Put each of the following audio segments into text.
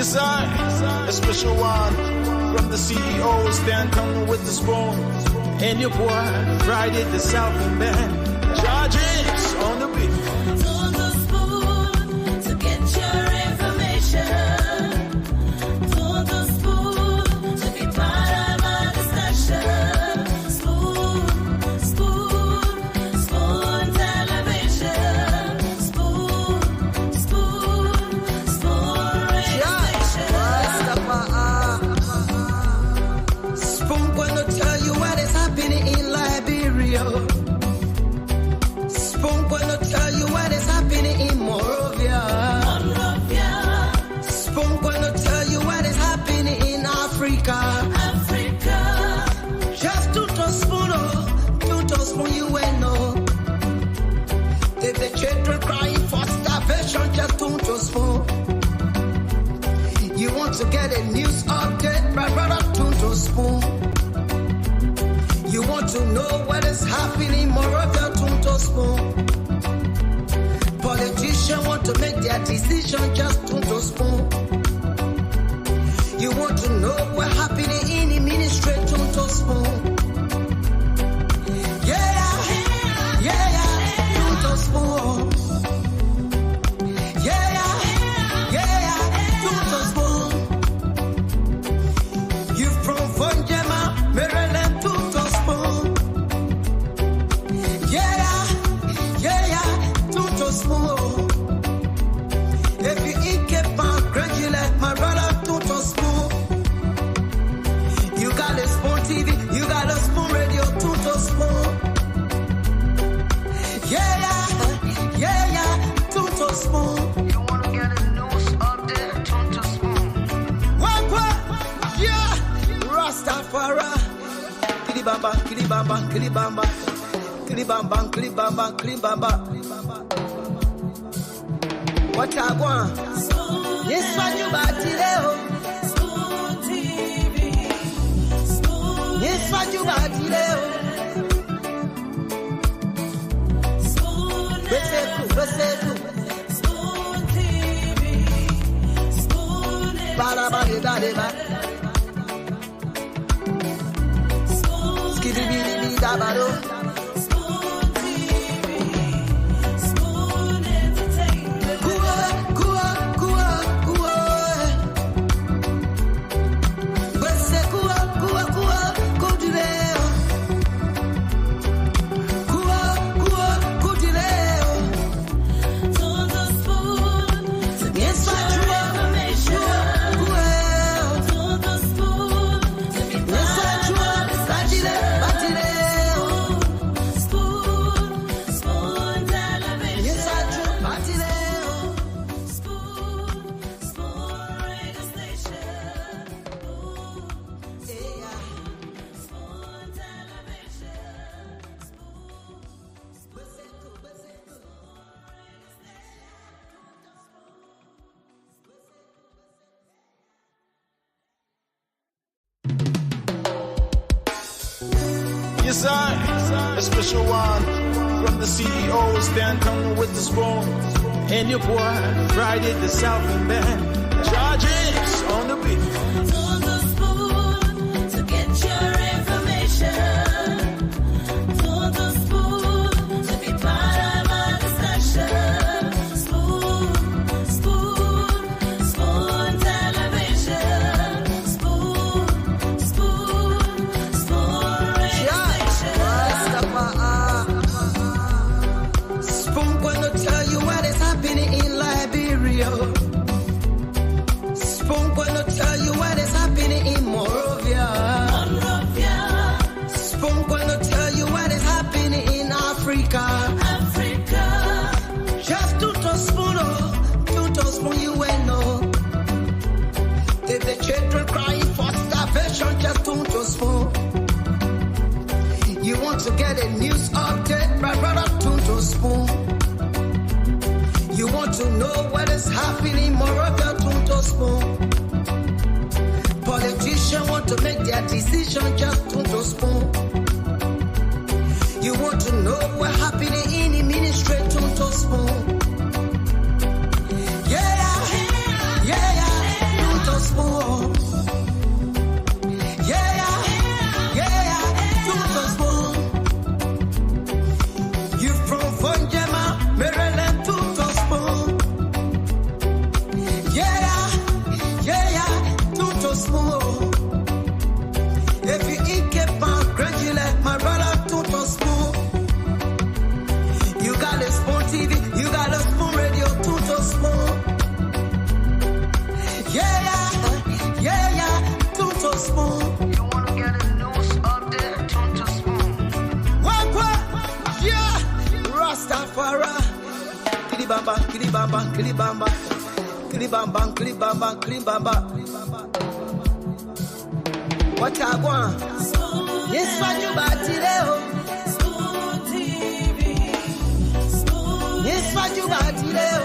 Yes, I, a special one from the CEO, stand coming with the spoon. And your boy, Friday the Southern Band, charges on the beat. On the spoon to get your information. On the spoon to be part of our discussion. Spoon, spoon, spoon television. Spoon, spoon, spoon radio station. Spoon gonna tell you what is happening in Liberia. Spoon gonna tell you what is happening in Monrovia. Spoon gonna tell you what is happening in Africa. Just to spoon you will know. If the children crying for starvation, just to spoon. You want to get a news update, brother, to spoon. You want to know what is happening in Monrovia, to spoon. Politicians want to make their decision, just to spoon. You want to know what's happening in the ministry, to spoon. To spoon. To spoon. You from Vonjema, Maryland, to spoon. To spoon. If you eat kepa, gradually, my brother, to spoon. You got a spoon TV, you got a spoon radio, to spoon. To spoon. You wanna get a news update, to spoon. What? Yeah. Rastafari. Kilibamba, kilibamba, kilibamba. Kilibamba, kilibamba, kilibamba. What I want? Yes, what you about today? Spoon TV. Spoon. Yes, what you about today? Spoon. Beseku. Spoon TV. Spoon. Ba. Spoon. Skidibidi dabado. Spoon TV. Spoon Entertainment. Kuwa. Beseku kuwa kudileo. Kuwa kudileo. On the spoon to get your information. On the spoon to be part of our discussion. Spoon television. Spoon radio station. Spoon television. Yes, I, a special one from the CEO, stand coming with the spoon. And your boy, Friday the Southern Band, charges on the beat. On the spoon to get your information. On the spoon to be part of our discussion. Spoon, spoon, spoon television. Spoon, spoon, spoon radio station. Spoon gonna tell you what is happening in Liberia. Spoon gonna tell you what is happening in Monrovia. Spoon gonna tell you what is happening in Africa. Just to spoon you will know. If the children crying for starvation, just to spoon. You want to get a news update, brother, to spoon. You want to know what is happening in Monrovia, to spoon. Politicians want to make their decision, just to spoon. You want to know what's happening in the ministry, to spoon. Kilibamba, Kilibamba, Kilibamba, Kilibamba, Kilibamba. What I want? Yes, what you batileo. Yes, what you batileo.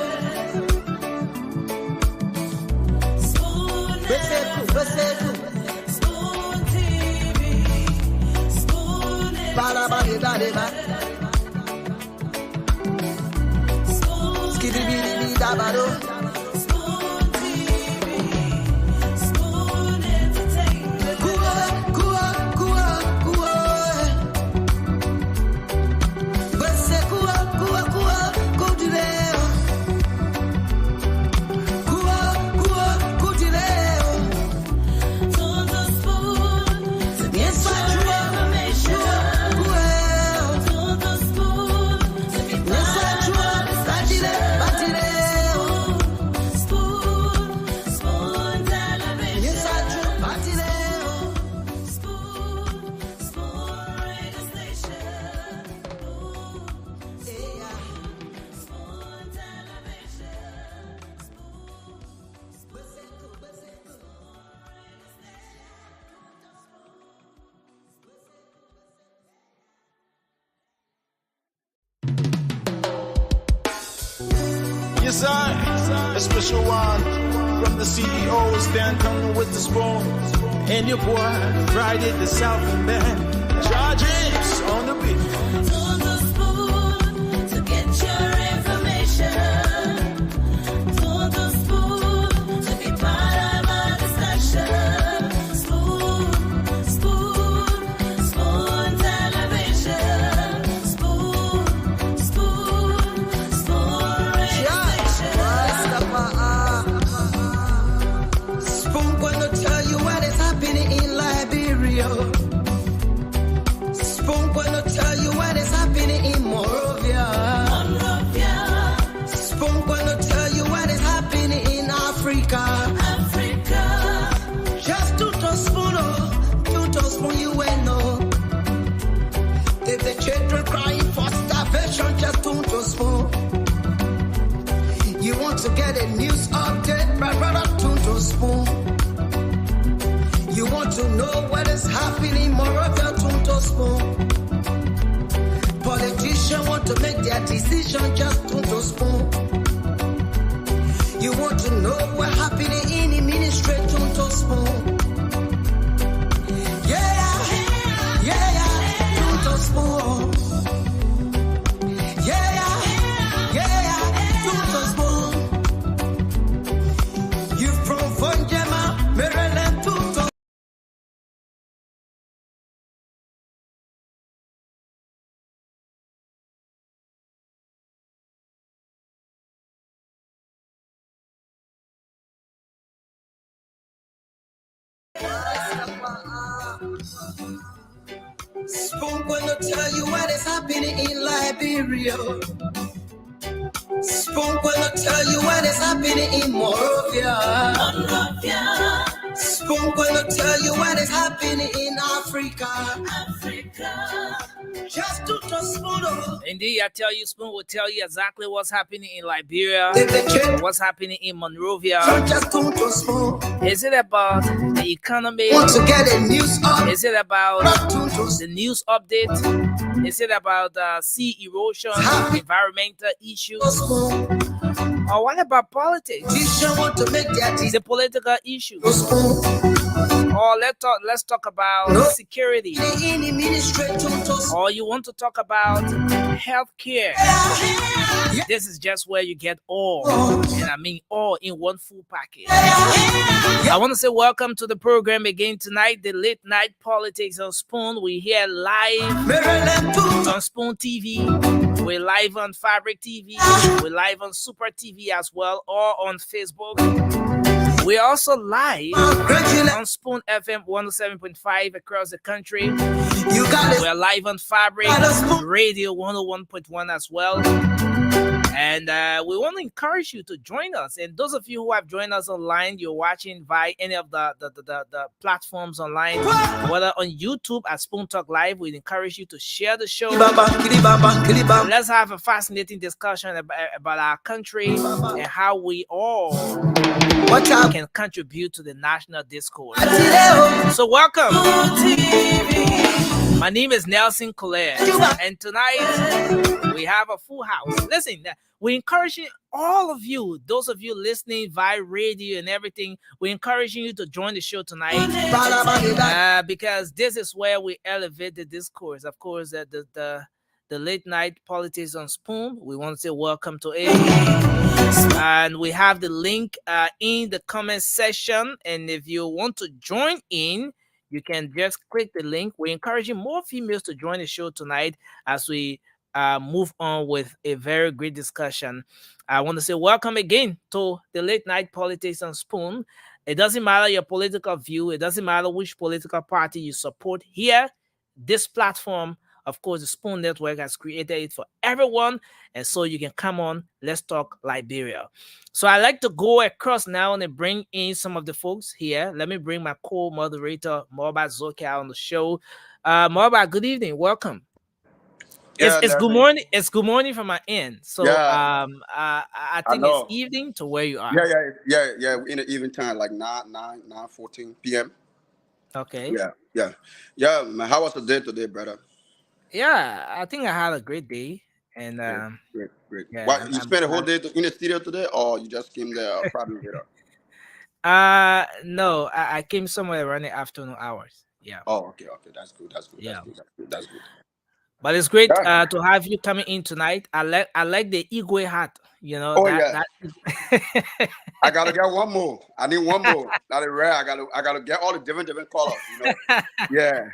Beseku. Baraba. Skidibidi dabado. Yes, I, a special one from the CEOs, Dan Tony with the spoon, and your boy, Friday the Southern Band, Charges on the beat. To the spoon to get your information. To the spoon to be part of our discussion. Spoon television. Spoon radio station. Spoon gonna tell you what is happening in Liberia. Spoon gonna tell you what is happening in Monrovia. Spoon gonna tell you what is happening in Africa. Just to spoon, you will know. If the children crying for starvation, just to spoon. You want to get a news update, brother, to spoon. You want to know what is happening in Monrovia, to spoon. Politicians want to make their decision, just to spoon. You want to know what happening in the ministry, to spoon. Yeah, to spoon. Yeah, to spoon. You from Vonjema, Maryland, to Spoon gonna tell you what is happening in Liberia. Spoon gonna tell you what is happening in Monrovia. Spoon gonna tell you what is happening in Africa. Just to spoon. Indeed, I tell you, Spoon will tell you exactly what's happening in Liberia, what's happening in Monrovia. Just to spoon. Is it about the economy? Want to get a news up? Is it about the news update? Is it about sea erosion, environmental issues? Or what about politics? Want to make their The political issues? spoon. Or let's talk about security. In the ministry, Or you want to talk about healthcare? This is just where you get all, and I mean all in one full package. I want to say welcome to the program again tonight, the late night politics on Spoon. We're here live on Spoon TV. We're live on Fabric TV. We're live on Super TV as well, or on Facebook. We're also live on Spoon FM 107.5 across the country. We're live on Fabric Radio 101.1 as well. And we want to encourage you to join us. And those of you who have joined us online, you're watching via any of the platforms online, whether on YouTube at Spoon Talk Live, we encourage you to share the show. Let's have a fascinating discussion about our country and how we all can contribute to the national discourse. So welcome. My name is Nelson Collier, and tonight we have a full house. Listen, we encourage all of you, those of you listening via radio and everything, we're encouraging you to join the show tonight because this is where we elevate the discourse. Of course, the late night politics on Spoon. We want to say welcome to it. And we have the link in the comment section. And if you want to join in, you can just click the link. We're encouraging more females to join the show tonight as we move on with a very great discussion. I want to say welcome again to the late night politics on Spoon. It doesn't matter your political view. It doesn't matter which political party you support here. This platform, of course, the Spoon Network has created it for everyone. And so you can come on. Let's talk Liberia. So I like to go across now and bring in some of the folks here. Let me bring my co-moderator, Mohamed Zokia, on the show. Mohamed, good evening. Welcome. It's good morning. It's good morning from my end. So I think it's evening to where you are. Yeah. In the evening time, like 9:14 p.m. Okay. Yeah. Man, how was the day today, brother? Yeah, I think I had a great day. And great. Yeah, you spent the whole day in the studio today, or you just came there probably later? No, I came somewhere around the afternoon hours. Yeah. Oh, okay. That's good. Yeah. That's good. But it's great to have you coming in tonight. I like the Igwe hat. You know. I gotta get one more. I need one more. That is rare. I gotta get all the different colors. You know. Yeah.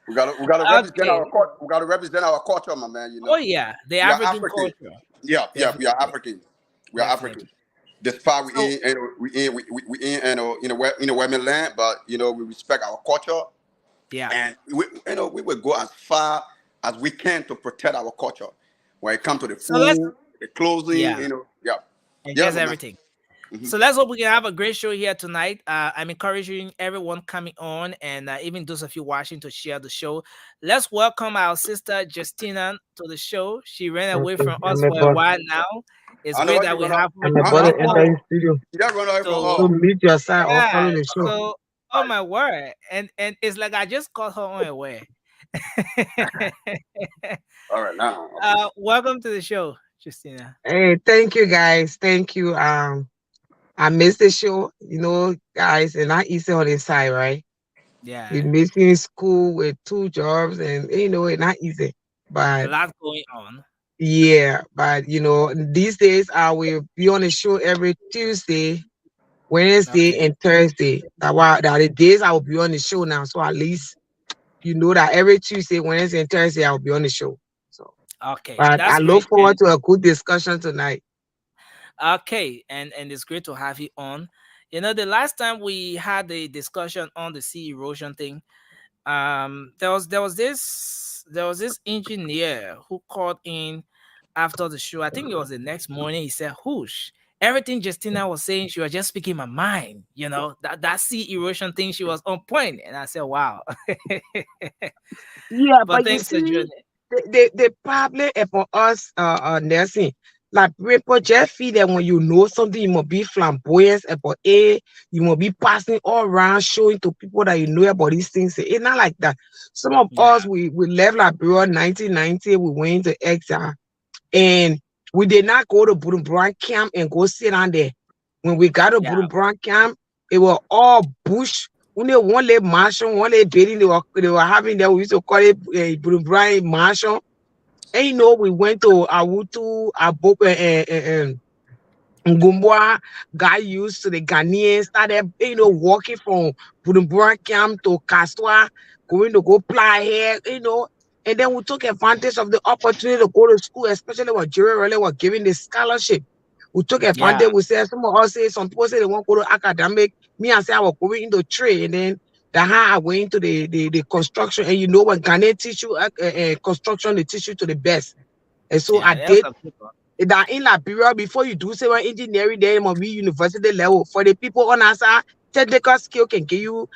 We gotta represent our culture. We gotta represent our culture, my man. You know. Oh yeah, the African culture. Yeah, we are African. We are African. Despite we in a women land, but you know we respect our culture. Yeah, and we will go as far as we can to protect our culture when it comes to the food, the clothing. And just everything. Mm-hmm. So let's hope we can have a great show here tonight. I'm encouraging everyone coming on and even those of you watching to share the show. Let's welcome our sister Justina to the show. She ran away from us for a while now. It's great that we have her. And my brother enter the studio. So meet your side or follow the show. So, oh my word. And it's like I just caught her on her way. All right, now. Welcome to the show, Justina. Hey, thank you guys. Thank you. I missed the show, you know, guys, and not easy on the side, right? Yeah. We missing school with 2 jobs, and you know, it's not easy. But a lot going on. Yeah, but you know, these days I will be on the show every Tuesday, Wednesday, and Thursday. That the days I will be on the show now. So at least you know that every Tuesday, Wednesday, and Thursday I will be on the show. So but I look forward to a good discussion tonight. Okay, and it's great to have you on. You know, the last time we had a discussion on the sea erosion thing, there was this engineer who called in after the show. I think it was the next morning. He said, "Whoosh, everything Justina was saying, she was just speaking my mind. You know, that sea erosion thing, she was on point." And I said, "Wow." Yeah, but thanks for joining. The problem for us, Nelson. Like people just feel that when you know something, you must be flamboyant about it. You must be passing all around, showing to people that you know about these things. It's not like that. Some of us, we left Liberia 1990. We went to exile, and we did not go to Bujumbura camp and go sit down there. When we got to Bujumbura camp, it was all bush. Only one little mansion, one little building they were having there. We used to call it Bujumbura mansion. And you know, we went to Awutu, Abope, and Ngumbwa, got used to the Ghanaians, started, you know, walking from Bujumbura camp to Kastua, going to go apply here, you know. And then we took advantage of the opportunity to go to school, especially when Jerry really was giving the scholarship. We took advantage. We said, some of us say, some people say they want to go to academic. Me, I say I was going into trade. And then that's how I went into the construction. And you know, when Ghana teach you construction, they teach you to the best. And so I did. that in Liberia, before you do civil engineering, there must be university level. For the people on our side, technical skill can give you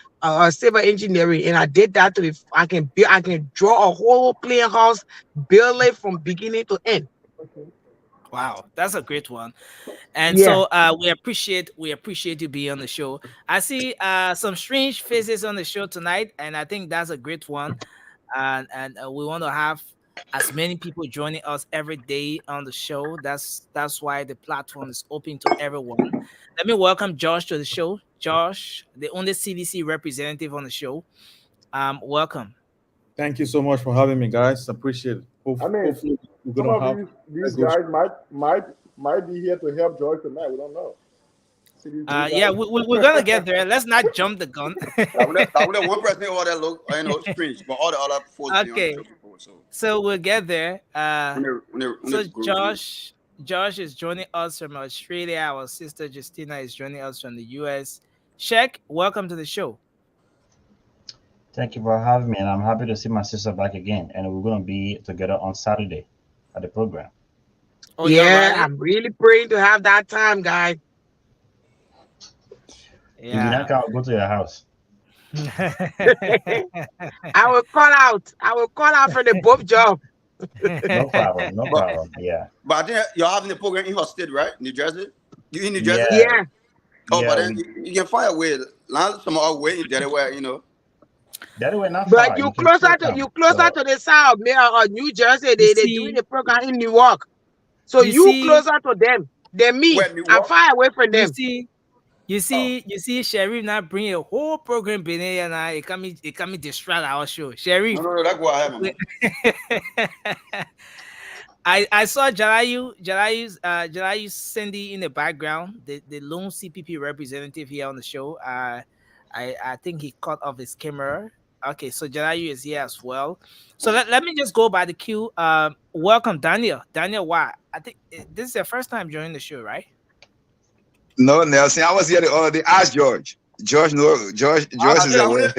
civil engineering, and I did that to the. I can draw a whole playing house, build it from beginning to end. Wow, that's a great one. And Yeah. so we appreciate you being on the show. I see some strange faces on the show tonight, and I think that's a great one. And we want to have as many people joining us every day on the show. That's why the platform is open to everyone. Let me welcome Josh to the show. Josh, the only CDC representative on the show. Welcome. Thank you so much for having me, guys. Appreciate it. Hopefully we're Some gonna of have these guys might be here to help George tonight. We don't know. See these guys? Yeah, we're gonna get there. Let's not jump the gun. That one person over there look, strange, but all the other folks been on the Okay. show before, so So we'll get there. when So they grow, Josh is joining us from Australia. Our sister Justina is joining us from the US. Shek, welcome to the show. Thank you for having me, and I'm happy to see my sister back again. And we're going to be together on Saturday at the program. Oh, you're Yeah, right. I'm really praying to have that time, guys. If you like, I'll go to your house. I will call out. For the both job. No problem. No problem. Yeah. But I think you're having the program in her state, right? New Jersey? You in New Jersey? Yeah. Yeah. Oh, Yeah, but then you can find a way. Some other way in Delaware, That way not But far. you can closer still to come. So, the south, New Jersey. They see- doing the program in Newark. So You you see- closer to them than me. Where, I'm Newark? far away from You them. see, Sharif now bring a whole program in here and it can distract our show. Sharif, No, that's what I have. I saw Jalayu Cindy in the background, the lone CPP representative here on the show. I think he cut off his camera. Okay, so Jalayu is here as well. So let me just go by the queue. Welcome, Daniel. Daniel, why? I think this is your first time joining the show, right? No, Nelson, I was here the other day. Ask George. George is aware.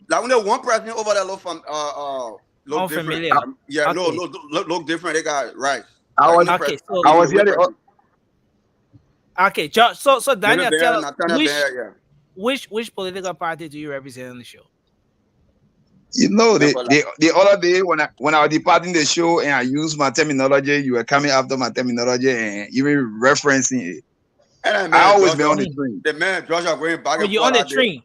Like when there's one person over there look from look Unfamiliar. different. Yeah, Okay. no, look different. They got rice. I was- Okay, so I was here the okay, Josh. So Daniel, tell us yeah. which political party do you represent on the show? You know, the other day when I was departing the show and I used my terminology, you were coming after my terminology and even referencing it. And I always been on the train. The man Joshua going back Oh, and you're on the forth out there. train.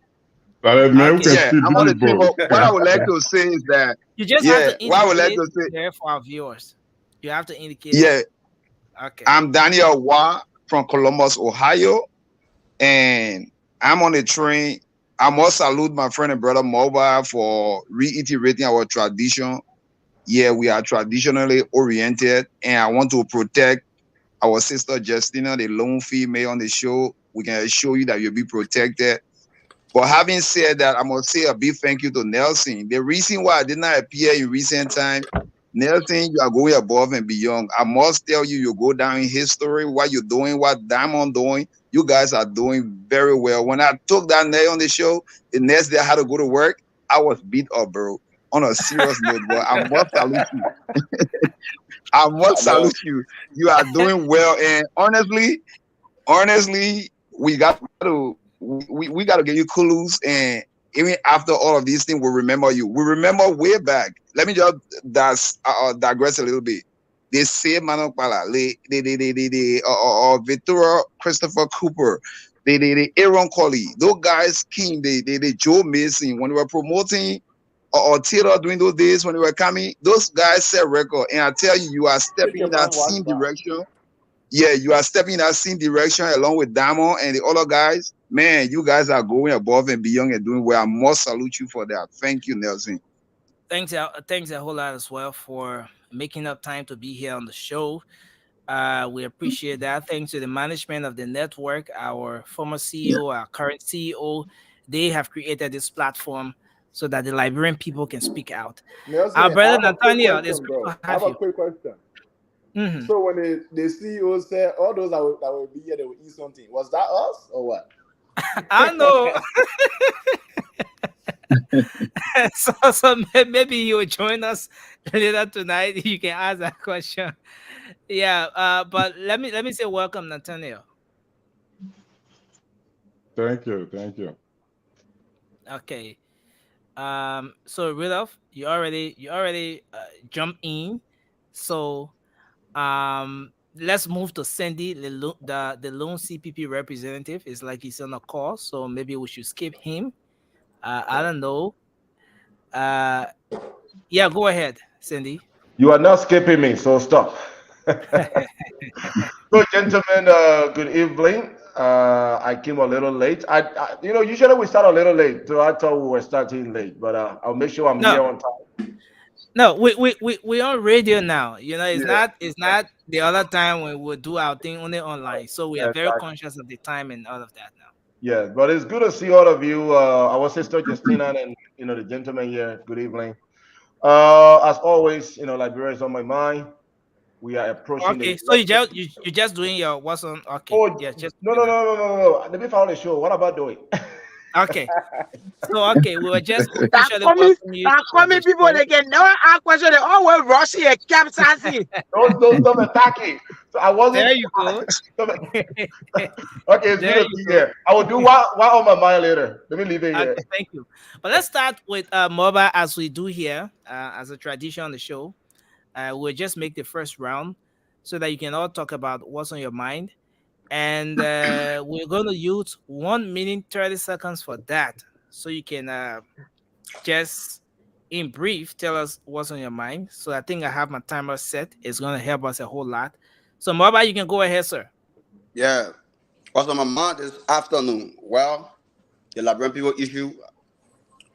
Yeah, I'm on the train. But what I would like to say is that, You just yeah, have to what I would like indicate to say, there for our viewers. You have to indicate. yeah, Okay. I'm Daniel Wah from Columbus, Ohio, and I'm on the train. I must salute my friend and brother Mobile for reiterating our tradition. Yeah, we are traditionally oriented, and I want to protect our sister Justina, the lone female on the show. We can assure you that you'll be protected. But having said that, I must say a big thank you to Nelson. The reason why I did not appear in recent time, Nelson, you are going above and beyond. I must tell you, you go down in history, what you're doing, what Diamond doing. You guys are doing very well. When I took that night on the show, the next day I had to go to work, I was beat up, bro. On a serious note, but I must salute you. I must salute you. You are doing well, and honestly, we got to give you kudos. And even after all of these things, we remember you. We remember way back. Let me just digress a little bit. They say Manokpala, Victoria Christopher Cooper, Aaron Colley, those guys came, they Joe Mason, when we were promoting or Taylor during those days when they were coming, those guys set record. And I tell you, you are stepping in that same direction. Yeah, you are stepping in that same direction along with Diamond and the other guys. Man, you guys are going above and beyond and doing well. I must salute you for that. Thank you, Nelson. Thanks a whole lot as well for making up time to be here on the show. We appreciate that. Thanks to the management of the network, our former CEO, our current CEO. They have created this platform so that the Liberian people can speak out. Nelson, Our brother I have a quick Nathaniel, question, it's bro. good to I have have a you. quick question. Mhm. So when the CEO said all those that will be here, they will eat something. Was that us or what? I know. So maybe you will join us later tonight. You can ask that question. Yeah, but let me say welcome, Nathaniel. Thank you. Thank you. Okay. So Rudolph, you already jumped in. So let's move to Sandy, the lone CPP representative. It's like he's on a call, so maybe we should skip him. I don't know. Uh, yeah, go ahead, Sandy. You are not skipping me, so stop. So, gentlemen, good evening. I came a little late. Usually we start a little late, so I thought we were starting late, but I'll make sure I'm here No, on time. no, we on radio now. It's Yeah, not the other time when we do our thing only online. So we are very exactly. conscious of the time and all of that now. Yeah, but it's good to see all of you. Our sister Justina and the gentleman here. Good evening. As always, Liberia is on my mind. We are approaching the Okay, so election. you just doing your what's on. Okay, Oh yeah, just no doing no that. no no no no! Let me follow the show. What about doing? Okay, so okay, we were just That officially coming, welcome you that on the coming people, show. they get no ask question. They always rushing and capsizing. Don't stop attacking. So I wasn't. There you go. Okay, it's There good to you be go. here. I will do what on my mind later. Let me leave it here. Okay, thank you. But let's start with MOBA as we do here, as a tradition on the show. We'll just make the first round so that you can all talk about what's on your mind. And we're going to use 1 minute 30 seconds for that. So you can just in brief tell us what's on your mind. So I think I have my timer set. It's going to help us a whole lot. So MOBA, you can go ahead, sir. Yeah. What's on my mind this afternoon? Well, the Liberian people issue,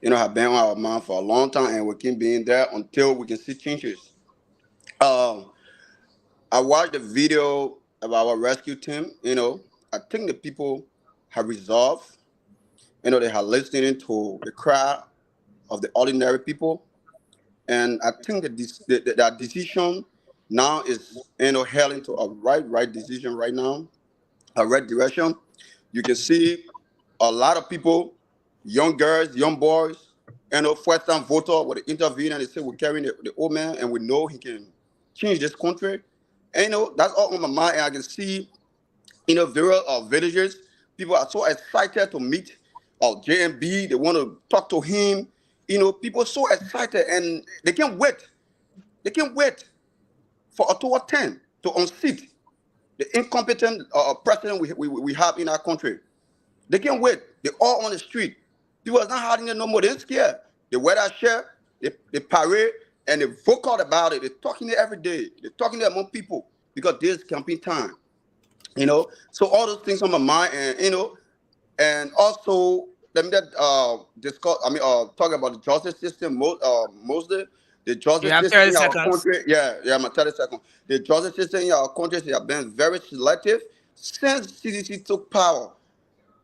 have been on our mind for a long time, and we keep being there until we can see changes. Um, I watched the video about our rescue team. I think the people have resolved. They are listening to the cry of the ordinary people, and I think that that decision now is heading to a right decision right now, a right direction. You can see a lot of people, young girls, young boys, first time voter with the intervene and they say we're carrying the old man and we know he can change this country. And that's all on my mind. And I can see various villagers, people are so excited to meet JMB. They want to talk to him. People are so excited and they can't wait. They can't wait for October 10 to unseat the incompetent president we have in our country. They can't wait. They're all on the street. People are not hiding it no more. They're scared. They wear that shirt, they parade, and they vocal about it. They're talking it every day. They're talking it among people because this is campaign time. So all those things on my mind, and also let me discuss. Talk about the justice system. Mostly the You justice have system 30 in our seconds. country. Yeah, my 30 seconds. The justice system in our country have been very selective since CDC took power.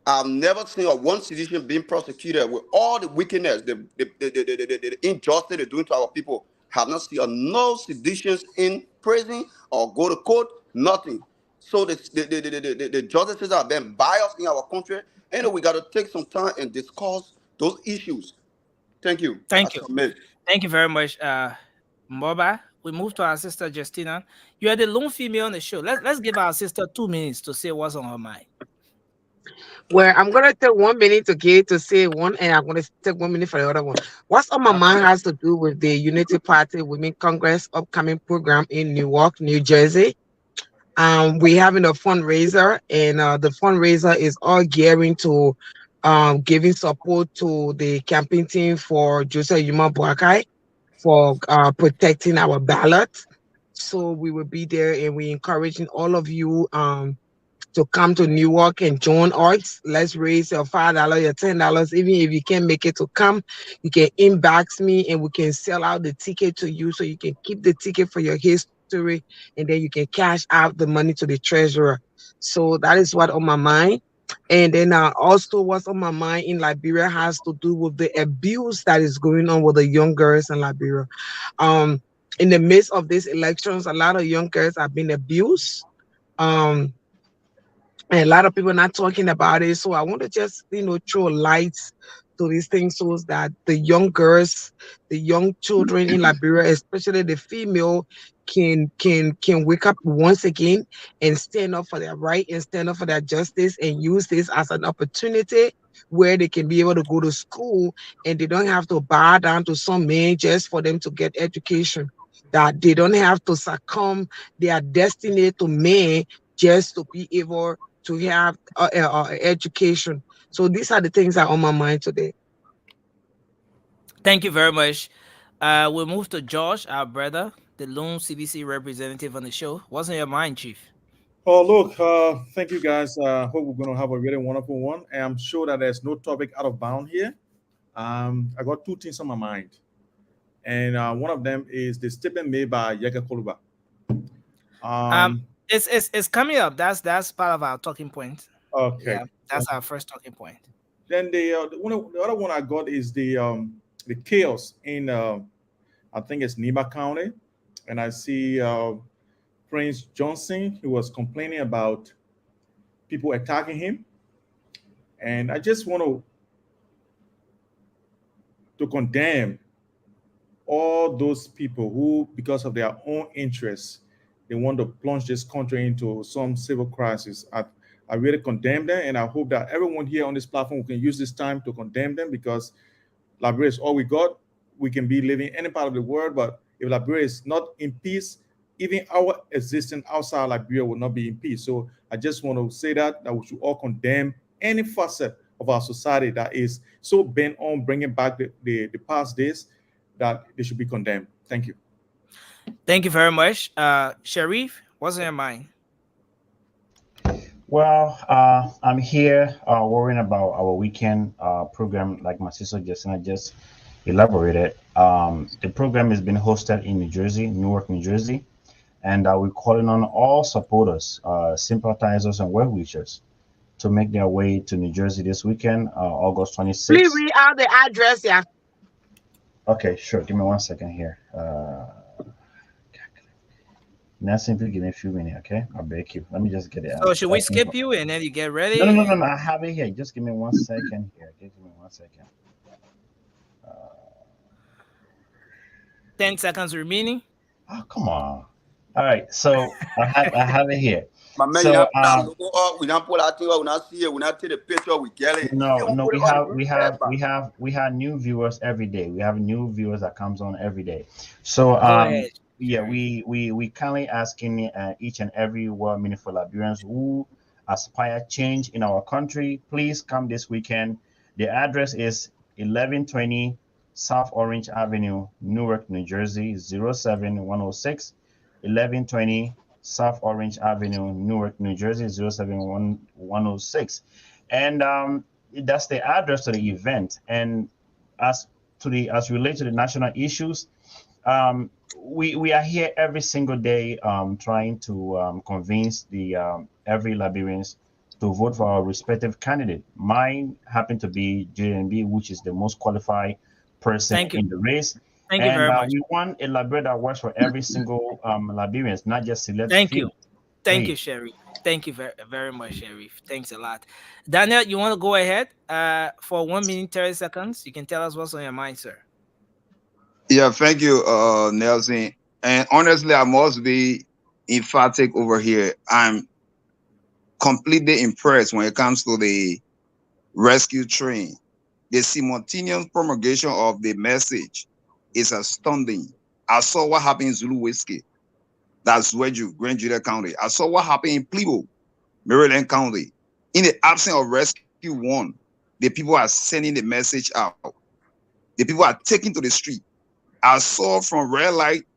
I've never seen one citizen being prosecuted with all the wickedness, the injustice they're doing to our people. Have not seen no seditions in prison or go to court, nothing. So the justices have been biased in our country. We got to take some time and discuss those issues. Thank you. Thank you. Thank you very much, MOBA. We move to our sister Justina. You are the lone female on the show. Let's give our sister 2 minutes to say what's on her mind. Well, I'm gonna take 1 minute to say one, and I'm gonna take 1 minute for the other one. What's on my mind has to do with the Unity Party Women Congress upcoming program in Newark, New Jersey. We're having a fundraiser, and the fundraiser is all gearing to giving support to the campaign team for Joseph Yuma Boakai for protecting our ballot. So we will be there, and we're encouraging all of you to come to Newark and join us. Let's raise your $5, your $10. Even if you can't make it to come, you can inbox me and we can sell out the ticket to you so you can keep the ticket for your history and then you can cash out the money to the treasurer. So that is what on my mind. And then also what's on my mind in Liberia has to do with the abuse that is going on with the young girls in Liberia. In the midst of these elections, a lot of young girls have been abused. And a lot of people are not talking about it. So I want to just, throw lights to these things so that the young girls, the young children in Liberia, especially the female, can wake up once again and stand up for their right and stand up for their justice and use this as an opportunity where they can be able to go to school and they don't have to bow down to some man just for them to get education. That they don't have to succumb their destiny to men just to be able to have education. So these are the things that are on my mind today. Thank you very much. We'll move to Josh, our brother, the lone CDC representative on the show. What's on your mind, Chief? Oh, look, thank you guys. Hope we're going to have a really wonderful one. And I'm sure that there's no topic out of bound here. I got two things on my mind. And one of them is the statement made by Yeka Koluba. It's coming up. That's part of our talking point. Okay. Yeah, that's our first talking point. Then the other one I got is the chaos in I think it's Nima County, and I see Prince Johnson, who was complaining about people attacking him, and I just want to condemn all those people who, because of their own interests, they want to plunge this country into some civil crisis. I really condemn them, and I hope that everyone here on this platform can use this time to condemn them, because Liberia is all we got. We can be living any part of the world, but if Liberia is not in peace, even our existence outside Liberia will not be in peace. So I just want to say that we should all condemn any facet of our society that is so bent on bringing back the past days, that they should be condemned. Thank you. Thank you very much. Sharif, what's on your mind? Well, I'm here worrying about our weekend program, like my sister Justina just elaborated. The program is being hosted in New Jersey, Newark, New Jersey, and we're calling on all supporters, sympathizers, and well-wishers to make their way to New Jersey this weekend, August 26th. Please read out the address, yeah. Okay, sure. Give me 1 second here. Now, simply give me a few minutes, okay? I'll beg you. Let me just get it out. So should we skip you and then you get ready? No. I have it here. Just give me 1 second here. Give me 1 second. 10 seconds remaining. Oh, come on. All right. So I have it here. My man, So, we don't pull out thing, we not see it, we not take the picture, we get it. No, we have new viewers every day. We have new viewers that comes on every day. So yeah, we kindly asking each and every well-meaningful Liberians who aspire change in our country, please come this weekend. The address is 1120 South Orange Avenue, Newark, New Jersey, 07106. 1120 South Orange Avenue, Newark, New Jersey, 07106. And that's the address to the event. And as related to the national issues, we are here every single day trying to convince the every Liberians to vote for our respective candidate. Mine happened to be JNB, which is the most qualified person in the race. Thank you very much. We want a Liberian that works for every single Liberians, not just select. Thank you. Thank you, Sherry. Thank you very, very much, Sharif. Thanks a lot. Daniel, you want to go ahead for 1 minute, 30 seconds? You can tell us what's on your mind, sir. Yeah, thank you, Nelson. And honestly, I must be emphatic over here. I'm completely impressed when it comes to the rescue train. The simultaneous promulgation of the message is astounding. I saw what happened in Zulu Whiskey. That's Zweju, Grand Julia County. I saw what happened in Plebo, Maryland County. In the absence of Rescue 1, the people are sending the message out. The people are taking to the street. I saw from Red Light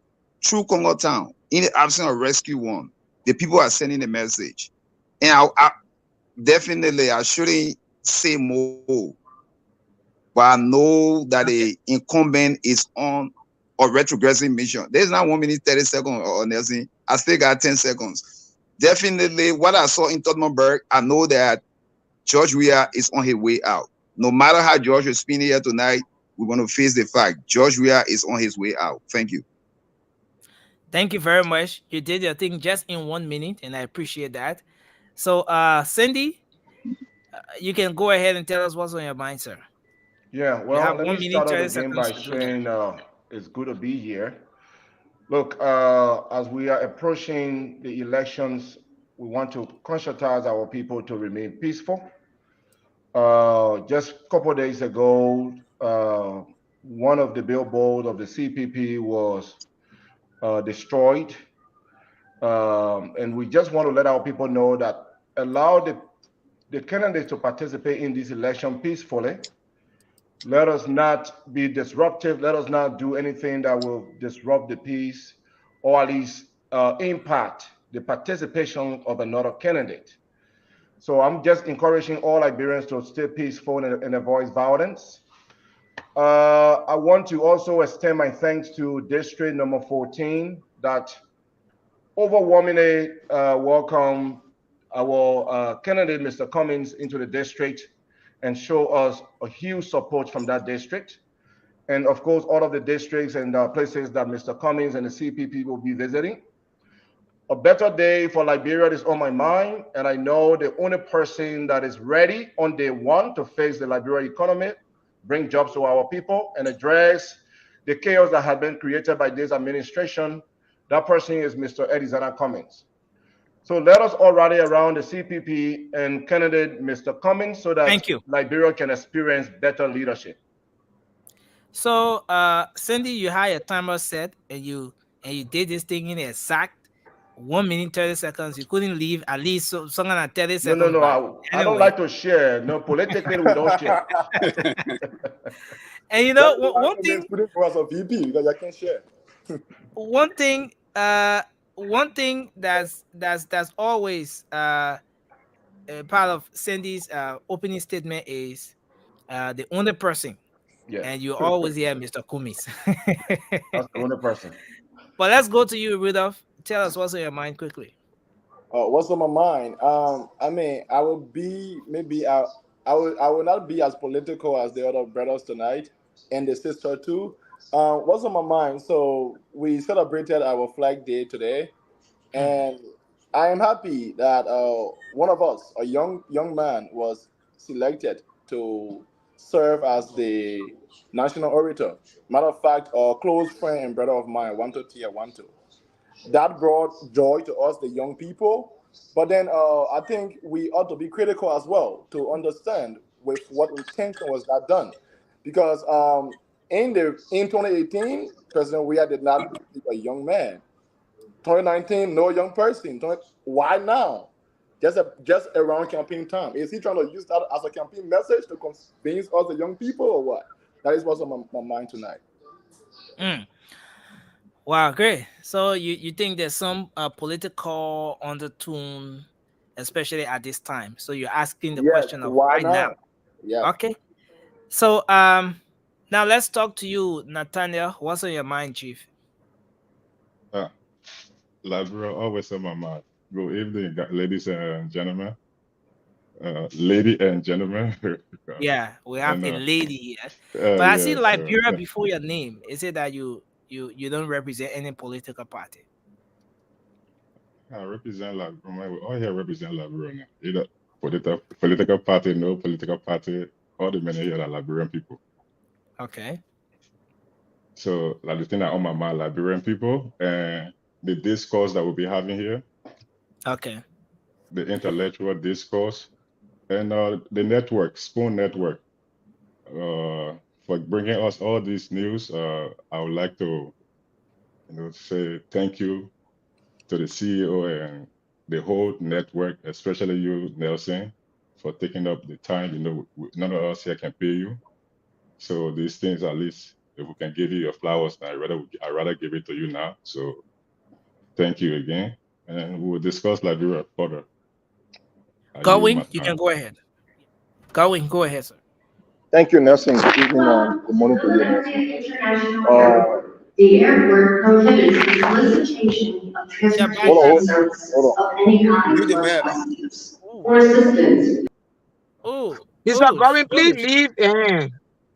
through Congo Town, in the absence of Rescue 1, the people are sending the message. And I definitely, I shouldn't say more, but I know that the incumbent is on a retrogressive mission. There's not 1 minute, 30 seconds, or Nelson. I still got 10 seconds. Definitely, what I saw in Tottenham, I know that George Weah is on his way out. No matter how George is spinning here tonight, we're going to face the fact George Weah is on his way out. Thank you. Thank you very much. You did your thing just in 1 minute, and I appreciate that. So, Cindy, you can go ahead and tell us what's on your mind, sir. Yeah, You well, have let 1 me minute start off 30 again seconds by to do that. saying it's good to be here. Look, as we are approaching the elections, we want to conscientize our people to remain peaceful. Just a couple of days ago, one of the billboards of the CPP was destroyed. And we just want to let our people know that allow the candidates to participate in this election peacefully. Let us not be disruptive. Let us not do anything that will disrupt the peace or at least impact the participation of another candidate. So I'm just encouraging all Liberians to stay peaceful and avoid violence. I want to also extend my thanks to District Number 14 that overwhelmingly welcome our candidate, Mr. Cummings, into the district and show us a huge support from that district. And of course, all of the districts and places that Mr. Cummings and the CPP will be visiting. A better day for Liberia is on my mind, and I know the only person that is ready on day one to face the Liberia economy, bring jobs to our people, and address the chaos that had been created by this administration, that person is Mr. Edizana Cummings. So let us all rally around the CPP and candidate Mr. Cummings so that Thank you. Liberia can experience better leadership. So, Cindy, you had your timer set, and you did this thing in exact 1 minute 30 seconds. You couldn't leave at least something like 30 seconds. No. I don't like to share. No, politically we don't share. And you know, one thing. Was a VP because I can't share. One thing that's always part of Cindy's opening statement is the only person. Yeah. And you always hear Mr. Cummings. That's the only person. But let's go to you, Rudolph. Tell us what's on your mind quickly. What's on my mind? I mean, I will be maybe I will not be as political as the other brothers tonight and the sister too. What's on my mind? So we celebrated our Flag Day today, and I am happy that one of us, a young man, was selected to serve as the national orator. Matter of fact, a close friend and brother of mine, Wanto Tia Wanto. That brought joy to us, the young people. But then I think we ought to be critical as well to understand with what intention was that done, because in 2018, President Weah did not pick a young man. 2019, no young person. Why now? Just around campaign time. Is he trying to use that as a campaign message to convince us the young people or what? That is what's on my mind tonight. Wow, great. So you think there's some political undertone, especially at this time. So you're asking the question of why now? Yeah. Okay. So now let's talk to you, Nathaniel. What's on your mind, Chief? Liberia always on my mind. Good evening, ladies and gentlemen. Lady and gentlemen. Yeah, we have a lady here. But I see Liberia before your name. Is it that you don't represent any political party? I represent Liberia. We all here represent Liberia. Either political party, no political party, all the many here are Liberian people. Okay. So like the thing that on my mind, Liberian people, and the discourse that we'll be having here. Okay. The intellectual discourse and the network, Spoon Network, for bringing us all this news. I would like to, say thank you to the CEO and the whole network, especially you, Nelson, for taking up the time. None of us here can pay you, so these things, at least if we can give you your flowers, I'd rather give it to you now. So thank you again, and we'll discuss Liberia further. Going, you can go ahead. Going, go ahead, sir. Thank you, Nelson. Good evening. Good morning to you. The airport prohibits the solicitation of transportation services of any kind or assistance. Oh, Mr. Going, please leave.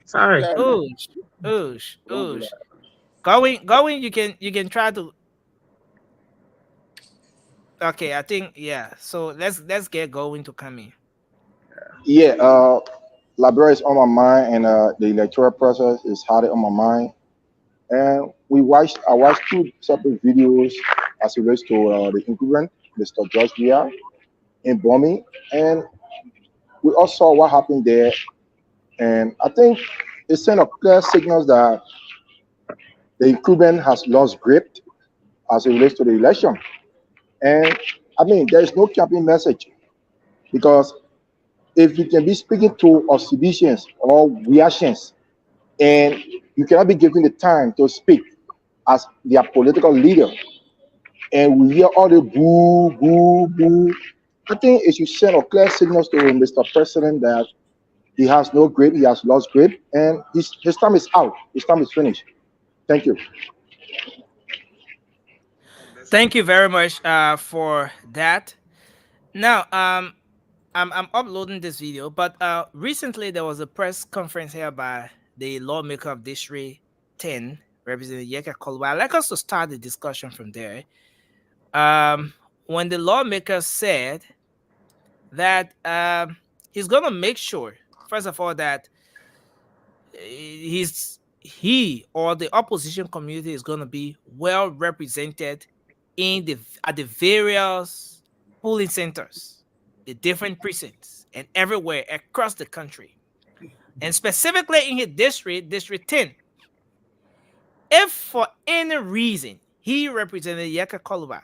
Sorry. Going. You can try to. Okay, I think so. Let's get going to come in. Yeah. Liberia is on my mind, and the electoral process is hardly on my mind. And I watched two separate videos as it relates to the incumbent, Mr. George Weah, in Bomi, and we all saw what happened there. And I think it sent a clear signals that the incumbent has lost grip as it relates to the election. And I mean, there is no campaign message because if you can be speaking to exhibitions or reactions and you cannot be given the time to speak as their political leader, and we hear all the boo, boo, boo, I think it should send a clear signals to Mr. President that he has no grip, he has lost grip, and his time is out, his time is finished. Thank you. Thank you very much for that. Now, I'm uploading this video, but recently there was a press conference here by the lawmaker of District 10, Representative Yeka Koluba. I'd like us to start the discussion from there. When the lawmaker said that he's going to make sure, first of all, that he or the opposition community is going to be well represented at the various polling centers, the different precincts, and everywhere across the country. And specifically in his district, District 10, if for any reason he represented Yeka Koluba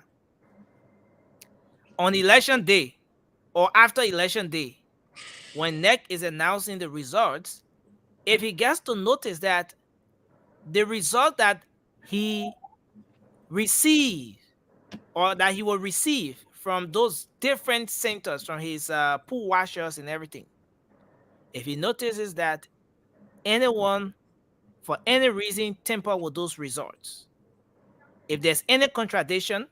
on election day or after election day, when NEC is announcing the results, if he gets to notice that the result that he received or that he will receive from those different centers, from his pool washers and everything, if he notices that anyone, for any reason, tamper with those results, if there's any contradiction,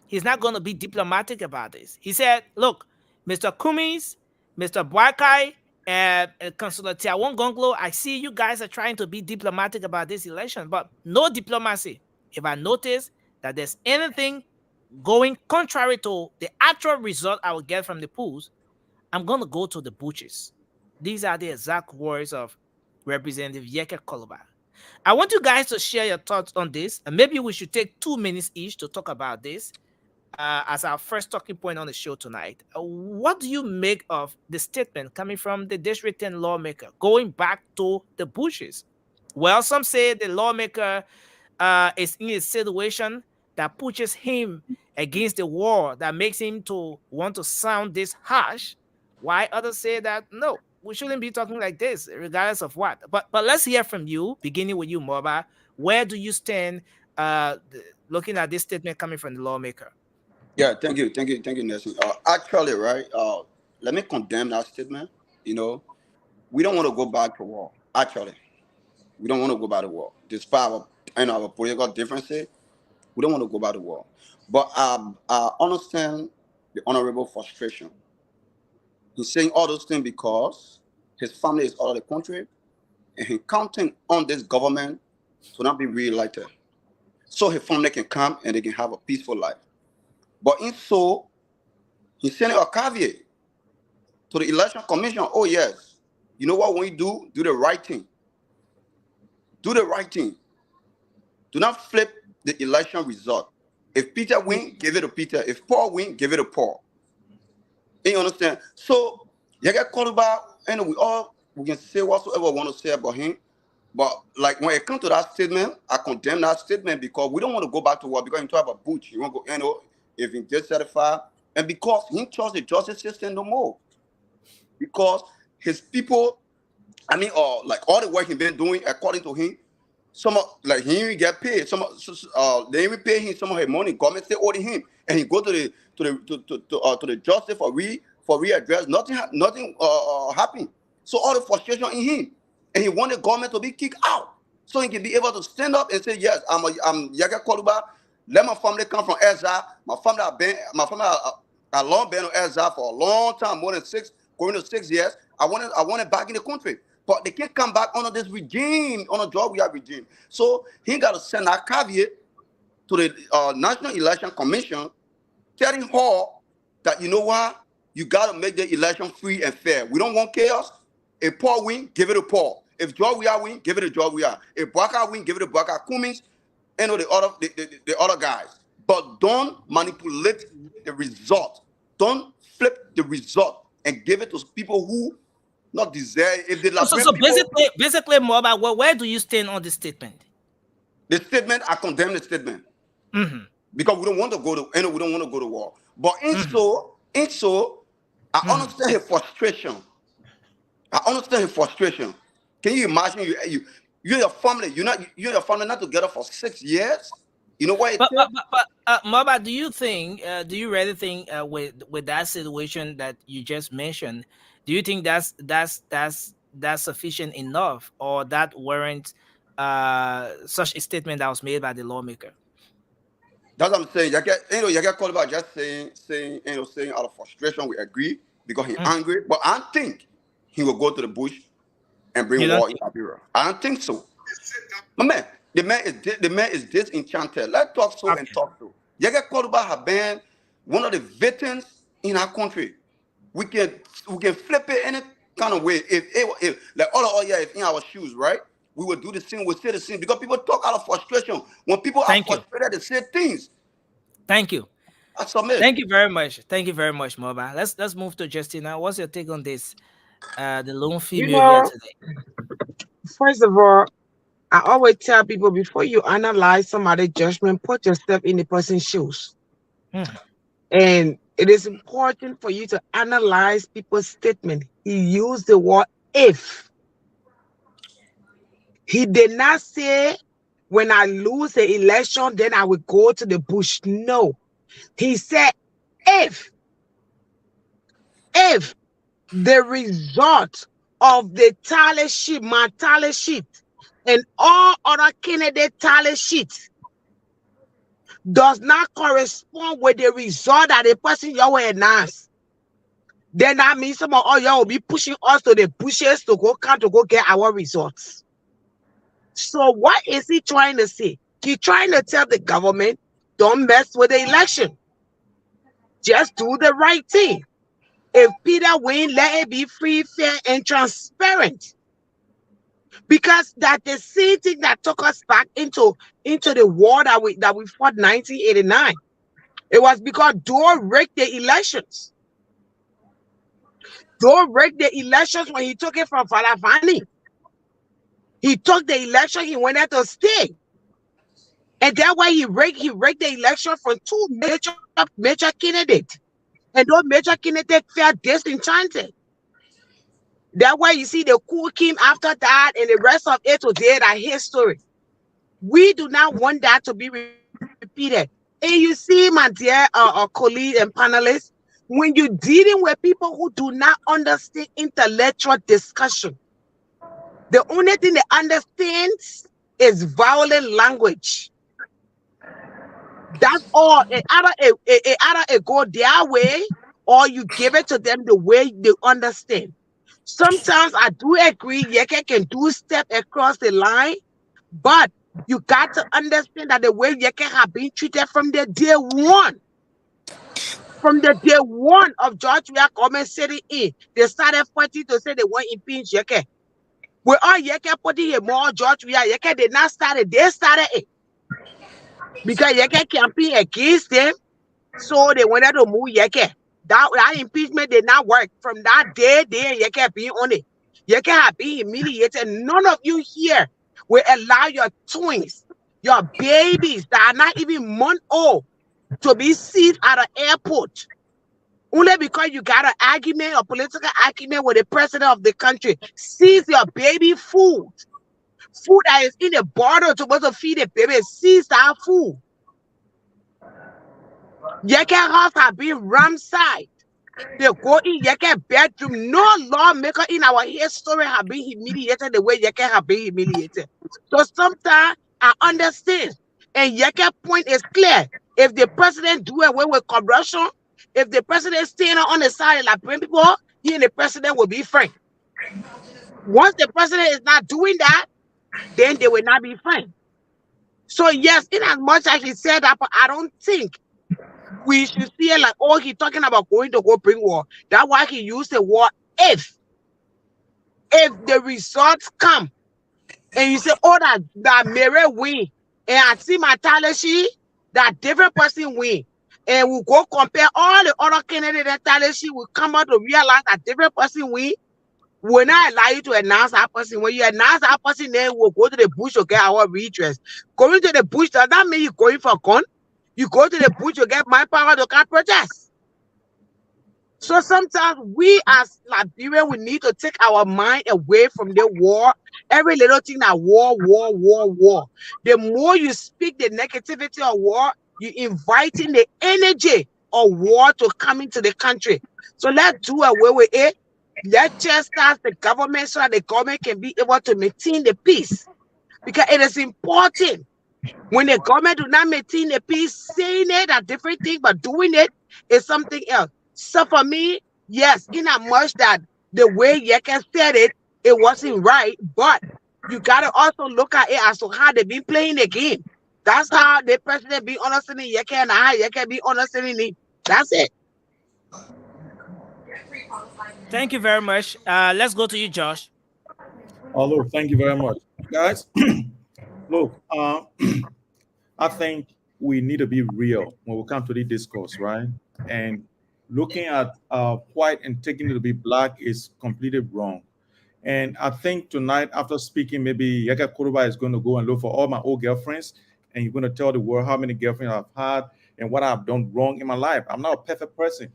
he's not going to be diplomatic about this. He said, look, Mr. Cummings, Mr. Boakai, and Councilor Tiawon Gonglo, I see you guys are trying to be diplomatic about this election, but no diplomacy. If I notice that there's anything going contrary to the actual result I will get from the polls, I'm going to go to the butchers. These are the exact words of Representative Yeka Koluba. I want you guys to share your thoughts on this, and maybe we should take 2 minutes each to talk about this as our first talking point on the show tonight. What do you make of the statement coming from the District 10 lawmaker going back to the bushes? Well, some say the lawmaker is in a situation that pushes him against the wall, that makes him to want to sound this harsh, while others say that no, we shouldn't be talking like this, regardless of what. But let's hear from you, beginning with you, Moba. Where do you stand looking at this statement coming from the lawmaker? Yeah, thank you, Nelson. Actually, right, let me condemn that statement. You know, we don't want to go back to war. Actually, we don't want to go back to war. Despite our political differences, we don't want to go back to war. But I understand the honorable frustration. He's saying all those things because his family is out of the country and he's counting on this government to not be re-elected. So his family can come and they can have a peaceful life. But in so, he's sending a caveat to the election commission. Oh, yes. You know what we do? Do the right thing. Do the right thing. Do not flip the election result. If Peter win, give it to Peter. If Paul win, give it to Paul. You understand? So, Yeka Koluba, and we can say whatsoever we want to say about him. But like when it comes to that statement, I condemn that statement because we don't want to go back to war because you talk about butch. You want to go, if he dissatisfied, and because he trusts the justice system no more. Because his people, or like all the work he's been doing, according to him, like he even get paid. They even pay him some of his money. Government still owe him, and he go to the justice for readdress. Nothing happened. So all the frustration in him, and he want the government to be kicked out, so he can be able to stand up and say, yes, I'm Yeka Koluba. Let my family come from Ezra. My family have long been on Ezra for a long time, more than 6 years. I want it back in the country. But they can't come back under this regime, on a job we have regime. So he got to send a caveat to the National Election Commission, telling her that, you know what, you got to make the election free and fair. We don't want chaos. If Paul win, give it to Paul. If George Weah win, give it to George Weah. If Bwaka win, give it to Bwaka. Cummings, the other guys. But don't manipulate the result. Don't flip the result and give it to people who not deserve. If they so basically, Moba, where do you stand on this statement? The statement, I condemn the statement. Because we don't want to go to we don't want to go to war. But I understand his frustration. I understand his frustration. Can you imagine you and your family? You and your family not together for 6 years. You know why? But Moba, do you think? Do you really think with that situation that you just mentioned? Do you think that's sufficient enough, or that warrants such a statement that was made by the lawmaker? That's what I'm saying. You get called about just saying out of frustration. We agree because he's angry, but I don't think he will go to the bush and bring war in Liberia. I don't think so. My man, the man is disenchanted. Let's talk so and talk so. You get called about have been one of the veterans in our country. We can flip it any kind of way. If like if in our shoes, right? We will do the same. We'll say the same because people talk out of frustration. When people are frustrated, they say things. Thank you. I submit. Thank you very much. Thank you very much, Moba. Let's move to Justina. What's your take on this? The lone female here today. First of all, I always tell people before you analyze somebody's judgment, put yourself in the person's shoes. And it is important for you to analyze people's statement. He used the word if. He did not say, when I lose the election, then I will go to the bush. No. He said, if the result of the tally sheet, my tally sheet, and all other candidate tally sheets does not correspond with the result that the person you will announce, then that means some of y'all will be pushing us to the bushes to go get our results. So what is he trying to say? He's trying to tell the government, don't mess with the election. Just do the right thing. If Peter win, let it be free, fair, and transparent. Because that's the same thing that took us back into the war that we fought 1989. It was because Dole rigged the elections. Dole rigged the elections when he took it from Falafani. He took the election, he went out to stay. And that way he rigged the election from two major candidates. And those major candidates felt disenchanted. That way you see the coup came after that, and the rest of it today that history. We do not want that to be repeated. And you see, my dear colleague and panelists, when you're dealing with people who do not understand intellectual discussion, the only thing they understand is violent language. That's all. It either go their way, or you give it to them the way they understand. Sometimes I do agree, Yeke can do step across the line, but you got to understand that the way Yeke have been treated from the day one. From the day one of George Weah government sitting in, they started fighting to say they want to impeach Yeke. We all Yeke putting a more George Weah. Yeke did not start it. They started it. Because Yeke campaign against them, so they wanted to move Yeke. That impeachment did not work. From that day, Yeke being on it. Yeke have been humiliated. None of you here will allow your twins, your babies that are not even month old, to be seized at an airport. Only because you got an argument or political argument with the president of the country. Seize your baby food. Food that is in a bottle supposed to feed the baby. Seize that food. Yeke house have been ransacked. They go in Yeke bedroom. No lawmaker in our history have been humiliated the way Yeke have been humiliated. So sometimes I understand. And Yeke point is clear. If the president do away with corruption, if the president stand on the side like bring people, he and the president will be friends. Once the president is not doing that, then they will not be friends. So yes, in as much as he said that, but I don't think we should see it like, oh, he's talking about going to go bring war. That's why he used the word if. If the results come and you say, oh, that Mary win, and I see my talent sheet, that different person win, and we go compare all the other candidates that talent sheet, will come out to realize that different person win. When I allow you to announce that person, when you announce that person, then we'll go to the bush to get our redress. Going to the bush, does that mean you're going for gun? You go to the bush to get manpower to can protest. So sometimes we as Liberians, we need to take our mind away from the war. Every little thing that war. The more you speak the negativity of war, you're inviting the energy of war to come into the country. So let's do away with it. Let's chastise the government so that the government can be able to maintain the peace. Because it is important. When the government do not maintain the peace, saying it a different thing, but doing it is something else. So for me, yes, in as much that the way Yeke said it, it wasn't right, but you gotta also look at it as to how they've been playing the game. That's how the president be understanding Yeke and how Yeke be understanding it. That's it. Thank you very much. Let's go to you, Josh. Oh, look, thank you very much, guys. Look, I think we need to be real when we come to the discourse, right? And looking at white and taking it to be black is completely wrong. And I think tonight, after speaking, maybe Yeke Kuruba is going to go and look for all my old girlfriends, and you're going to tell the world how many girlfriends I've had and what I've done wrong in my life. I'm not a perfect person.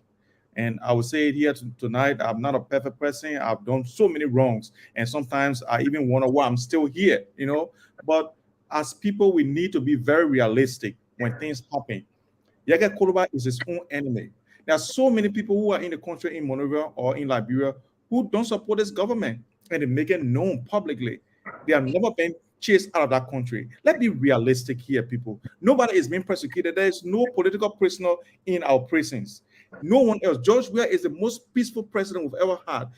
And I will say it here tonight, I'm not a perfect person. I've done so many wrongs. And sometimes I even wonder why I'm still here, you know. But as people, we need to be very realistic when things happen. Yeke Kuruba is his own enemy. There are so many people who are in the country in Monrovia or in Liberia who don't support this government, and they make it known publicly. They have never been chased out of that country. Let's be realistic here, people. Nobody is being persecuted. There is no political prisoner in our prisons. No one else. George Weah is the most peaceful president we've ever had.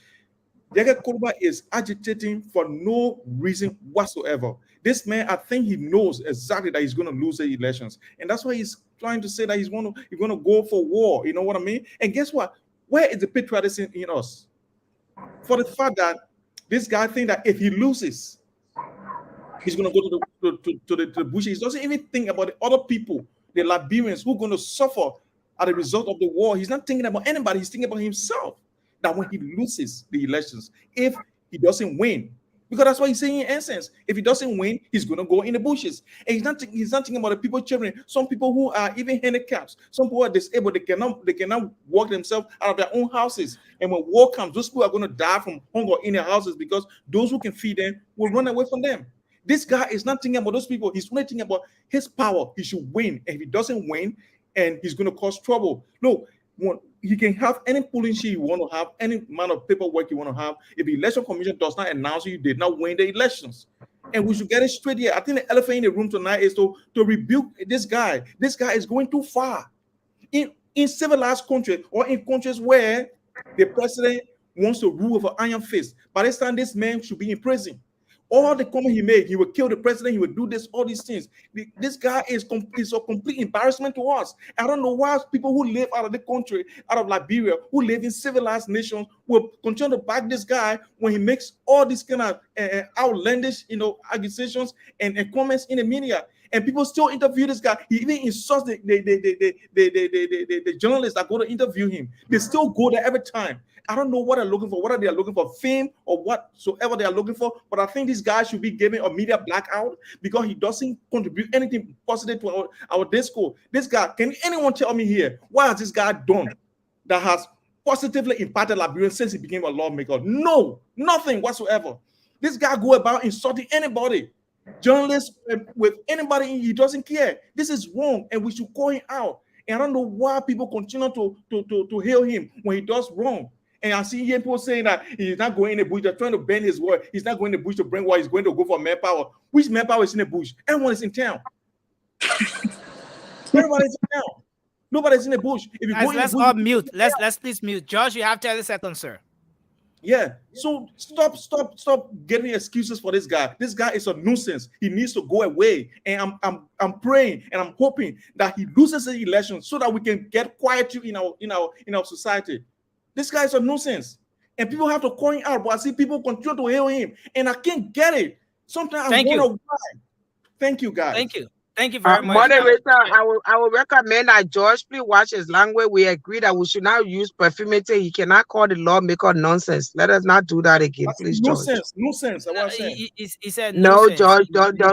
Yeke Kuruba is agitating for no reason whatsoever. This man, I think he knows exactly that he's going to lose the elections. And that's why he's trying to say that he's going to go for war. You know what I mean? And guess what? Where is the patriotism in us? For the fact that this guy thinks that if he loses, he's going to go to the bush. He doesn't even think about the other people, the Liberians who are going to suffer as a result of the war. He's not thinking about anybody. He's thinking about himself. That when he loses the elections, if he doesn't win, because that's what he's saying in essence, if he doesn't win, he's going to go in the bushes. And he's not thinking about the people, children, some people who are even handicapped, some people are disabled, they cannot walk themselves out of their own houses. And when war comes, those people are going to die from hunger in their houses because those who can feed them will run away from them. This guy is not thinking about those people. He's only thinking about his power. He should win. And if he doesn't win, and he's going to cause trouble. Look, you can have any polling sheet you want to have, any amount of paperwork you want to have. If the election commission does not announce you did not win the elections, and we should get it straight here. I think the elephant in the room tonight is to rebuke this guy. This guy is going too far. In civilized countries or in countries where the president wants to rule with an iron fist, by this time this man should be in prison. All the comment he made, he will kill the president, he will do this, all these things. This guy is a complete embarrassment to us. I don't know why people who live out of the country, out of Liberia, who live in civilized nations, will continue to back this guy when he makes all these kind of outlandish, accusations and comments in the media. And people still interview this guy. He even insults the journalists that go to interview him. They still go there every time. I don't know what they're looking for, whether they are looking for fame or whatsoever they are looking for, but I think this guy should be given a media blackout because he doesn't contribute anything positive to our discourse. This guy, can anyone tell me here, what has this guy done that has positively impacted Liberians since he became a lawmaker? No, nothing whatsoever. This guy go about insulting anybody, journalists, with anybody, he doesn't care. This is wrong, and we should call him out. And I don't know why people continue to hail him when he does wrong. And I see here people saying that he's not going in the bush. They're trying to bend his word. He's not going in the bush to bring war. He's going to go for manpower. Which manpower is in the bush? Everyone is in town. Everybody's in town. Nobody's in the bush. If you let's all mute. Let's please mute. Josh, you have 30 seconds, sir. Yeah. So stop getting excuses for this guy. This guy is a nuisance. He needs to go away. And I'm praying and I'm hoping that he loses the election so that we can get quiet in our society. This guy is a nuisance. and people have to call him out. But I see people continue to hail him, and I can't get it. Sometimes I wonder why. Thank you, guys. Thank you. Thank you very much. Moderator, I will recommend that George please watch his language. We agree that we should not use profanity. He cannot call the lawmaker nonsense. Let us not do that again, please, George. No sense. He said no, sense. George,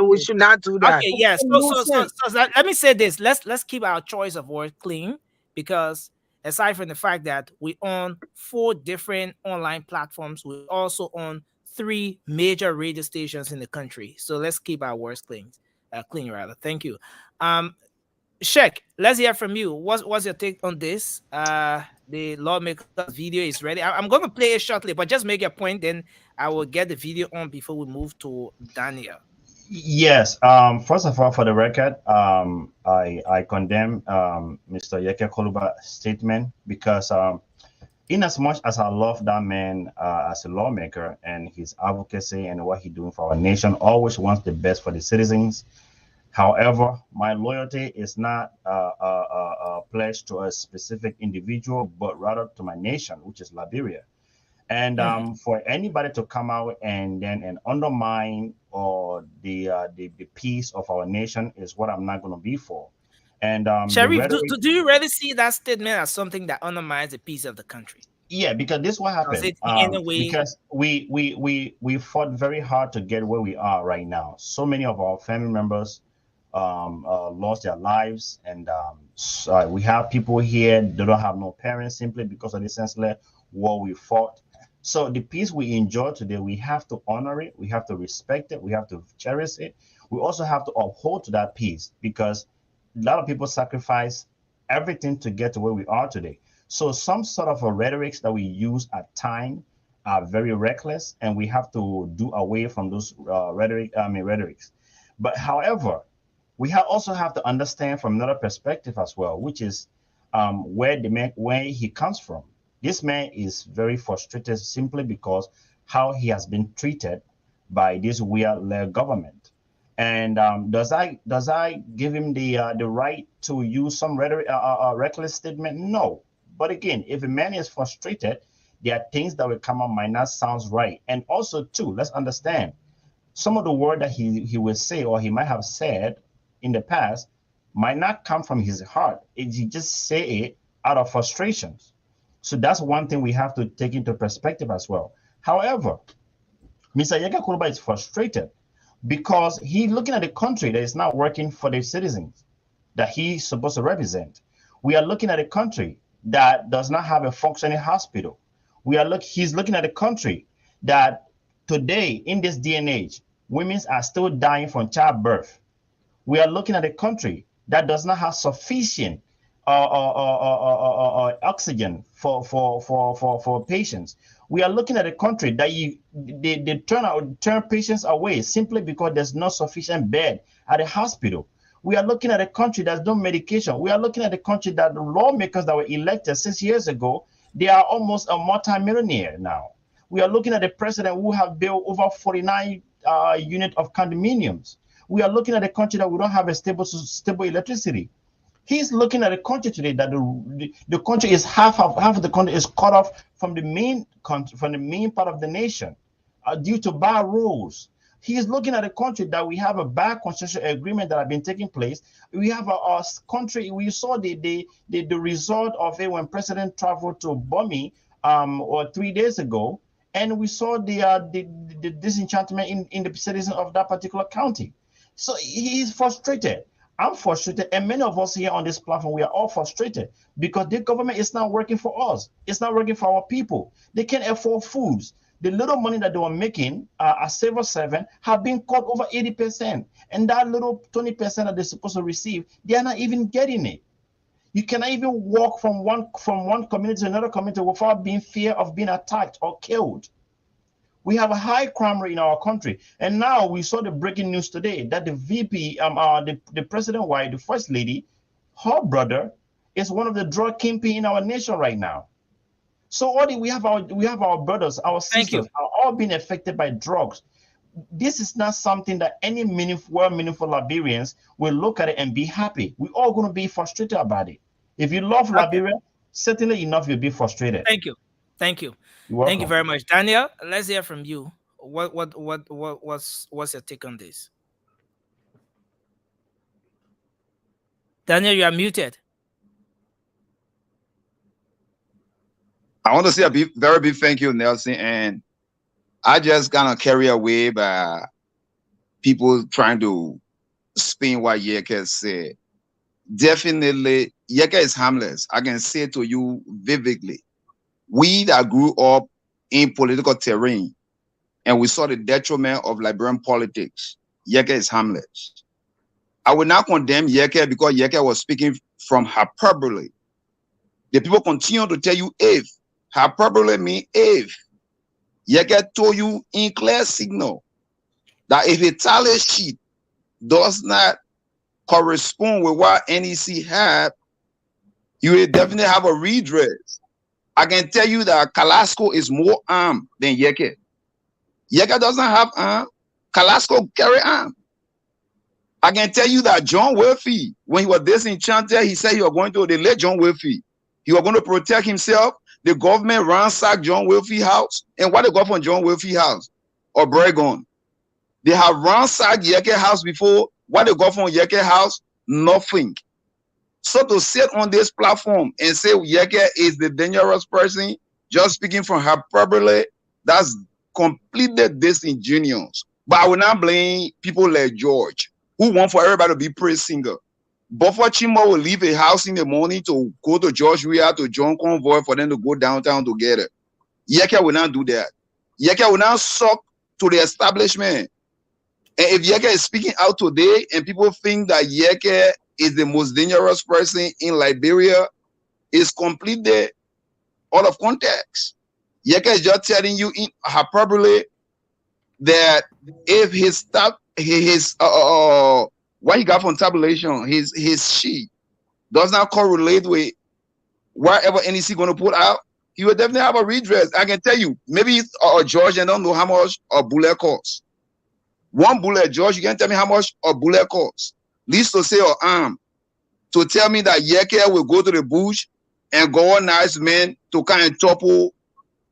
we should not do that. Okay, yes. So let me say this. Let's keep our choice of words clean, because aside from the fact that we own 4 different online platforms, we also own 3 major radio stations in the country. So let's keep our words clean. Thank you. Sheikh, let's hear from you. What's your take on this? The lawmaker video is ready. I'm going to play it shortly, but just make your point, then I will get the video on before we move to Daniel. Yes. First of all, for the record, I condemn Mr. Yeke Koluba's statement, because in as much as I love that man as a lawmaker and his advocacy and what he's doing for our nation, always wants the best for the citizens. However, my loyalty is not pledged to a specific individual, but rather to my nation, which is Liberia. And for anybody to come out and undermine or the peace of our nation is what I'm not going to be for. And Sheriff, do you really see that statement as something that undermines the peace of the country? Yeah, because this is what happened. Because we fought very hard to get where we are right now. So many of our family members lost their lives, and we have people here that don't have no parents simply because of the senseless war we fought. So the peace we enjoy today, we have to honor it, we have to respect it, we have to cherish it. We also have to uphold to that peace, because a lot of people sacrifice everything to get to where we are today. So some sort of rhetorics that we use at times are very reckless, and we have to do away from those rhetorics. But however, we also have to understand from another perspective as well, which is where he comes from. This man is very frustrated simply because how he has been treated by this weird government. And does I give him the right to use some reckless statement? No. But again, if a man is frustrated, there are things that will come out might not sound right. And also, too, let's understand, some of the word that he will say or he might have said in the past might not come from his heart. He just say it out of frustrations. So that's one thing we have to take into perspective as well. However, Mr. Yeke Koluba is frustrated because he's looking at a country that is not working for the citizens that he's supposed to represent. We are looking at a country that does not have a functioning hospital. He's looking at a country that today, in this day and age, women are still dying from childbirth. We are looking at a country that does not have sufficient oxygen for patients. We are looking at a country that they turn patients away simply because there's not sufficient bed at a hospital. We are looking at a country that's no medication. We are looking at a country that the lawmakers that were elected 6 years ago, they are almost a multimillionaire now. We are looking at a president who have built over 49 units of condominiums. We are looking at a country that we don't have a stable electricity. He's looking at a country today that the country is half of the country is cut off from the main country, from the main part of the nation due to bad rules. He is looking at a country that we have a bad constitutional agreement that have been taking place. We have a country. We saw the result of it when President traveled to Bomi or 3 days ago, and we saw the disenchantment in the citizens of that particular county. So he is frustrated. I'm frustrated, and many of us here on this platform, we are all frustrated because the government is not working for us. It's not working for our people. They can't afford foods. The little money that they were making as civil servant have been cut over 80%. And that little 20% that they're supposed to receive, they are not even getting it. You cannot even walk from one community to another community without being fear of being attacked or killed. We have a high crime rate in our country. And now we saw the breaking news today that the VP, the president wife, the first lady, her brother is one of the drug kingpin in our nation right now. So we have our brothers, our sisters are all being affected by drugs. This is not something that any meaningful Liberians will look at it and be happy. We're all going to be frustrated about it. If you love Liberia, certainly enough you'll be frustrated. Thank you. Thank you very much, Daniel. Let's hear from you. What's your take on this? Daniel, you are muted. I want to say a very big thank you, Nelson. And I just kind of carry away by people trying to spin what Yeke said. Definitely, Yeke is harmless. I can say to you vividly. We that grew up in political terrain and we saw the detriment of Liberian politics, Yeke is harmless. I will not condemn Yeke because Yeke was speaking from hyperbole. The people continue to tell you if. Hyperbole means if. Yeke told you in clear signal that if a tally sheet does not correspond with what NEC had, you will definitely have a redress. I can tell you that Kalasco is more armed than Yeke. Yeke doesn't have arm. Kalasco carry arm. I can tell you that John Wilfie, when he was disenchanted, he said he was going to let John Wilfie. He was going to protect himself. The government ransacked John Wilfie house. And what they got from John Wilfie house? Obregon. They have ransacked Yeke house before. What they got from Yeke house? Nothing. So to sit on this platform and say Yeke is the dangerous person, just speaking from hyperbole, that's completely disingenuous. But I will not blame people like George, who want for everybody to be praise singer. Buffer Chimo will leave a house in the morning to go to George Weah to join convoy for them to go downtown together. Yeke will not do that. Yeke will not suck to the establishment. And if Yeke is speaking out today and people think that Yeke is the most dangerous person in Liberia, is completely out of context. Yeke is just telling you in hyperbole that if his stuff, what he got from tabulation, his sheet does not correlate with whatever NEC going to put out, he will definitely have a redress. I can tell you, maybe George, I don't know how much a bullet costs. One bullet, George, you can tell me how much a bullet costs. Least to say or arm to tell me that Yeke will go to the bush and go on nice men to kind of topple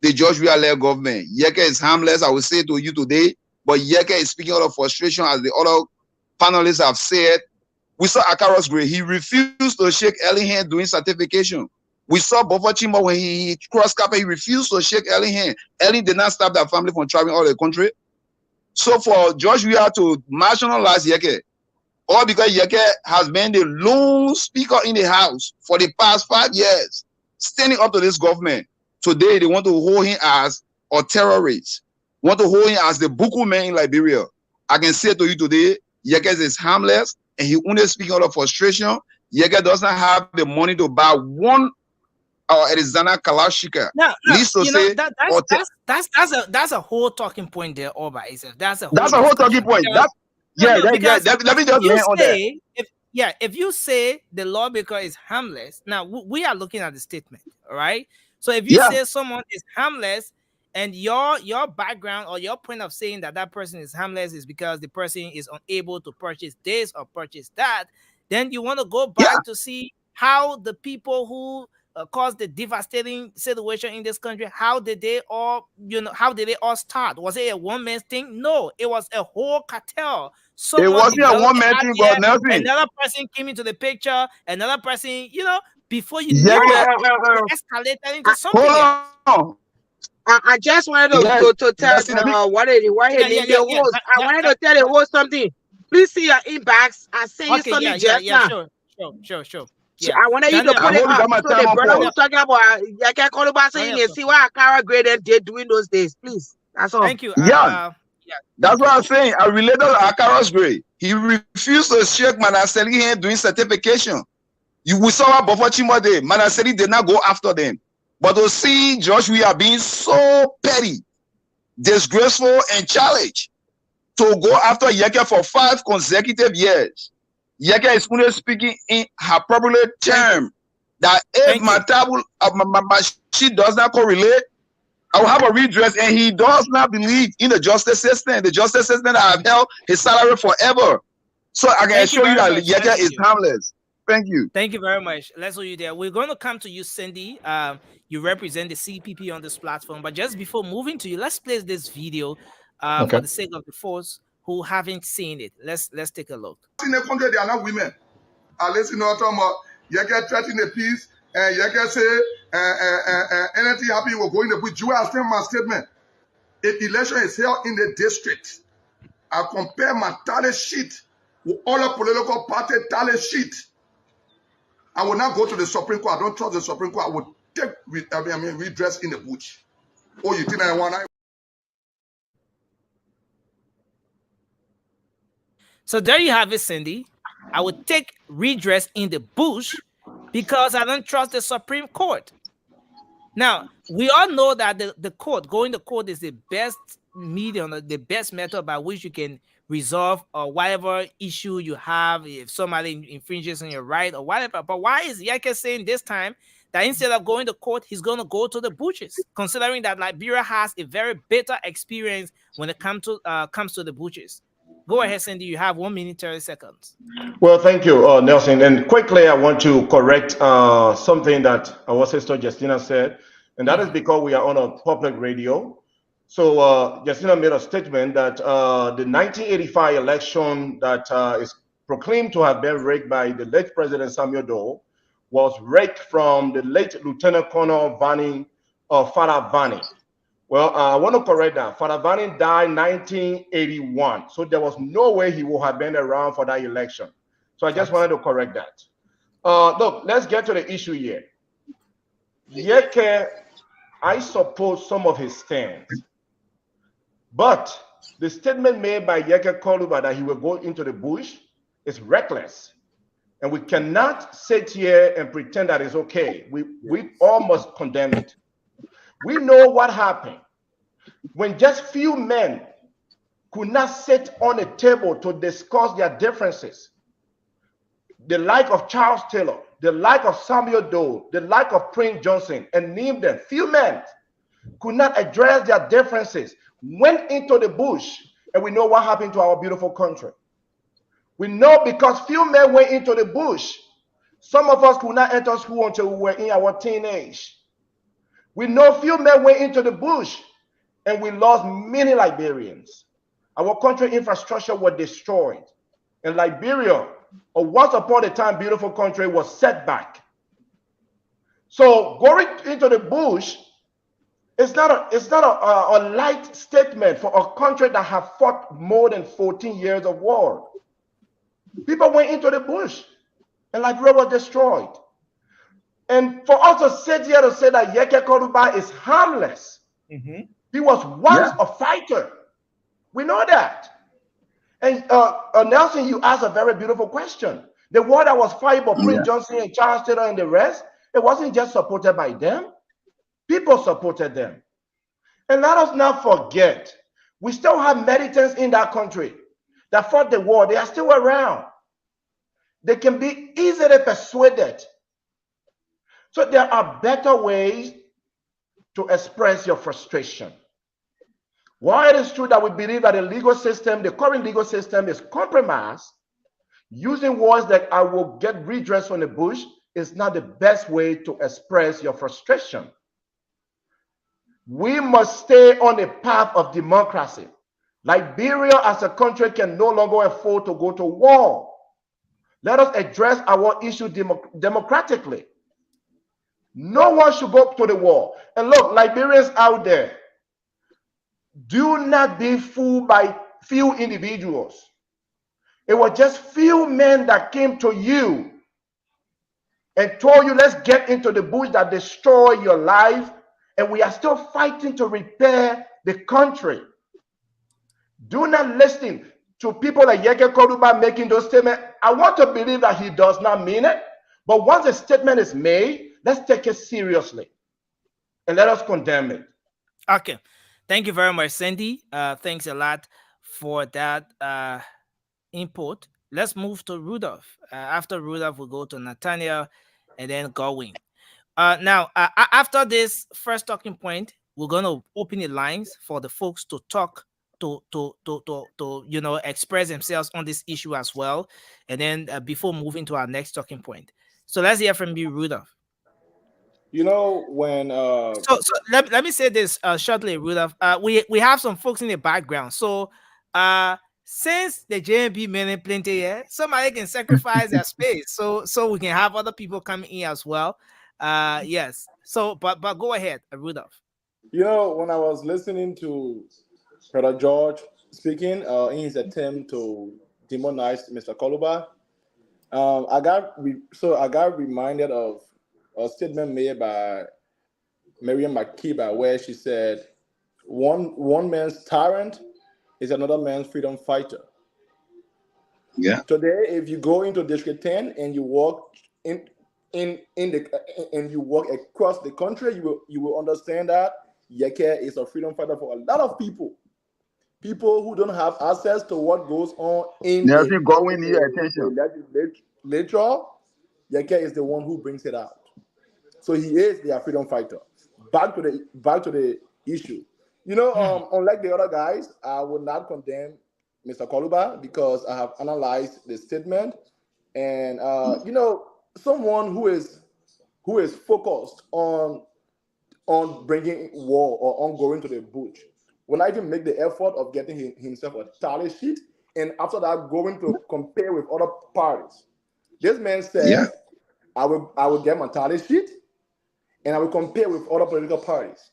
the George Weah-led government. Yeke is harmless, I will say to you today, but Yeke is speaking out of frustration, as the other panelists have said. We saw Akaros Gray. He refused to shake Ellie's hand doing certification. We saw Buffer Chimo when he crossed Kappa, he refused to shake Ellie's hand. Ellie did not stop that family from traveling all the country. So for George Weah to marginalize Yeke, all because Yeke has been the lone speaker in the House for the past 5 years, standing up to this government. Today, they want to hold him as a terrorist, want to hold him as the Buku man in Liberia. I can say to you today, Yeke is harmless, and he only speaking out of frustration. Yeke doesn't have the money to buy one Arizona Kalashika. No, that's a whole talking point there all by itself. That's a whole talking point. Let me just land on that. If you say the lawmaker is harmless, now we are looking at the statement, all right? So if you say someone is harmless, and your background or your point of saying that person is harmless is because the person is unable to purchase this or purchase that, then you want to go back to see how the people who caused the devastating situation in this country, how did they all start? Was it a one-man thing? No, it was a whole cartel. It wasn't a one-man thing, but Nelson. Another person came into the picture, another person, before you knew it escalated into something else. I just wanted to tell what he host. I wanted to tell the host something. Please see your inbox. I sent you something just now. Sure. So I wanted you to put it up. So the brother who's talking about, I can call about saying and see what Akara Grade did during those days. Please. That's all. Thank you. That's what I'm saying. I related to Akara's Grade. He refused to shake Manaseli hand doing certification. We saw what Buffer Chimo did. Manaseli did not go after them. But to see Josh, we are being so petty, disgraceful, and challenged to go after Yeke for 5 consecutive years. Yeke is only speaking in hyperbole term that if my sheet does not correlate, I will have a redress, and he does not believe in the justice system. The justice system that have held his salary forever. So I can assure you that Yeke is harmless. Thank you. Thank you very much. Let's hold you there. We're going to come to you, Cindy. You represent the CPP on this platform. But just before moving to you, let's play this video Okay. for the sake of the folks who haven't seen it. Let's take a look. In a country, they are not women. Unless you know you get threatened the peace, and you can say anything happen, you will go in the bush. You are saying my statement. If election is held in the district, I compare my talent sheet with all the political party talent sheet. I will not go to the Supreme Court. I don't trust the Supreme Court. I would take redress in the bush. Oh, you think I want? So there you have it, Cindy. I would take redress in the bush because I don't trust the Supreme Court. Now, we all know that the court, going to court is the best medium, the best method by which you can resolve or whatever issue you have, if somebody infringes on your right or whatever. But why is Yeke saying this time that instead of going to court, he's going to go to the bushes, considering that Liberia has a very bitter experience when it comes to the bushes? Go ahead, Cindy. You have 1 minute, 30 seconds. Well, thank you, Nelson. And quickly, I want to correct something that our sister Justina said, and that is because we are on a public radio. So Justina made a statement that the 1985 election that is proclaimed to have been rigged by the late President Samuel Doe was rigged from the late Lieutenant Colonel Father Vani. Well, I want to correct that. Father Vani died in 1981. So there was no way he would have been around for that election. So I just wanted to correct that. Look, let's get to the issue here. Yeke, I suppose some of his stands. But the statement made by Yeke Koluba that he will go into the bush is reckless. And we cannot sit here and pretend that it's okay. We all must condemn it. We know what happened when just few men could not sit on a table to discuss their differences. The like of Charles Taylor, the like of Samuel Doe, the like of Prince Johnson, and name them. Few men could not address their differences, went into the bush, and we know what happened to our beautiful country. We know because few men went into the bush. Some of us could not enter school until we were in our teenage. We know few men went into the bush and we lost many Liberians. Our country infrastructure was destroyed. And Liberia, a once upon a time beautiful country, was set back. So going into the bush is not a light statement for a country that have fought more than 14 years of war. People went into the bush and Liberia was destroyed. And for us to sit here to say that Yeke Koluba is harmless, he was once a fighter. We know that. And Nelson, you asked a very beautiful question. The war that was fighting by Prince Johnson and Charles Taylor and the rest, it wasn't just supported by them. People supported them. And let us not forget, we still have militants in that country that fought the war. They are still around. They can be easily persuaded. So there are better ways to express your frustration. While it is true that we believe that the legal system, the current legal system is compromised, using words like I will get redress from the bush is not the best way to express your frustration. We must stay on the path of democracy. Liberia as a country can no longer afford to go to war. Let us address our issue democratically. No one should go to the war. And look, Liberians out there, do not be fooled by few individuals. It was just few men that came to you and told you, let's get into the bush that destroy your life. And we are still fighting to repair the country. Do not listen to people like Yeke Koluba making those statements. I want to believe that he does not mean it. But once a statement is made, let's take it seriously and let us condemn it. Okay. Thank you very much, Cindy. Thanks a lot for that input. Let's move to Rudolph. After Rudolph, we'll go to Nathaniel and then Godwin. Now, after this first talking point, we're going to open the lines for the folks to talk express themselves on this issue as well, and then before moving to our next talking point. So let's hear from you, Rudolph. You know, when So let me say this shortly, Rudolph. We have some folks in the background. So since the JMB men plenty here, somebody can sacrifice their space so we can have other people coming in as well. Yes. So but go ahead, Rudolph. You know, when I was listening to Brother George speaking in his attempt to demonize Mr. Koluba, I got reminded of a statement made by Miriam Makeba, where she said, "One man's tyrant is another man's freedom fighter." Yeah. Today, if you go into District 10 and you walk and you walk across the country, you will understand that Yeke is a freedom fighter for a lot of people. People who don't have access to what goes on in Nothing going near attention. Legislature, Yeke is the one who brings it out. So he is their freedom fighter. Back to the issue. You know, unlike the other guys, I will not condemn Mr. Koluba because I have analyzed the statement, and you know, someone who is focused on bringing war or on going to the bush will not even make the effort of getting himself a tally sheet, and after that going to compare with other parties. This man said, I will get my tally sheet and I will compare with other political parties.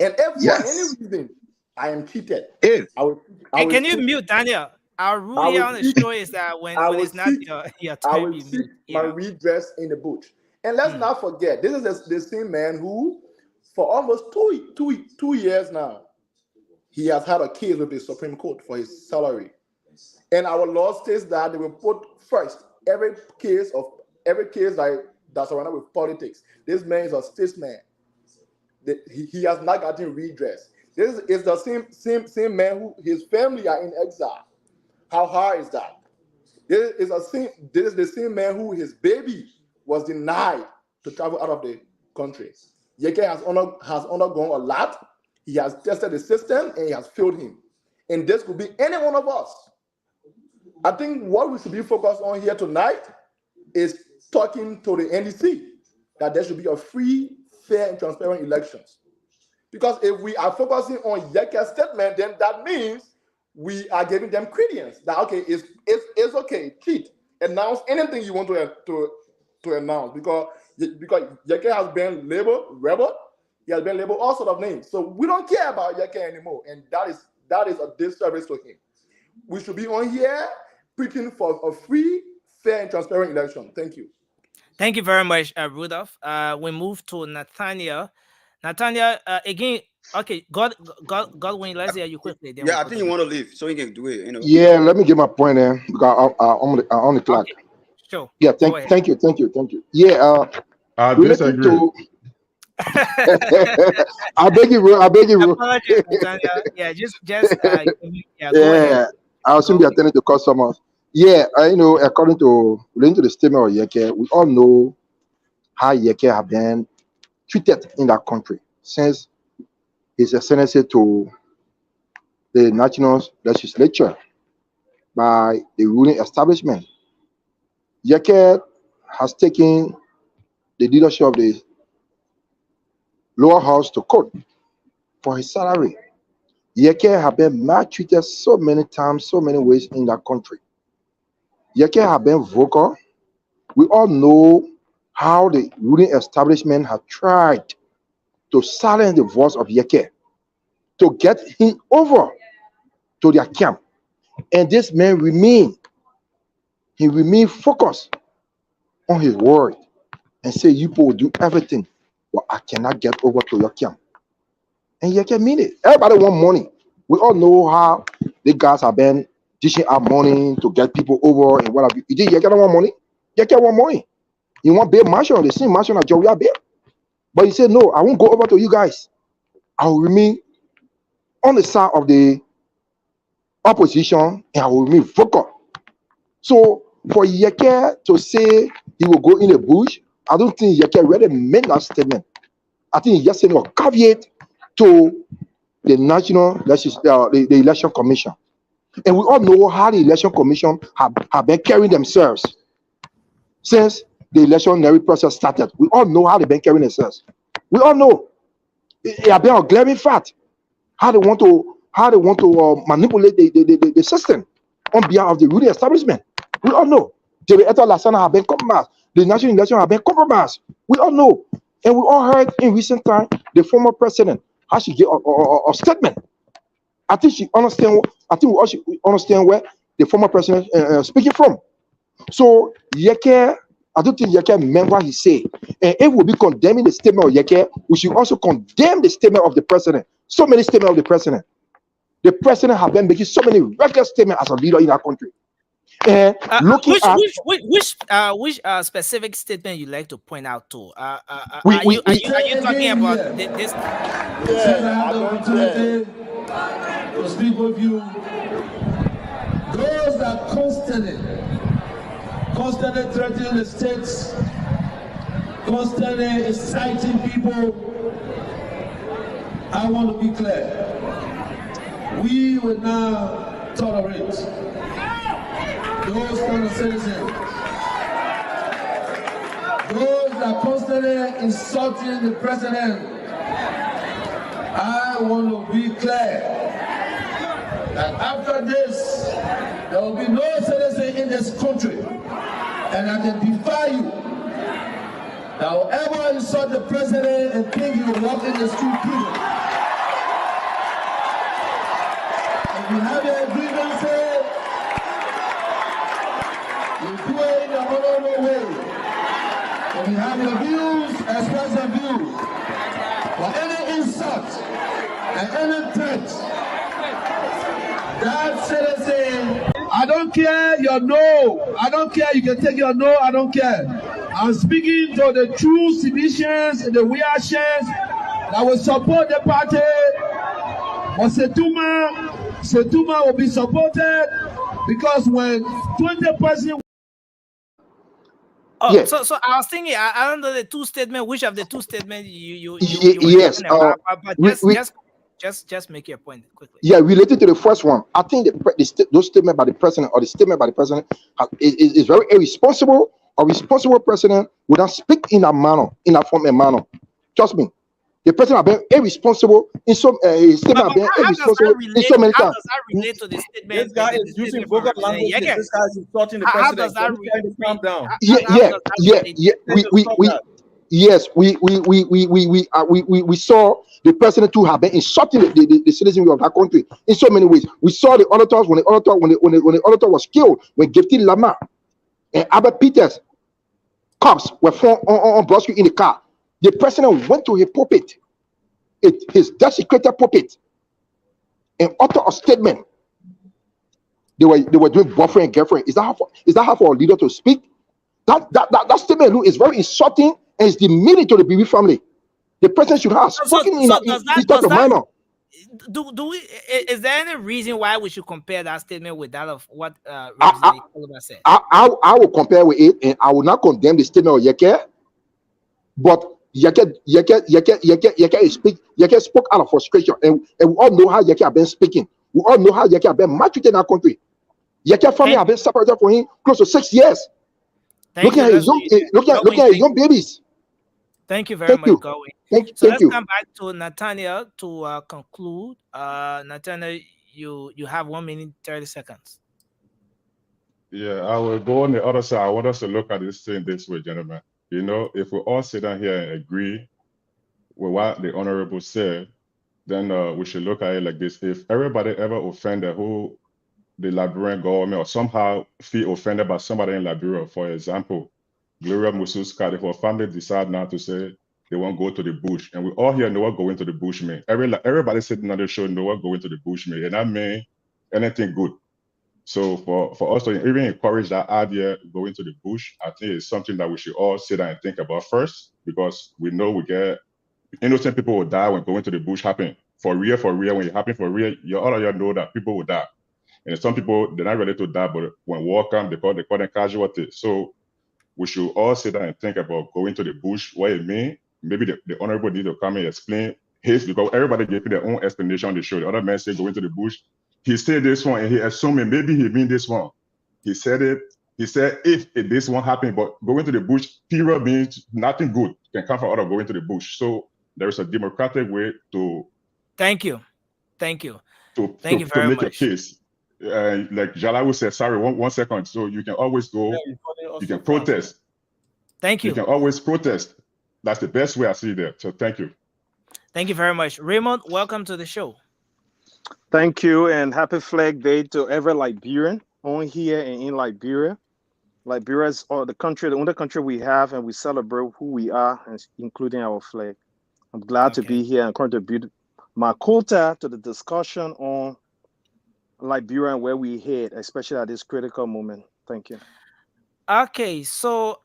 And if for any reason I am cheated, Can you mute Daniel? Our rule here on the show is that when it's not your time, I will seek my redress in the bush. And let's not forget, this is the same man who, for almost two years now, he has had a case with the Supreme Court for his salary. And our law states that they will put first every case that's surrounded with politics. This man is a statesman. He has not gotten redress. This is the same man who his family are in exile. How hard is that? This is the same man who his baby was denied to travel out of the country. Yeke has undergone a lot. He has tested the system and he has failed him. And this could be any one of us. I think what we should be focused on here tonight is talking to the NDC that there should be a free, fair, and transparent elections. Because if we are focusing on Yeke's statement, then that means we are giving them credence. That okay, it's okay, cheat, announce anything you want to announce. Because Yeke has been labeled rebel, he has been labeled all sorts of names. So we don't care about Yeke anymore, and that is a disservice to him. We should be on here preaching for a free, fair, and transparent election. Thank you. Thank you very much, Rudolph. We move to Nathaniel. Nathaniel, again, okay, Godwin, let's hear you quickly. Yeah, I think you want to leave so you can do it. You know. Yeah, let me get my point there because I'm on the clock. Okay. Sure. Yeah, thank you. Yeah, I disagree. I beg you, bro. Apologies, Nathaniel. Yeah, just yeah. I'll soon be attending to customers. Yeah, according to the statement of Yeke, we all know how Yeke have been treated in that country since his ascendancy to the national legislature by the ruling establishment. Yeke has taken the leadership of the lower house to court for his salary. Yeke have been maltreated so many times, so many ways in that country. Yeke have been vocal. We all know how the ruling establishment have tried to silence the voice of Yeke, to get him over to their camp. And this man remain focused on his word and say, you people will do everything, but I cannot get over to your camp. And Yeke mean it. Everybody want money. We all know how the guys have been dishing out money to get people over and what have you. Yeke don't want money. Yeke want money. You want Babe Marshall, the same Marshall that Joey Babe. But he said, no, I won't go over to you guys. I will remain on the side of the opposition and I will remain vocal. So for Yeke to say he will go in the bush, I don't think Yeke really meant that statement. I think he just said a caveat to the the Election Commission. And we all know how the Election Commission have been carrying themselves since the electionary process started. We all know how they've been carrying themselves. We all know. It have been a glaring fact how they want to manipulate the system on behalf of the ruling establishment. We all know. The Eto Lassana have been compromised. The national election have been compromised. We all know. And we all heard in recent time the former president how she gave a statement. I think we all should understand where the former president speaking from. So Yeke, I don't think Yeke meant what he said. And if we'll be condemning the statement of Yeke, we should also condemn the statement of the president. So many statements of the president. The president have been making so many reckless statements as a leader in our country. And looking which specific statement you like to point out to? Are you talking about this? Yeah, I don't to speak with you. Those that constantly threatening the states, constantly inciting people, I want to be clear. We will not tolerate those kind of citizens. Those that constantly insulting the president. I want to be clear that after this, there will be no citizen in this country, and I can defy you that will ever insult the president and think you will walk in the street prison. If you have your grievances, you do it in an honorable way. If you have your views, express your views. For any insult and any threat, that citizen, I don't care your no. I don't care. You can take your no. I don't care. I'm speaking to the true citizens in the Wiashens that will support the party. But Setuma will be supported because when 20%. Oh, yes. so I was thinking, I don't know the two statements. Which of the two statements you yes. about, but just make your point quickly. Yeah, related to the first one, I think those statements by the president or the statement by the president is very irresponsible. A responsible president would not speak in a manner, in a form and manner. Trust me. The president have been irresponsible in some statement have been irresponsible in so many times. How does that relate to the statement? This guy is using vulgar language. Yeah, this guy is insulting the how president. does that Trying to calm down. We saw the president too have been insulting the citizenry of that country in so many ways. We saw the auditors when the auditor was killed, when Gifty Lama and Albert Peters cops were found on Broad Street in the car. The president went to his pulpit, his desecrated pulpit, and uttered a statement. They were doing boyfriend and girlfriend. Is that how for a leader to speak? That statement is very insulting and is demeaning to the BB family. The president should have spoken in that manner. Is there any reason why we should compare that statement with that of what Representative said? I will compare with it, and I will not condemn the statement of Yeke, but Yeke spoke out of frustration, and we all know how Yeke have been speaking. We all know how Yeke have been maltreated in our country. Yeke family have been separated from him close to 6 years. Looking at his young babies. Thank you very much, Gowie. Let's come back to Nathaniel to conclude. Nathaniel, you have 1 minute 30 seconds. Yeah, I will go on the other side. I want us to look at this thing this way, gentlemen. You know, if we all sit down here and agree with what the honorable said, then we should look at it like this. If everybody ever offended the Liberian government or somehow feel offended by somebody in Liberia, for example, Gloria Mususka, if her family decide now to say they won't go to the bush, and we all here know what going to the bush mean. Everybody sitting on the show know what going to the bush mean, and that mean anything good. So for us to even encourage that idea going to the bush, I think it's something that we should all sit down and think about first, because we know we get innocent people will die when going to the bush happen. For real, when it happen for real, all of you know that people will die. And some people, they're not ready to die, but when war comes, they call them casualties. So we should all sit down and think about going to the bush, what it means. Maybe the honorable need to come and explain his, because everybody gave their own explanation on the show. The other man said go into the bush. He said this one, and he assuming maybe he mean this one. He said it. He said if this one happened, but going to the bush, period, means nothing good can come out of going to the bush. So there is a democratic way to. Thank you. Thank you. Thank you very much. To make your case. Like Jalawu said, sorry, one second. So you can always go, you can protest. Thank you. You can always protest. That's the best way I see that. So thank you. Thank you very much. Raymond, welcome to the show. Thank you, and happy Flag Day to every Liberian on here and in Liberia. Liberia is the country, the only country we have, and we celebrate who we are, including our flag. I'm glad to be here and contribute my quota to the discussion on Liberia and where we head, especially at this critical moment. Thank you. Okay, so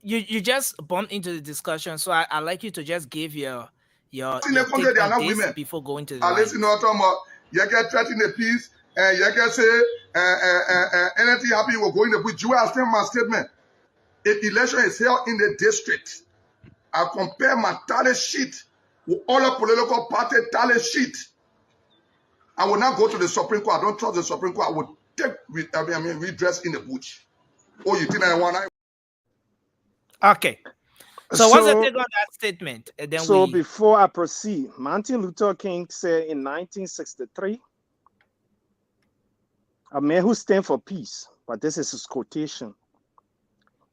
you just bumped into the discussion, so I'd like you to just give your take on this before going to the listen to you get threatening the peace, and you can say anything happen, we're going to put you as my statement. If election is held in the district, I compare my talent sheet with all the political party talent sheet. I will not go to the Supreme Court. I don't trust the Supreme Court. I would take redress in the bush. Oh, you think I want to? Okay. So what's the take on that statement? Then before I proceed, Martin Luther King said in 1963, a man who stands for peace, but this is his quotation.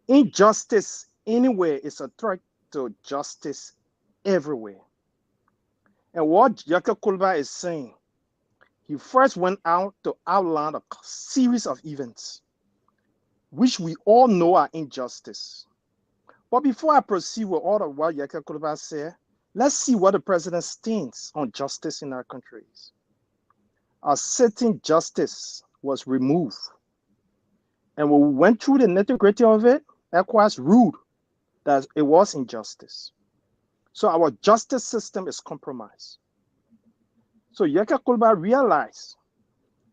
Injustice anywhere is a threat to justice everywhere. And what Jacob Kulba is saying, he first went out to outline a series of events, which we all know are injustice. But before I proceed with all of what Jacob Kulba said, let's see what the president stands on justice in our countries. A certain justice was removed. And when we went through the nitty-gritty of it, ECOWAS ruled that it was injustice. So our justice system is compromised. So Jacob Kulba realized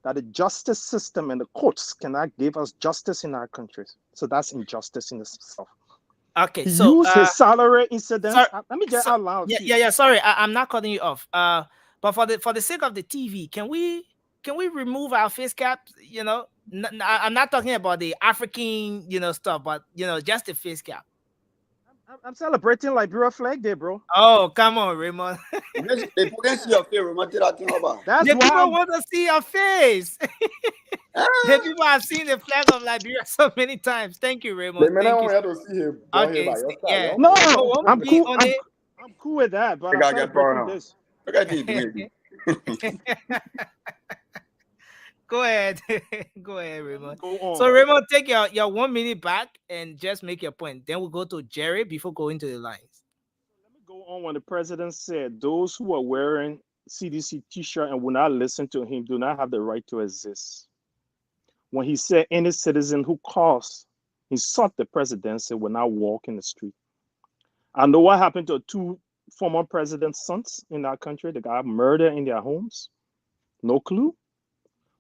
that the justice system and the courts cannot give us justice in our countries. So that's injustice in itself. Okay, he so used his salary incident. Let me just out loud. Yeah. Sorry, I'm not cutting you off. But for the sake of the TV, can we remove our face caps? You know, I'm not talking about the African, stuff, but just the face cap. I'm celebrating Liberia Flag Day, bro. Oh, come on, Raymond. They couldn't see your face, Raymond. That's the why people want to see your face. The people have seen the flag of Liberia so many times. Thank you, Raymond. They may not want to see him. Okay, yeah. No, I'm cool. I'm cool with that, but I'm celebrating this. Go ahead. Go ahead, Raymond. So, Raymond, take your 1 minute back and just make your point. Then we'll go to Jerry before going to the lines. Let me go on when the president said those who are wearing CDC t-shirt and will not listen to him do not have the right to exist. When he said any citizen who calls, he sought the presidency will not walk in the street. I know what happened to 2 former president's sons in our country. They got murdered in their homes. No clue.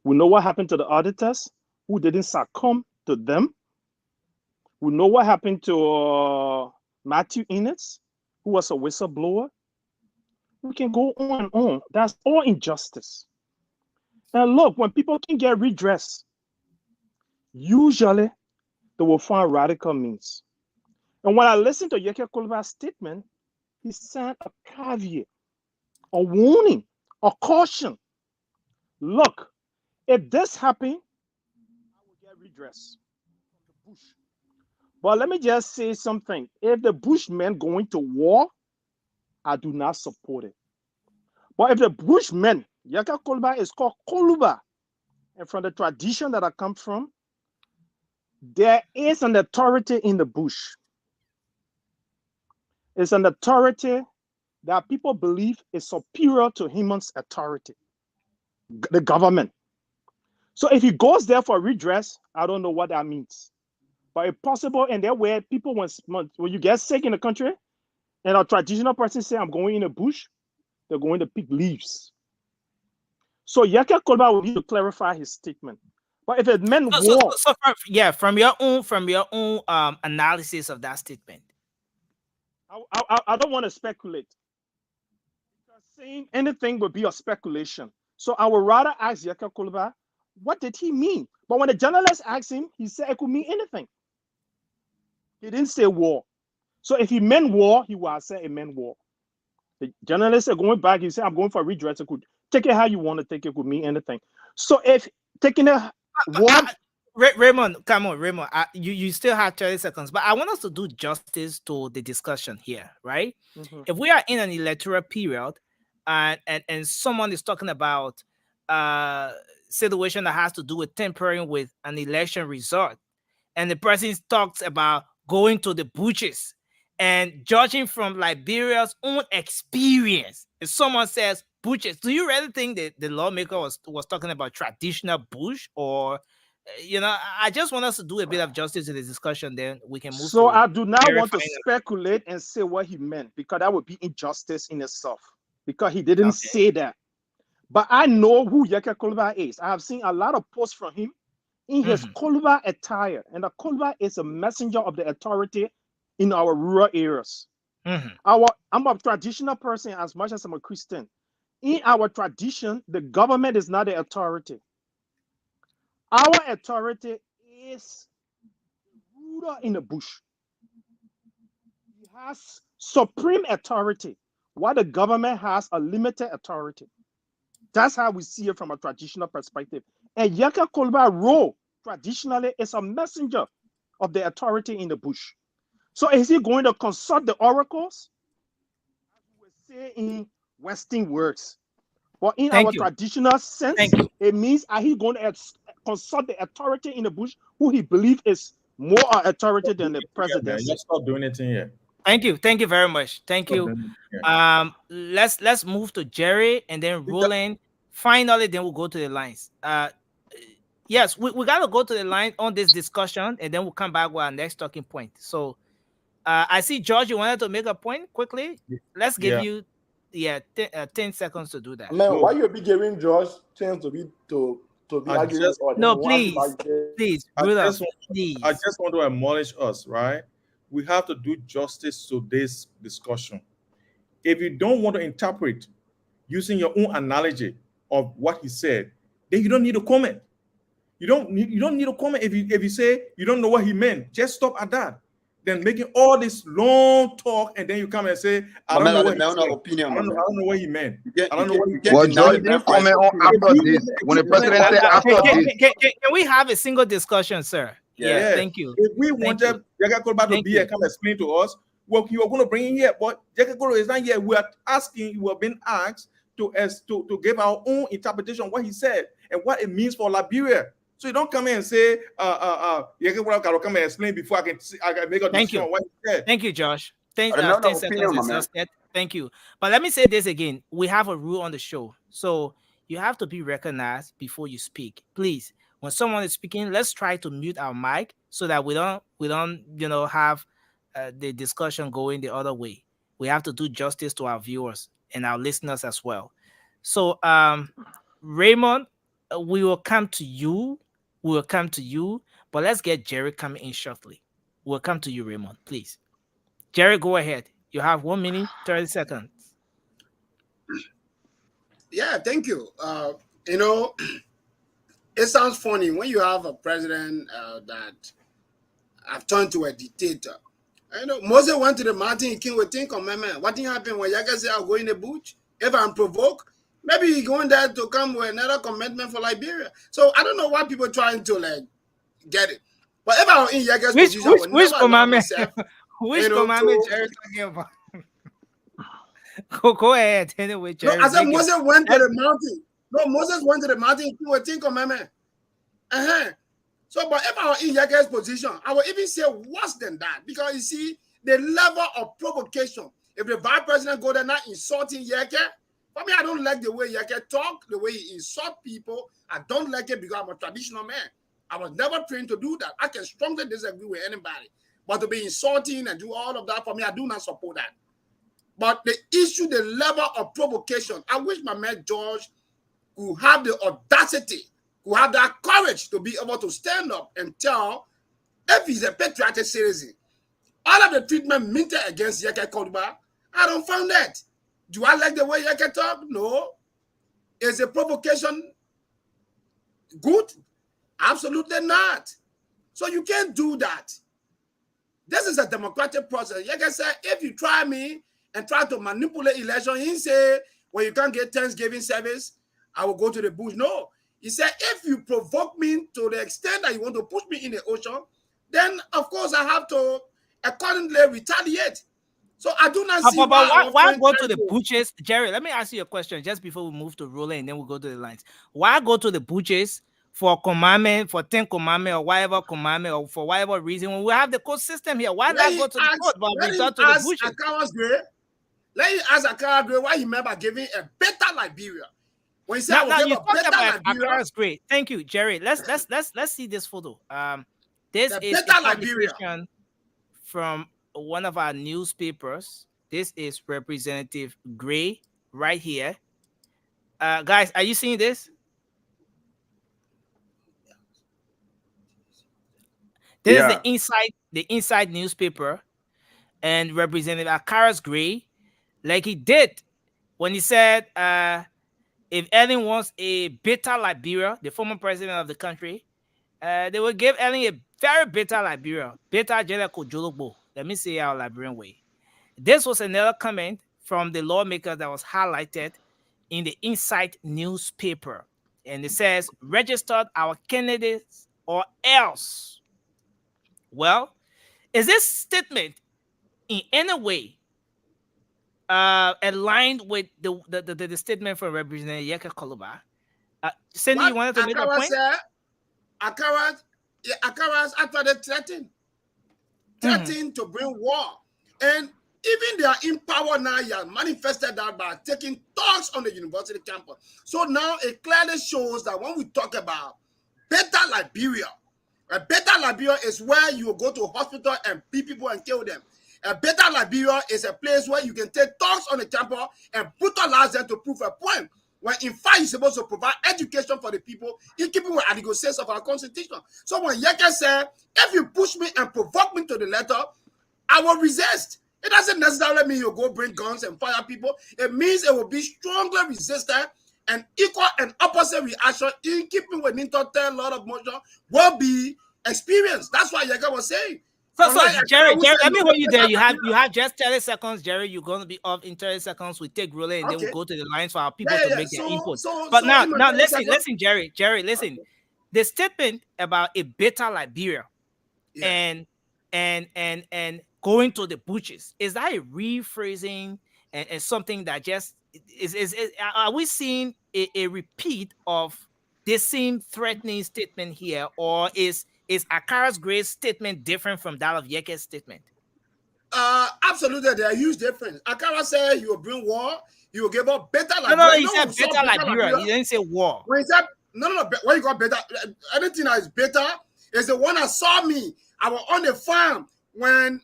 We know what happened to the auditors who didn't succumb to them. We know what happened to Matthew Innes, who was a whistleblower. We can go on and on. That's all injustice. And look, when people can get redress, usually they will find radical means. And when I listen to Jacob Kulba's statement, he sent a caveat, a warning, a caution. Look, if this happens, I will get redress from the bush. But let me just say something. If the Bushmen going to war, I do not support it. But if the Bushmen, Jacob Kulba is called Koluba, and from the tradition that I come from, there is an authority in the bush. It's an authority that people believe is superior to human's authority, the government. So if he goes there for redress, I don't know what that means. But if possible, and there where people, when you get sick in the country, and a traditional person say, I'm going in the bush, they're going to pick leaves. So Jacob Kulba will need to clarify his statement. But if it meant war, from your own analysis of that statement, I don't want to speculate. saying anything would be a speculation. So I would rather ask Yaka Kulba, what did he mean? But when the journalist asked him, he said it could mean anything. He didn't say war. So if he meant war, he would have said it meant war. The journalist said going back, he said, I'm going for redress. It could take it how you want to take it, could mean anything. So if taking a war. Raymond, come on, Raymond. You still have 30 seconds, but I want us to do justice to the discussion here, right? If we are in an electoral period and someone is talking about situation that has to do with tampering with an election result, and the person talks about going to the butchers and judging from Liberia's own experience, if someone says butchers, do you really think that the lawmaker was talking about traditional bush, or I just want us to do a bit of justice to the discussion, then we can move. So I do not want to speculate and say what he meant, because that would be injustice in itself, because he didn't say that. But I know who Yaka Kulba is. I have seen a lot of posts from him in his Kulba attire, and the Kulba is a messenger of the authority in our rural areas. I'm a traditional person as much as I'm a Christian. In our tradition, the government is not the authority. Our authority is ruler in the bush. He has supreme authority, while the government has a limited authority. That's how we see it from a traditional perspective. And Yaka Kulba role traditionally is a messenger of the authority in the bush. So is he going to consult the oracles? As we would say in Western words. But in our traditional sense, it means are he going to consult the authority in the bush, who he believes is more authority than the president? Let's stop doing it in here. Thank you very much. Thank you. Let's move to Jerry and then Roland. Finally, then we'll go to the lines. Yes, we got to go to the line on this discussion, and then we'll come back with our next talking point. So I see George, you wanted to make a point quickly. Let's give you 10 seconds to do that. Man, why you be giving George chance to be arguing? No, please, I just want to admonish us, right? We have to do justice to this discussion. If you don't want to interpret using your own analogy of what he said, then you don't need to comment. You don't need to comment if you say you don't know what he meant. Just stop at that. Then making all this long talk, and then you come and say, I don't know what he meant. I don't know what he meant. Well, George didn't comment on after this. When the president said after this. Can we have a single discussion, sir? Yeah, thank you. If we wanted Yaka Kulba to be here, come explain to us what you are going to bring in here, but Yaka Kulba is not here. We are being asked to give our own interpretation of what he said and what it means for Liberia. So you don't come in and say, Yaka Kulba can come and explain before I can make a decision on what he said. Thank you, Josh. 10 seconds exhausted. Thank you. But let me say this again. We have a rule on the show. So you have to be recognized before you speak. Please, when someone is speaking, let's try to mute our mic so that we don't have the discussion going the other way. We have to do justice to our viewers and our listeners as well. So, Raymond, we will come to you. But let's get Jerry coming in shortly. We'll come to you, Raymond, please. Jerry, go ahead. You have 1 minute, 30 seconds. Yeah, thank you. It sounds funny when you have a president that have turned to a dictator. Moses went to the mountain, he came with 10 commandments. What thing happened when Yaka said, I'll go in the bush? If I'm provoked, maybe he's going there to come with another commandment for Liberia. So I don't know why people trying to get it. But if I'm in Yaka's position, which commandment? Which commandment Jerry talking about? Go ahead. Anyway, Jerry, I said Moses went to the mountain. No, Moses went to the mountain, he came with 10 commandments. So, but if I were in Yaka's position, I would even say worse than that, because you see the level of provocation. If the vice president go there not insulting Yaka, for me, I don't like the way Yaka talk, the way he insult people. I don't like it because I'm a traditional man. I was never trained to do that. I can strongly disagree with anybody, but to be insulting and do all of that, for me, I do not support that. But the issue, the level of provocation, I wish my man George could have the audacity, who have that courage to be able to stand up and tell if he's a patriotic citizen. All of the treatment minted against Yaka Kulba, I don't find that. Do I like the way Yeke talk? No. Is a provocation good? Absolutely not. So you can't do that. This is a democratic process. Yeke said, if you try me and try to manipulate election, he say, well, you can't get Thanksgiving service, I will go to the bush. No. He said, if you provoke me to the extent that you want to push me in the ocean, then, of course, I have to accordingly retaliate. So I do not see why go to the butchers. Jerry, let me ask you a question just before we move to rolling and then we'll go to the lines. Why go to the butchers for commandment, for 10 commandment or whatever commandment or for whatever reason when we have the court system here? Why not go to the court but resort to the butchers? Let me ask Akara's Gray why he remember giving a better Liberia. When he said now you talk about Akara's Gray. Thank you, Jerry. Let's see this photo. This is a publication from one of our newspapers. This is Representative Gray right here. Guys, are you seeing this? This is the inside newspaper, and Representative Akara's Gray, like he did when he said, if Ellen wants a bitter Liberia, the former president of the country, they will give Ellen a very bitter Liberia, bitter Jeleko Jolobo. Let me say our Liberian way. This was another comment from the lawmaker that was highlighted in the Inside newspaper. And it says, registered our candidates or else. Well, is this statement in any way aligned with the statement from Representative Yeke Koluba? Cindy, you wanted to make a point? Akara's actually threatened to bring war. And even they are in power now, he has manifested that by taking talks on the university campus. So now it clearly shows that when we talk about better Liberia, a better Liberia is where you go to hospital and beat people and kill them. A better Liberia is a place where you can take talks on the campus and brutalize them to prove a point. When in fact you're supposed to provide education for the people in keeping with Article 6 of our constitution. So when Yeke said, if you push me and provoke me to the letter, I will resist. It doesn't necessarily mean you go bring guns and fire people. It means it will be strongly resistant and equal and opposite reaction in keeping with a lot of motion will be experienced. That's what Yeke was saying. So Jerry, let me hold you there. You have just 30 seconds, Jerry. You're going to be off in 30 seconds. We take rolling and then we'll go to the lines for our people to make their input. But now listen, Jerry, listen. The statement about a better Liberia and going to the butchers, is that a rephrasing and something that just is are we seeing a repeat of the same threatening statement here, or is Akara's Gray's statement different from that of Yeke's statement? Absolutely, they are huge difference. Akara said you will bring war, you will give up better Liberia. No, he said better Liberia. He didn't say war. When he said no, when you got better, anything that is better is the one that saw me. I was on the farm when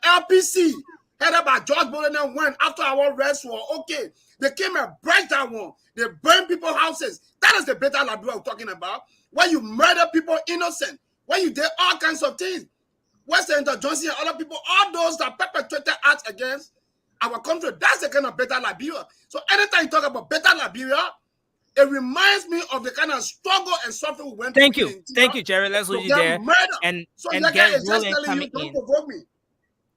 LPC headed by George Bolden went after our rest war. Okay, they came and break that one. They burn people's houses. That is the better Liberia we're talking about. When you murder people innocent, when you did all kinds of things, West Senator Johnson and other people, all those that perpetrated acts against our country, that's the kind of better Liberia. So anytime you talk about better Liberia, it reminds me of the kind of struggle and suffering we went through. Thank you, Jerry. Let's hold you there and get rolling coming in.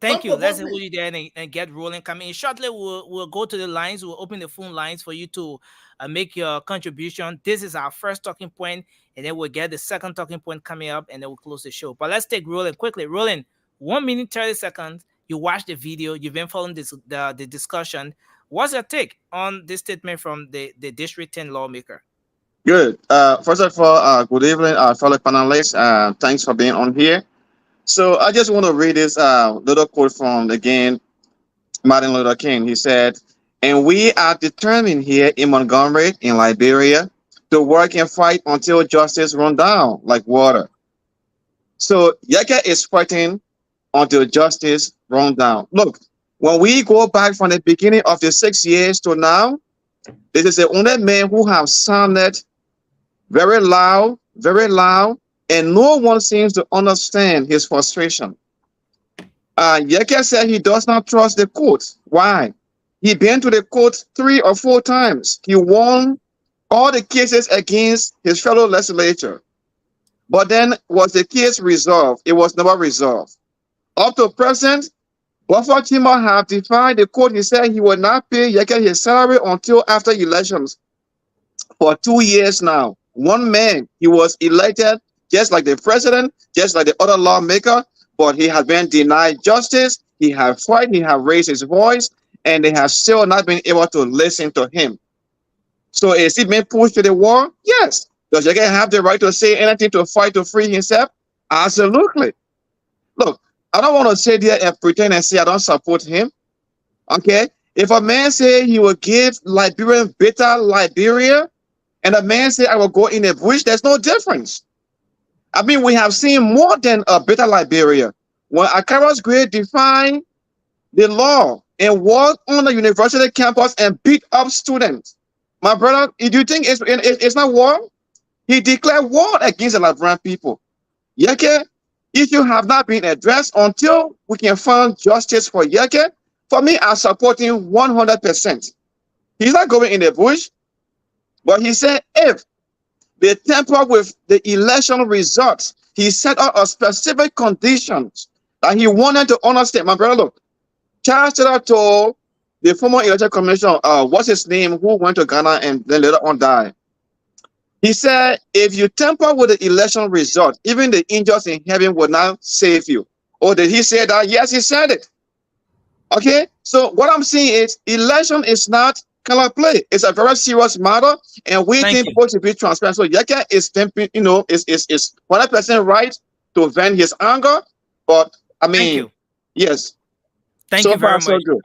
Thank you. Let's hold you there and get rolling coming in. Shortly, we'll go to the lines. We'll open the phone lines for you to make your contribution. This is our first talking point, and then we'll get the second talking point coming up, and then we'll close the show. But let's take rolling quickly. Rolling, 1 minute, 30 seconds. You watched the video. You've been following the discussion. What's your take on this statement from the District 10 lawmaker? Good. First of all, good evening, fellow panelists. Thanks for being on here. So I just want to read this little quote from, again, Martin Luther King. He said, "And we are determined here in Montgomery, in Liberia, to work and fight until justice run down like water." So Yeke is fighting until justice run down. Look, when we go back from the beginning of the 6 years to now, this is the only man who has sounded very loud, and no one seems to understand his frustration. Yeke said he does not trust the courts. Why? He been to the court 3 or 4 times. He won all the cases against his fellow legislature. But then was the case resolved? It was never resolved. Up to present, Buffer Chima have defied the court. He said he will not pay Yeke his salary until after elections. For 2 years now, one man, he was elected just like the president, just like the other lawmaker, but he has been denied justice. He has fought, he has raised his voice, and they have still not been able to listen to him. So is he being pushed to the wall? Yes. Does Yeke have the right to say anything to fight to free himself? Absolutely. Look, I don't want to sit there and pretend and say I don't support him. Okay? If a man say he will give Liberian better Liberia, and a man say I will go in the bush, there's no difference. I mean, we have seen more than a better Liberia. When Akaras Gray defined the law and walked on the university campus and beat up students, my brother, do you think it's not war? He declared war against the Liberian people. Yeke, issue have not been addressed until we can find justice for Yeke. For me, I support him 100%. He's not going in the bush, but he said if they tamper with the election results, he set out a specific conditions that he wanted to understand. My brother, look, Charles Taylor told the former election commissioner, what's his name, who went to Ghana and then later on died. He said, if you tamper with the election result, even the angels in heaven will not save you. Oh, did he say that? Yes, he said it. Okay, so what I'm saying is election is not color play. It's a very serious matter, and we think people should be transparent. So Yeke is 100% right to vent his anger, but I mean, yes. Thank so you very far, much. so good.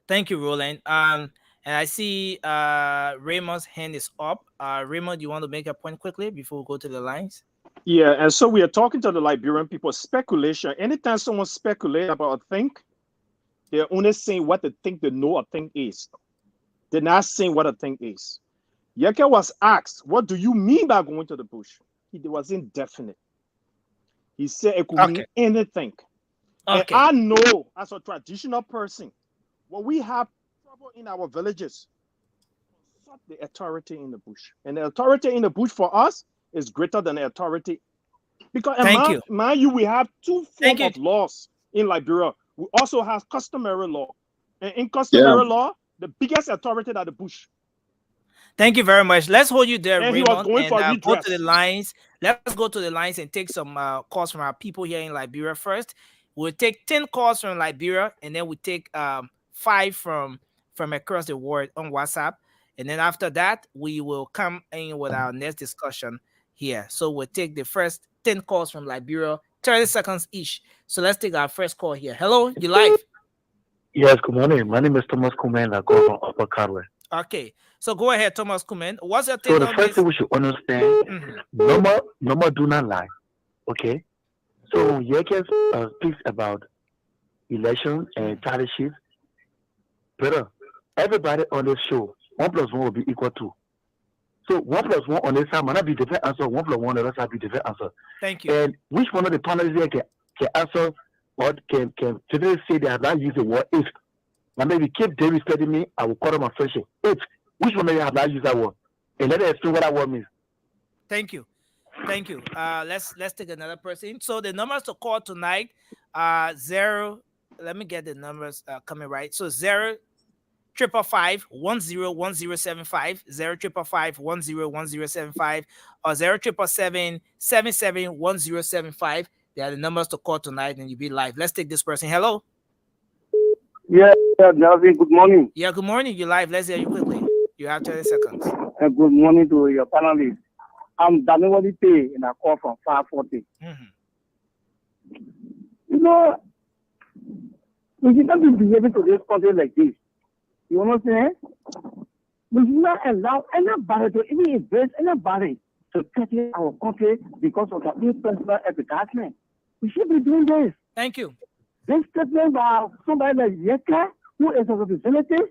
Thank you, Roland. And I see Raymond's hand is up. Raymond, do you want to make a point quickly before we go to the lines? Yeah, and so we are talking to the Liberian people. Speculation. Anytime someone speculates about a thing, they're only saying what they think they know a thing is. They're not saying what a thing is. Yeke was asked, what do you mean by going to the bush? It was indefinite. He said it could mean anything. And I know, as a traditional person, when we have trouble in our villages, consult the authority in the bush. And the authority in the bush for us is greater than the authority. Because mind you, we have 2 forms of laws in Liberia. We also have customary law. And in customary law, the biggest authority are the bush. Thank you very much. Let's hold you there, And Raymond, he was going for and go to redress. the lines. Let's go to the lines and take some calls from our people here in Liberia first. We'll take 10 calls from Liberia, and then we take 5 from across the world on WhatsApp. And then after that, we will come in with our next discussion here. So we'll take the first 10 calls from Liberia, 30 seconds each. So let's take our first call here. Hello, you live? Yes, good morning. My name is Thomas Kumen. I go from Upper Carway. Okay, so go ahead, Thomas Kumen. What's your take So the on first this? thing we should understand, normal do not lie. Okay? So when Yeke speaks about election and charity sheets, brother, everybody on this show, 1 + 1 will be equal to. So 1 + 1 on this side might not be different answer, 1 + 1 on the other side be different answer. Thank you. And which one of the panelists here can answer or can today say they have not used the word if? Now maybe keep disrespecting me, I will call them a friendship. If which one of you have not used that word? And let us explain what that word means. Thank you. Thank you. Let's take another person. So the numbers to call tonight are 0. Let me get the numbers coming right. So 0-555-101075, 0-555-101075, or 0-777-77-1075. They are the numbers to call tonight, and you'll be live. Let's take this person. Hello. Yeah, Melvin, good morning. Yeah, good morning. You're live. Let's hear you quickly. You have 30 seconds. Good morning to your panelists. I'm Daniel Pay, and I call from 540. You know, we should not be behaving to this country like this. You understand? We should not allow anybody to even embrace anybody to threaten our country because of their personal advertisement. We should be doing this. Thank you. This statement by somebody like Yeke, who is a representative,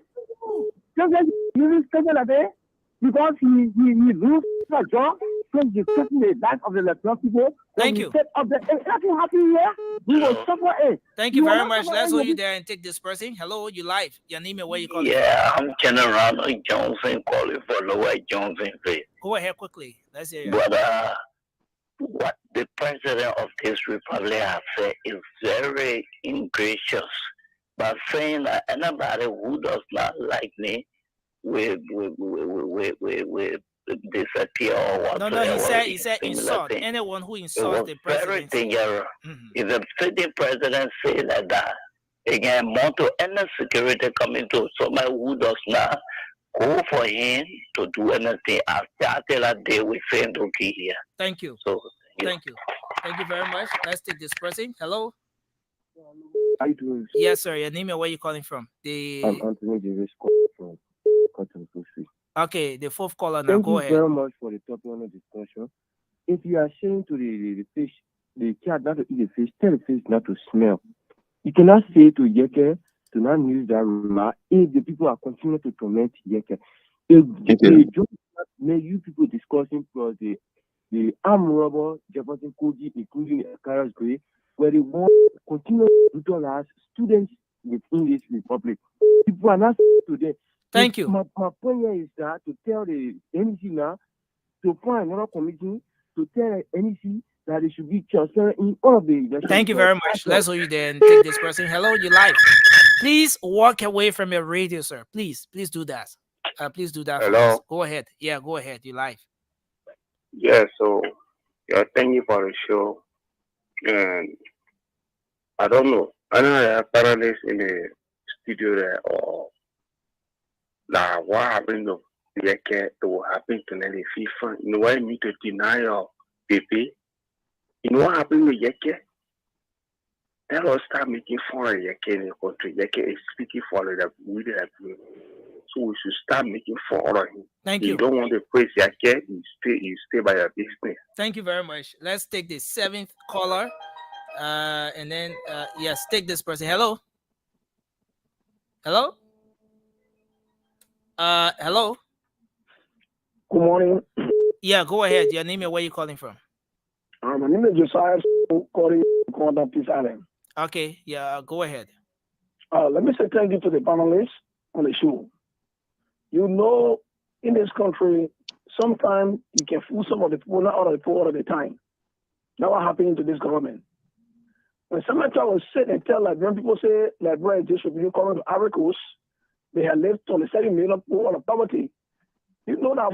just like using statement like that because he loses a job, because you're cutting the life of the Electoral people. Thank you. Nothing happening here. We will suffer it. Thank you very much. Let's hold you there and take this person. Hello, you live. Your name and where you calling Yeah, I'm General Johnson calling for Lower Johnson. Go ahead quickly. Let's hear you. But what the president of this republic has said is very ingracious. But saying that anybody who does not like me will disappear or whatever. No, he said insult. Anyone who insults the president. Very dangerous. If the sitting president say like that, again, more to any security coming to somebody who does not go for him to do anything after that day we send okay here. Thank you. So thank you. Thank you very much. Let's take this person. Hello. How you doing? Yes, sir. Your name and where you calling from? I'm Anthony Davis from Cotton Street. Okay, the fourth caller now. Thank Go you ahead. very much for the topic on the discussion. If you are saying to the fish, the cat not to eat the fish, tell the fish not to smell. You cannot say to Yeke to not use that remark if the people are continuing to torment Yeke. If they don't make you people discussing plus the armed robber Jefferson Koji, including Karas Gray, where they want to continue to utilize students within this republic. People are not to them. Thank you. My point here is that to tell the NEC now to find another committee to tell NEC that it should be transparent in all of the elections. Thank you very much. Let's hold you there and take this person. Hello, you live. Please walk away from your radio, sir. Please do that. Please do that. Hello. Go ahead. Yeah, go ahead. You live. Yeah, so thank you for the show. And I don't know. I don't have parallels in the studio there or what happened to Yeke will happen to the FIFA. You know why I need to deny your PP? You know what happened to Yeke? Let us start making fun of Yeke in the country. Yeke is speaking for the we have. So we should start making fun of him. Thank you. you. You don't want to praise Yeke, you stay by your business. Thank you very much. Let's take the seventh caller. And then yes, take this person. Hello. Hello. Hello. Good morning. Yeah, go ahead. Your name and where you calling from? My name is Josiah, calling from Peace Island. Okay, yeah, go ahead. Let me say thank you to the panelists on the show. You know, in this country, sometimes you can fool some of the people, not all of the people all of the time. That's what happened to this government. When somebody will sit and tell Liberian people say Liberia just should be calling to Ivory Coast, they have lived on the 7 million people of poverty. You know that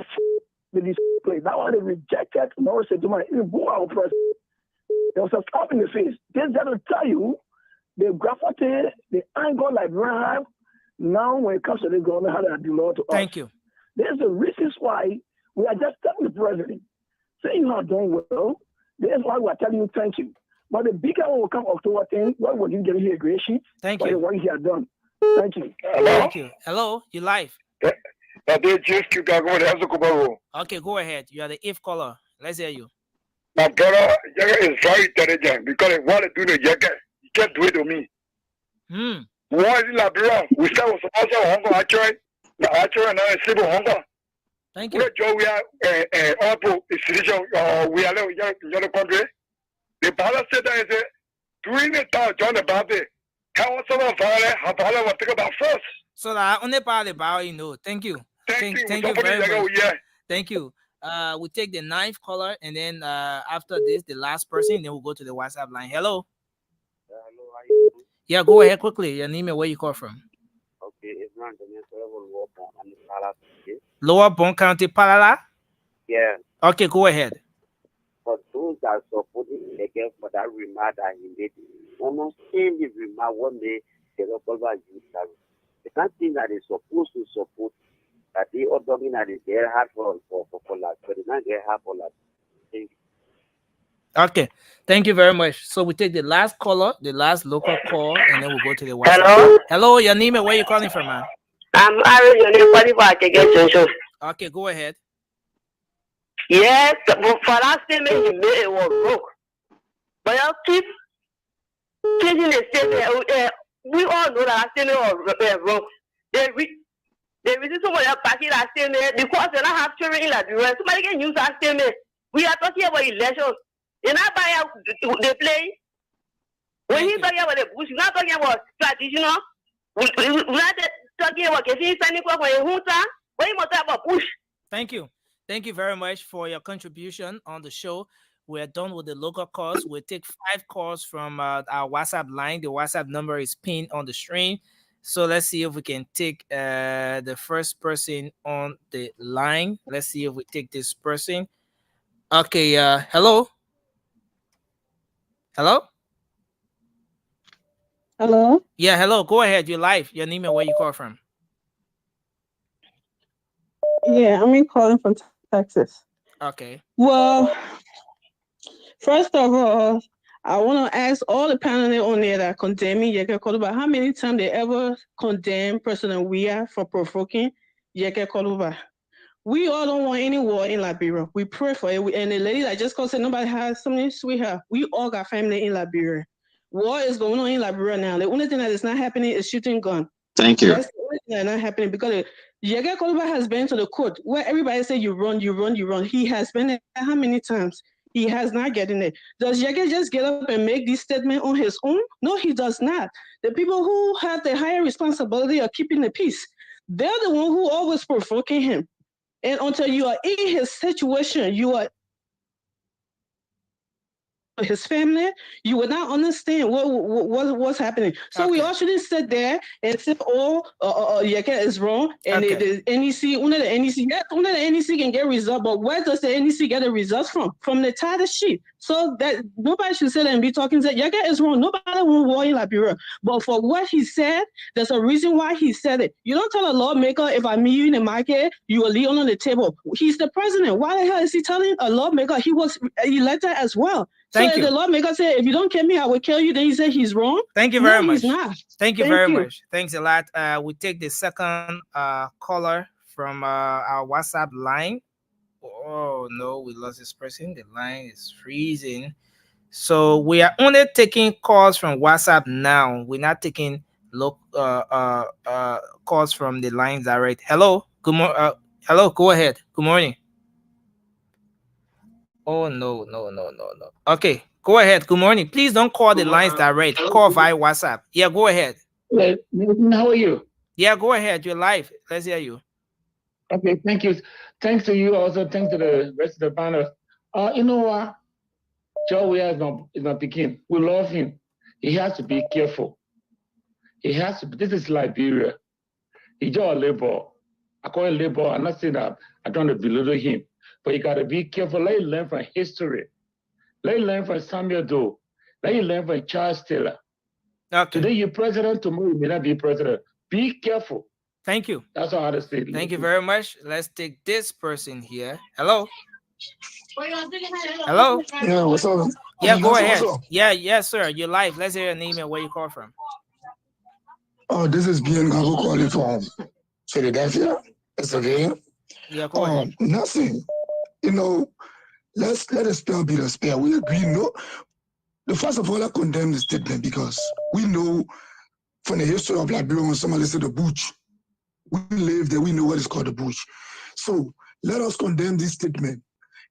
with this place. That one they rejected Morris said to my even our president. There was a slap in the face. This doesn't tell you the graffiti, the anger Liberian now when it comes to the government how they do not to us. Thank you. There's a reasons why we are just telling the president, say you are doing well. That's why we are telling you thank you. But the bigger one will come October 10th. Why would you get here a great sheet? Thank you. What he has done. Thank you. Thank you. Hello, you live. Okay, go ahead. You are the eighth caller. Let's hear you. My brother, Yeke is very intelligent because what they do to Yeke, he can't do it to me. Why is it Liberia? We start with also hunger, actually, and now it's civil hunger. Thank you. We are all institution, we are in the country. The balance said that is during the time John the Baptist, how was someone violent, how violent was taken about first. So that only part about you know. Thank you. Thank you very much. Thank you. We'll take the ninth caller and then after this, the last person, then we'll go to the WhatsApp line. Hello. Yeah, go ahead quickly. Your name and where you call from. Okay, it's not the Lower Bon County, Palala? Yeah. Okay, go ahead. For those that are supporting again for that remark that he made, almost any remark one day the local use that. The kind thing that is supposed to support that they are talking that is very hard for that, but it's not very hard for that. Thank you. Okay, thank you very much. So we take the last caller, the last local call, and then we'll go to the WhatsApp. Hello? Hello, your name and where you calling from, man? I'm Aaron, your name qualified to get Joshua. Okay, go ahead. Yes, but for that statement you made, it was broke. But I'll keep changing the statement. We all know that statement was wrong. The reason somebody are backing that statement because they don't have children in Liberia. Somebody can use that statement We are talking about elections. You're not buying the play. When he's talking about the bush, we're not talking about traditional. We're not talking about getting standing for a junta. What you talk about bush? Thank you. Thank you very much for your contribution on the show. We're done with the local calls. We'll take 5 calls from our WhatsApp line. The WhatsApp number is pinned on the screen. So let's see if we can take the first person on the line. Let's see if we take this person. Okay, hello? Hello? Hello? Yeah, hello. Go ahead. You're live. Your name and where you call from. Yeah, I'm calling from Texas. Okay. Well, first of all, I want to ask all the panelists on there that condemning Yeke Koluba, how many times they ever condemn President Weah for provoking Yeke Koluba? We all don't want any war in Liberia. We pray for it. And the lady that just called said nobody has something sweetheart. We all got family in Liberia. War is going on in Liberia now. The only thing that is not happening is shooting gun. Thank you. That's the only thing that's not happening because Yeke Koluba has been to the court where everybody say you run, you run, you run. He has been there how many times? He has not gotten it. Does Yeke just get up and make this statement on his own? No, he does not. The people who have the higher responsibility of keeping the peace, they're the one who always provoking him. And until you are in his situation, you are his family, you will not understand what's happening. So we all shouldn't sit there and say, oh, Yeke is wrong. And the NEC, only the NEC, yes, only the NEC can get results. But where does the NEC get the results from? From the title sheet. So that nobody should sit there and be talking, say, Yeke is wrong. Nobody will war in Liberia. But for what he said, there's a reason why he said it. You don't tell a lawmaker, if I meet you in the market, you will leave on the table. He's the president. Why the hell is he telling a lawmaker? He was elected as well. Thank you. The lawmaker said, if you don't kill me, I will kill you. Then he said he's wrong. Thank you very much. He's not. Thank you very much. Thanks a lot. We take the second caller from our WhatsApp line. Oh, no, we lost this person. The line is freezing. So we are only taking calls from WhatsApp now. We're not taking calls from the lines direct. Hello. Good morning. Hello. Go ahead. Good morning. Oh, no. Okay, go ahead. Good morning. Please don't call the lines direct. Call via WhatsApp. Yeah, go ahead. How are you? Yeah, go ahead. You're live. Let's hear you. Okay, thank you. Thanks to you also. Thanks to the rest of the panel. You know what? Joe Weah is not picking. We love him. He has to be careful. He has to. This is Liberia. He's just a labor. I call him labor. I'm not saying that I'm trying to belittle him. But you got to be careful. Let you learn from history. Let you learn from Samuel Doe. Let you learn from Charles Taylor. Okay. Today you're president, tomorrow you may not be president. Be careful. Thank you. That's all I have to say. Thank you very much. Let's take this person here. Hello. Hello. Yeah, what's up? Yeah, go ahead. Yes, sir. You're live. Let's hear your name and where you call from. Oh, this is Bien Gabo calling from Philadelphia. It's okay. Yeah, go ahead. Nothing. You know, let a spell be the spell. We agree. No, first of all, I condemn the statement because we know from the history of Liberia when somebody said the bush, we live there. We know what is called the bush. So let us condemn this statement.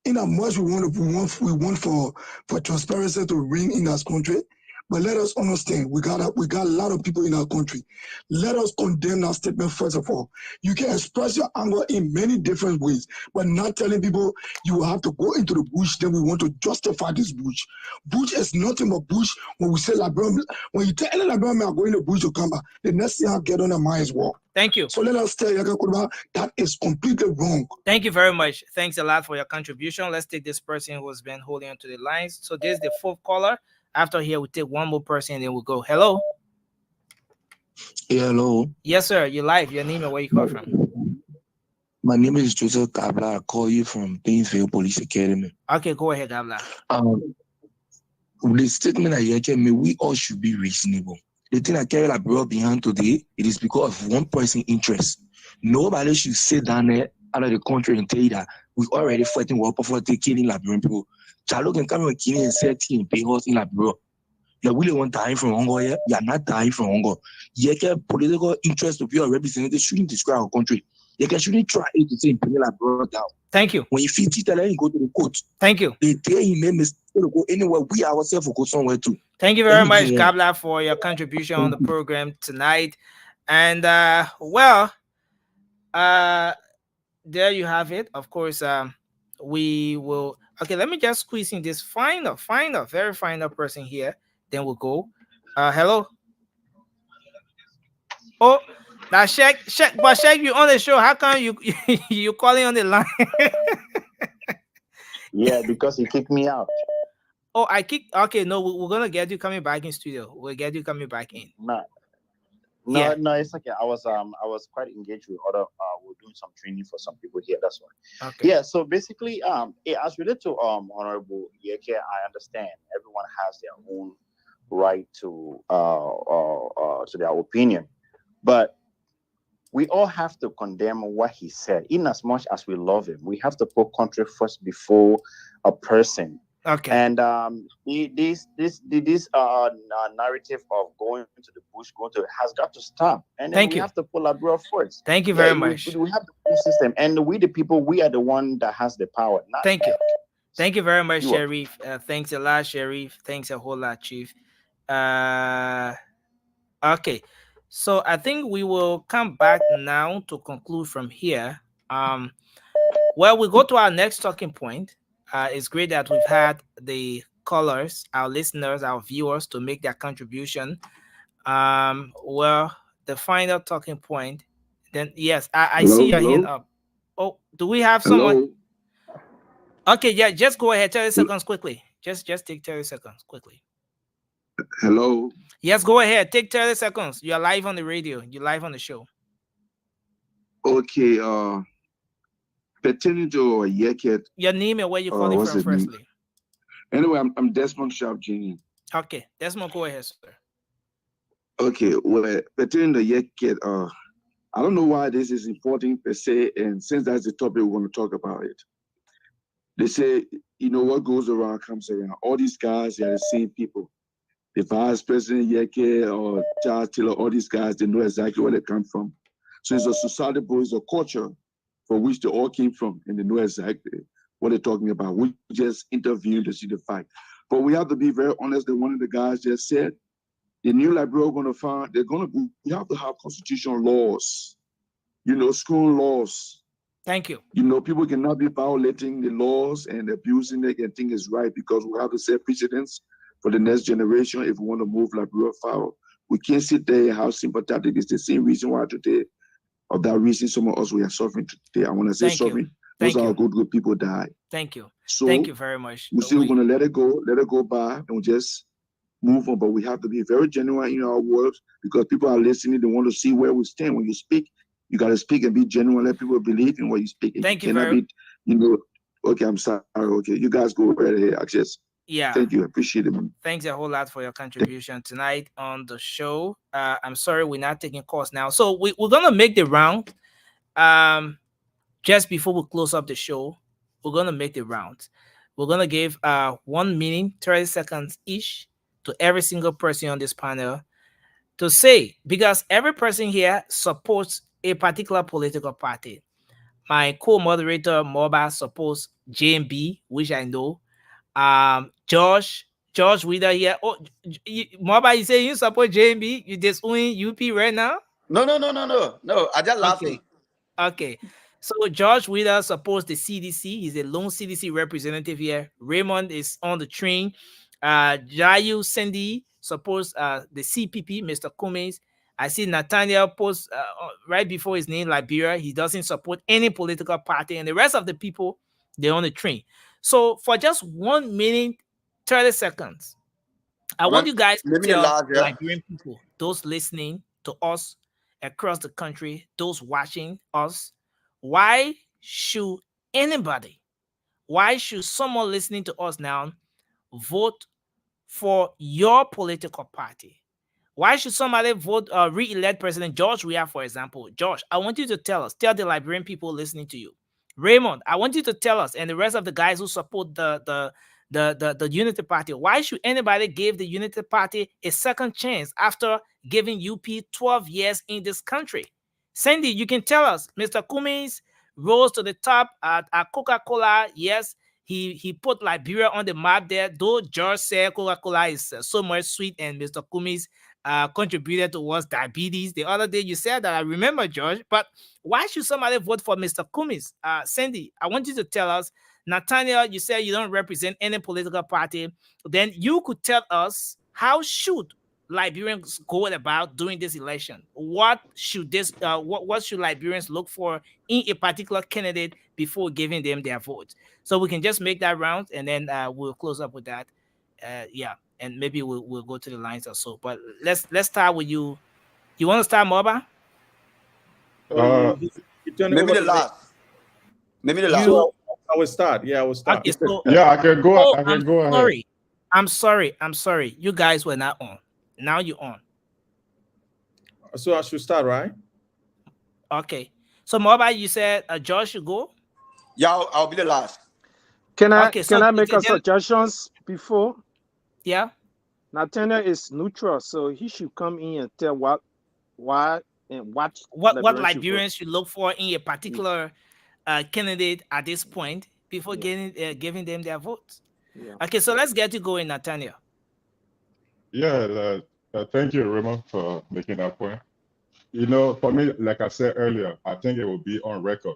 In as much we want for transparency to reign in our country. But let us understand, we got a lot of people in our country. Let us condemn that statement first of all. You can express your anger in many different ways, but not telling people you have to go into the bush, then we want to justify this bush. Bush is nothing but bush. When we say Liberian, when you tell any Liberian man going to the bush to come back, the next thing I get on their mind is war. Thank you. So let us tell Yeke Koluba that is completely wrong. Thank you very much. Thanks a lot for your contribution. Let's take this person who has been holding on to the lines. So this is the fourth caller. After here, we take one more person and then we'll go. Hello. Yeah, hello. Yes, sir. You're live. Your name and where you call from. My name is Joseph Kabla. I call you from Painesville Police Academy. Okay, go ahead, Kabla. The statement that Yeke made, we all should be reasonable. The thing I carry Liberia behind today, it is because of one person's interest. Nobody should sit down there out of the country and tell you that we already fighting war for killing Liberian people. Chalo can come and kill and set and pay us in Liberia. You really want dying from hunger here? You are not dying from hunger. Yeke political interest of your representative shouldn't describe our country. Yeke shouldn't try to say bring Liberia down. Thank you. When you feel cheated, let him go to the court. Thank you. They tell him make mistake to go anywhere. We ourselves will go somewhere too. Thank you very much, Anything. Kabla, for your contribution on the program tonight. And well, there you have it. Of course, we will. Okay, let me just squeeze in this very final person here. Then we'll go. Hello. Oh, now Sheikh, but Sheikh, you on the show. How come you calling on the line? Yeah, because he kicked me out. Oh, I kicked. Okay, no, we're gonna get you coming back in studio. We'll get you coming back in. No, Yeah. no, it's okay. I was quite engaged with other. We're doing some training for some people here. That's why. Okay. Yeah. So basically, as related to Honorable Yeke, I understand everyone has their own right to their opinion, but we all have to condemn what he said. In as much as we love him, we have to put country first before a person. Okay. And this narrative of going to the bush, has got to stop. And then Thank we you. have to pull abroad first. Thank you very much. We have the full system, and we the people, we are the one that has the power. Not Thank you. Thank you very much, You are- Sharif. Thanks a lot, Sharif. Thanks a whole lot, Chief. Okay. So I think we will come back now to conclude from here. Well, we go to our next talking point. It's great that we've had the callers, our listeners, our viewers to make their contribution. Well, the final talking point. Then yes, I see your hand up. Oh, do we have someone? Okay, yeah, just go ahead. 30 seconds quickly. Just take 30 seconds quickly. Hello. Yes, go ahead. Take 30 seconds. You're live on the radio. You're live on the show. Okay. Pertaining to Yeket. Your name and where you're calling what's from, his name? firstly. Anyway, I'm Desmond Sharp Jr. Okay, Desmond, go ahead, sir. Okay. Well, pertaining to Yeket, I don't know why this is important per se, and since that's the topic, we're going to talk about it. They say, what goes around comes around. All these guys, they are the same people. The Vice President Yeke or Charles Taylor, all these guys, they know exactly where they come from. So it's a society, it's a culture for which they all came from, and they know exactly what they're talking about. We just interviewed to see the fact. But we have to be very honest that one of the guys just said, the new Liberia going to find, we have to have constitutional laws, school laws. Thank you. People cannot be violating the laws and abusing it and think it's right, because we have to set precedents for the next generation if we want to move Liberia forward. We can't sit there and how sympathetic. It's the same reason why today, of that reason, some of us we are suffering today. I want to say Thank you. suffering. Thank Those are you. good people died. Thank you. So Thank you very much. we still going to let it go by, and we just move on. But we have to be very genuine in our words, because people are listening. They want to see where we stand. When you speak, you got to speak and be genuine. Let people believe in what you speak. Thank you cannot very- be, okay, I'm sorry. Okay, you guys go right ahead. I just, Yeah. thank you. I appreciate it, man. Thanks a whole lot for your contribution tonight on the show. I'm sorry we're not taking calls now. So we're going to make the round. Just before we close up the show, we're going to make the round. We're going to give 1 minute, 30 seconds each to every single person on this panel to say, because every person here supports a particular political party. My co-moderator, Moba, supports JMB, which I know. George Wida here. Oh, Moba, you say you support JMB? You just win UP right now? No. I just laughing. Okay. So George Wida supports the CDC. He's a lone CDC representative here. Raymond is on the train. Jayu Cindy supports the CPP, Mr. Cummings. I see Nathaniel post right before his name, Liberia. He doesn't support any political party. And the rest of the people, they're on the train. So for just 1 minute, 30 seconds, I want you guys to tell Liberian people, those listening to us across the country, those watching us, why should someone listening to us now vote for your political party? Why should somebody vote re-elect President George Weah, for example? George, I want you to tell the Liberian people listening to you. Raymond, I want you to tell us, and the rest of the guys who support the Unity Party, why should anybody give the Unity Party a second chance after giving UP 12 years in this country? Sandy, you can tell us, Mr. Cummings, rose to the top at Coca-Cola. Yes, he put Liberia on the map there. Though George said Coca-Cola is so much sweet, and Mr. Cummings contributed towards diabetes. The other day you said that, I remember, George. But why should somebody vote for Mr. Cummings? Sandy, I want you to tell us. Nathaniel, you said you don't represent any political party. Then you could tell us, how should Liberians go about doing this election? What should what should Liberians look for in a particular candidate before giving them their vote? So we can just make that round, and then we'll close up with that. Yeah, and maybe we'll go to the lines or so. But let's start with you. You want to start, Moba? Maybe the last. Maybe the last. So I will start. Yeah, I will start. Okay, so, yeah, I can go. Oh, I can I'm go ahead. sorry. I'm sorry. You guys were not on. Now you're on. So I should start, right? Okay. So Moba, you said George should go? Yeah, I'll be the last. Can I Okay, so can I make a then- suggestions before? Yeah. Nathaniel is neutral, so he should come in and tell why and what What Liberians should vote. Liberians should look for in a particular candidate at this point before giving them their votes. Yeah. Okay, so let's get you going, Nathaniel. Yeah, thank you, Raymond, for making that point. You know, for me, like I said earlier, I think it will be on record.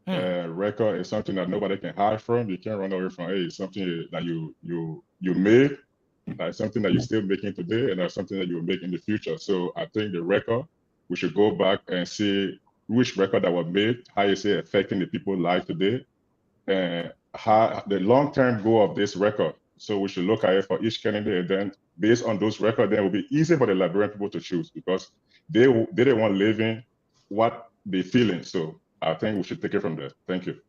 Record is something that nobody can hide from. You can't run away from. Hey, it's something that you made, like something that you're still making today, and that's something that you will make in the future. So I think the record, we should go back and see which record that was made, how is it affecting the people's life today, and how the long-term goal of this record. So we should look at it for each candidate, and then based on those records, then it will be easy for the Liberian people to choose, because they don't want living what they're feeling. So I think we should take it from there. Thank you.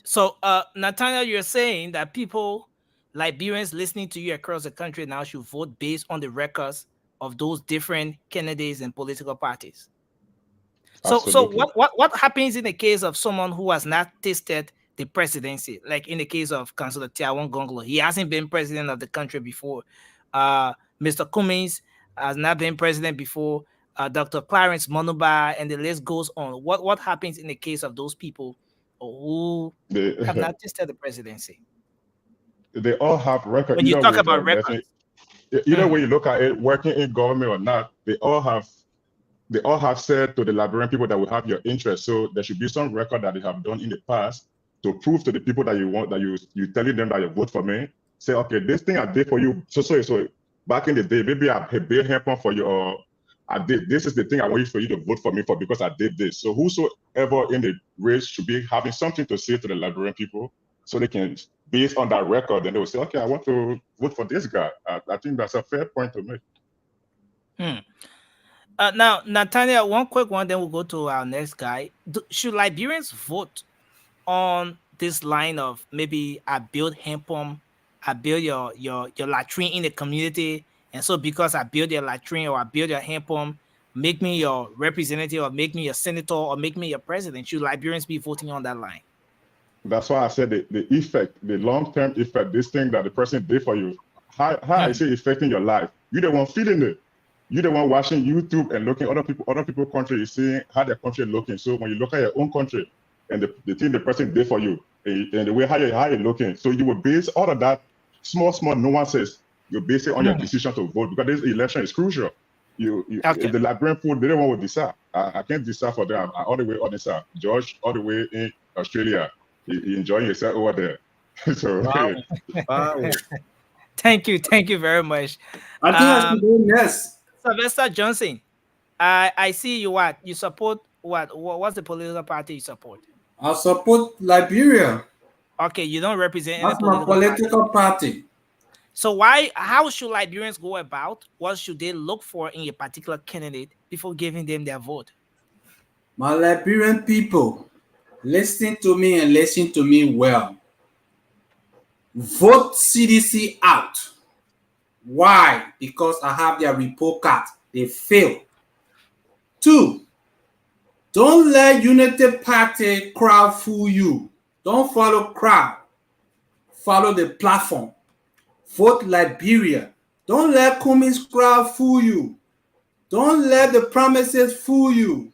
So Nathaniel, you're saying that people, Liberians listening to you across the country now, should vote based on the records of those different candidates and political parties. So Absolutely. what happens in the case of someone who has not tasted the presidency, like in the case of Councillor Tiawan Gonglo? He hasn't been president of the country before. Mr. Cummings has not been president before. Dr. Clarence Monuba, and the list goes on. What happens in the case of those people who have not tasted the presidency? They all have records. When you talk about records, either way you look at it, working in government or not, they all have said to the Liberian people that we have your interest. So there should be some record that they have done in the past to prove to the people that you want, that you telling them that you vote for me. Say, okay, this thing I did for you. So back in the day, maybe I paid him for you, or I did. This is the thing I want for you to vote for me for, because I did this. So whosoever in the race should be having something to say to the Liberian people, so they can, based on that record, then they will say, okay, I want to vote for this guy. I think that's a fair point to make. Now, Nathaniel, one quick one, then we'll go to our next guy. Should Liberians vote on this line of maybe I build hand pump, I build your latrine in the community, and so because I build your latrine or I build your hand pump, make me your representative or make me your senator or make me your president? Should Liberians be voting on that line? That's why I said the effect, the long-term effect, this thing that the person did for you, how is it affecting your life? You the one feeling it. You the one watching YouTube and looking other people country, is seeing how their country looking. So when you look at your own country and the thing the person did for you, and the way how you're looking, so you will base all of that small nuances. You base it on your decision to vote, because this election is crucial. If the Liberian people, they don't want to decide. I can't decide for them. I all the way on this side. George, all the way in Australia, he enjoying himself over there. So Wow. Thank you very much. I think I should go next. Sylvester Johnson, I see you. What you support? What's the political party you support? I support Liberia. Okay, you don't represent any That's my political party. So how should Liberians go about? What should they look for in a particular candidate before giving them their vote? My Liberian people, listen to me and listen to me well. Vote CDC out. Why? Because I have their report card. They fail. 2, don't let Unity Party crowd fool you. Don't follow crowd. Follow the platform. Vote Liberia. Don't let Cummings crowd fool you. Don't let the promises fool you.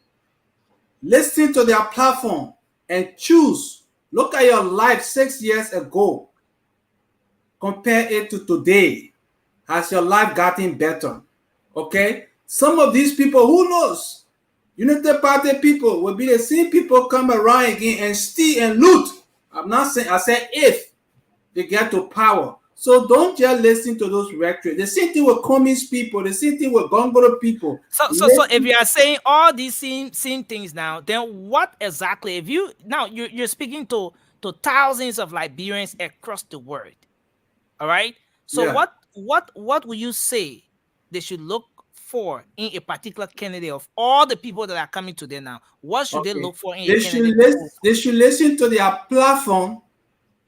listen to their platform and choose. Look at your life 6 years ago. Compare it to today. Has your life gotten better? Okay? Some of these people, who knows? Unity Party people will be the same people come around again and steal and loot. I'm not saying, I said if they get to power. So don't just listen to those rhetoric. The same thing with communist people, the same thing with Gongoro people. So if you are saying all these same things now, then what exactly? If you now you're speaking to thousands of Liberians across the world, all right? So Yeah. what will you say they should look for in a particular candidate of all the people that are coming today now? What should they look for in a candidate? They should listen to their platform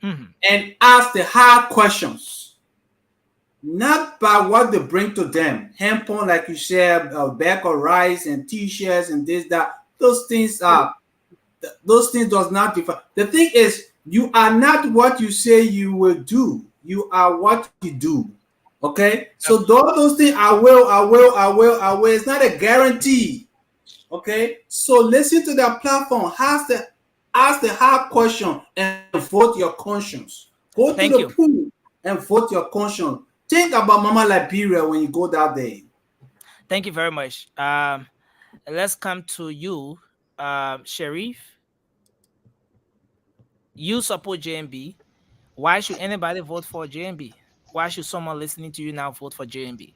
and ask the hard questions, not by what they bring to them. Handphone, like you said, a bag of rice and t-shirts and this, that. Those things does not differ. The thing is, you are not what you say you will do. You are what you do. Okay? So those things, I will. It's not a guarantee. Okay? So listen to their platform. Ask the hard question and vote your conscience. Go to the pool and vote your conscience. Think about Mama Liberia when you go that day. Thank you very much. Let's come to you, Sharif. You support JMB. Why should anybody vote for JMB? Why should someone listening to you now vote for JMB?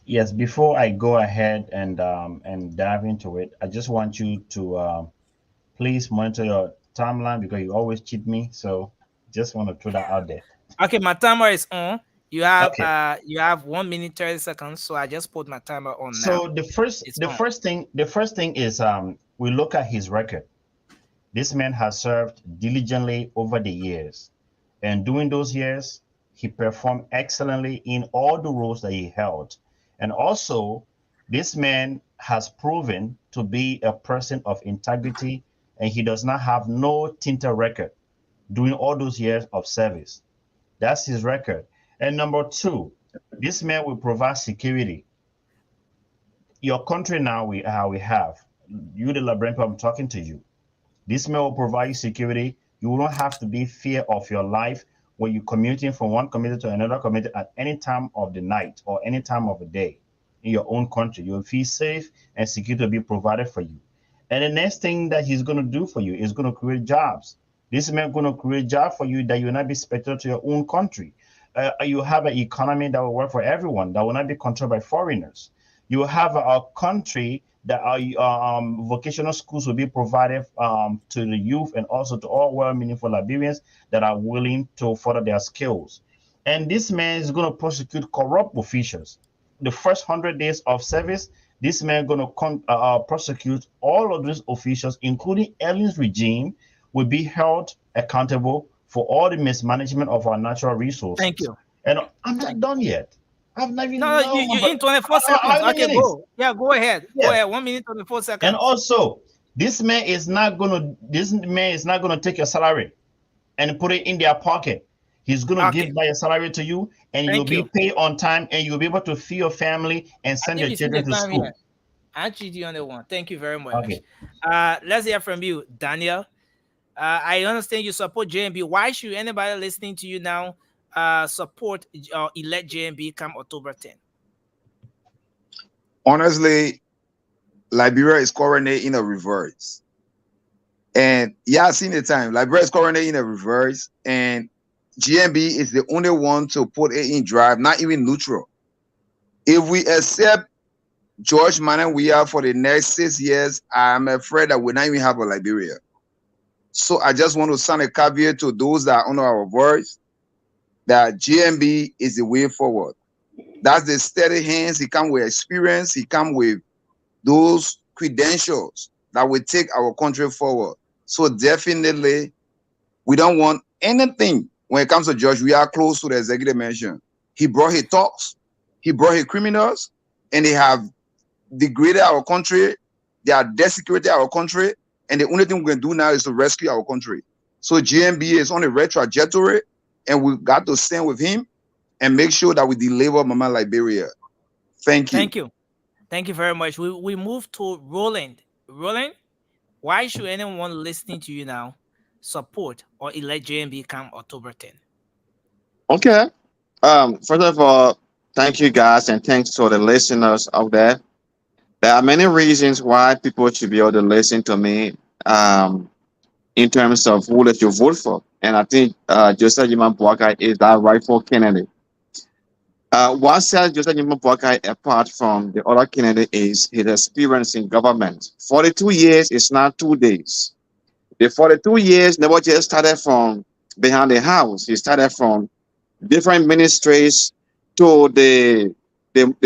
Yes, before I go ahead and dive into it, I just want you to please monitor your timeline because you always cheat me. So just want to throw that out there. Okay, my timer is on. You have 1 minute 30 seconds. So I just put my timer on now. So the first thing is we look at his record. This man has served diligently over the years, and during those years, he performed excellently in all the roles that he held. And also, this man has proven to be a person of integrity, and he does not have no tainted record during all those years of service. That's his record. And number two, this man will provide security. Your country now, we have, you the Liberian people, I'm talking to you. This man will provide you security. You will not have to be fear of your life when you're commuting from one community to another community at any time of the night or any time of the day in your own country. You'll feel safe and security will be provided for you. And the next thing that he's going to do for you is going to create jobs. This man is going to create jobs for you that you will not be spectator to your own country. You have an economy that will work for everyone, that will not be controlled by foreigners. You have a country that vocational schools will be provided to the youth and also to all well-meaningful Liberians that are willing to further their skills. And this man is going to prosecute corrupt officials. The first 100 days of service, this man is going to prosecute all of these officials, including Ellen's regime, will be held accountable for all the mismanagement of our natural resources. Thank you. And I'm not done yet. I've not even you're in 24 seconds. Okay, go. Yeah, go ahead. Yeah. Go ahead. 1 minute 24 seconds. And also, this man is not gonna take your salary and put it in their pocket. He's gonna give back your salary to you, and you'll be paid on time, and you'll be able to feed your family and send your children to school. I cheat you on the one. Thank you very much. Okay. Let's hear from you, Daniel. I understand you support JMB. Why should anybody listening to you now support elect JMB come October 10th? Honestly, Liberia is currently in a reverse. And yeah, I've seen the time. Liberia is currently in a reverse, and GMB is the only one to put it in drive, not even neutral. If we accept George Mananwia for the next 6 years, I'm afraid that we'll not even have a Liberia. So I just want to send a caveat to those that are under our voice that GMB is the way forward. That's the steady hands. He comes with experience. He comes with those credentials that will take our country forward. So definitely, we don't want anything when it comes to George. We are close to the executive mansion. He brought his talks. He brought his criminals, and they have degraded our country. They are desecrated our country. And the only thing we can do now is to rescue our country. So GMB is on a red trajectory, and we got to stand with him and make sure that we deliver Mama Liberia. Thank you. Thank you. Thank you very much. We move to Roland. Roland, why should anyone listening to you now support or elect JMB come October 10? Okay. First of all, thank you guys, and thanks to the listeners out there. There are many reasons why people should be able to listen to me in terms of who that you vote for. And I think Joseph Jiman Boakai is that rightful candidate. What sets Joseph Jiman Boakai apart from the other candidate is his experience in government. 42 years is not 2 days. The 42 years never just started from behind the house. He started from different ministries to the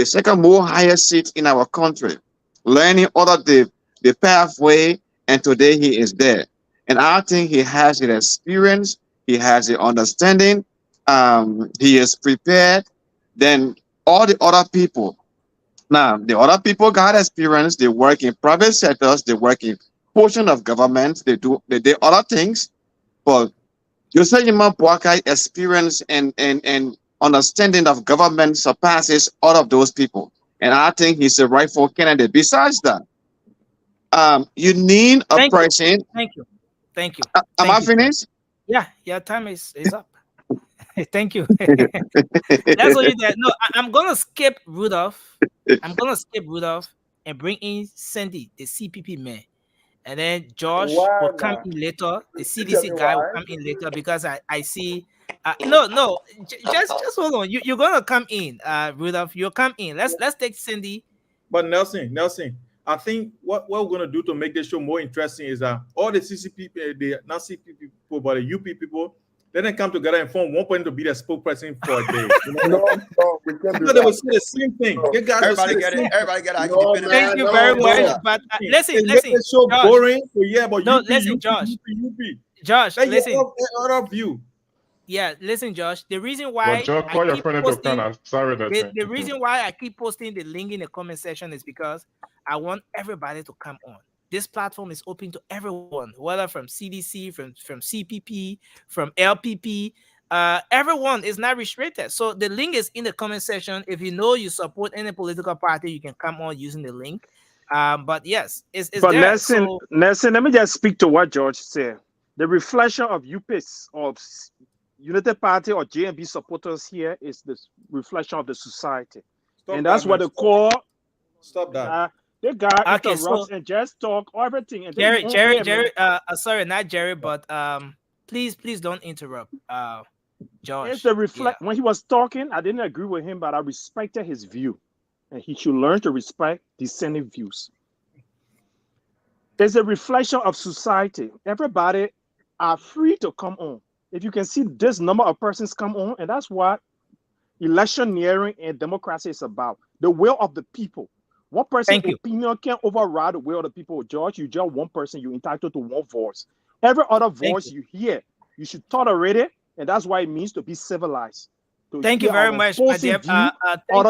second most highest seat in our country, learning all of the pathway, and today he is there. And I think he has the experience, he has the understanding, he is prepared than all the other people. Now, the other people got experience, they work in private sectors, they work in portion of government, they do other things, but Joseph Jiman Boakai experience and understanding of government surpasses all of those people. And I think he's a rightful candidate. Besides that, you need a person. Thank you. Am I finished? Yeah, your time is up. Thank you. That's what you did. No, I'm gonna skip Rudolph. And bring in Sandy, the CPP man. And then Josh will come in later. The CDC guy will come in later because I see. Just hold on. You're gonna come in, Rudolph. You'll come in. Let's take Cindy. But Nelson, I think what we're gonna do to make this show more interesting is that all the CCP, the not CCP people, but the UP people, let them come together and form one point to be the spokesperson for a day. No, we can't do they that. will say the same thing. You guys Everybody will get say it. Everybody get it. No, Thank you very much. But listen, It's so Josh. boring. So yeah, but No, UP, listen, Josh. UP. Josh, Let listen. your other view. Yeah, listen, Josh. The reason why But Joe, call your friend into panel. Sorry that the reason why I keep posting the link in the comment section is because I want everybody to come on. This platform is open to everyone, whether from CDC, from CPP, from LPP. Everyone is not restricted. So the link is in the comment section. If you know you support any political party, you can come on using the link. But yes, it's but there. Nelson, let me just speak to what George said. The reflection of UPIS or United Party or JMB supporters here is the reflection of the society. And that's what the core. Stop that. They got interrupts and just talk everything. And Jerry, sorry, not Jerry, but please don't interrupt. Josh. It's the reflect. When he was talking, I didn't agree with him, but I respected his view. And he should learn to respect dissenting views. There's a reflection of society. Everybody are free to come on. If you can see this number of persons come on, and that's what electioneering and democracy is about. The will of the people. One person's opinion can't override the will of the people. George, you just one person, you're entitled to one voice. Every other voice you hear, you should tolerate it, and that's why it means to be civilized. Thank you very much, my dear. Thank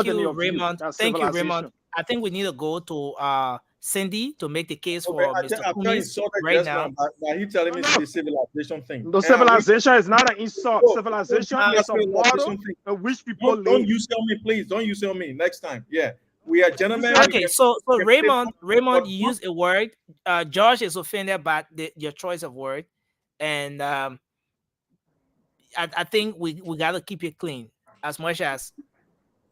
you, Raymond. Thank you, Raymond. I think we need to go to Cindy to make the case for Mr. Kunis right now. Now you telling me it's the civilization thing. No, civilization is not an insult. Civilization is a model in which people live. Don't you tell me, please. Don't you tell me next time. Yeah. We are gentlemen. Okay, so Raymond, you used a word. Josh is offended by your choice of word, and I think we got to keep it clean as much as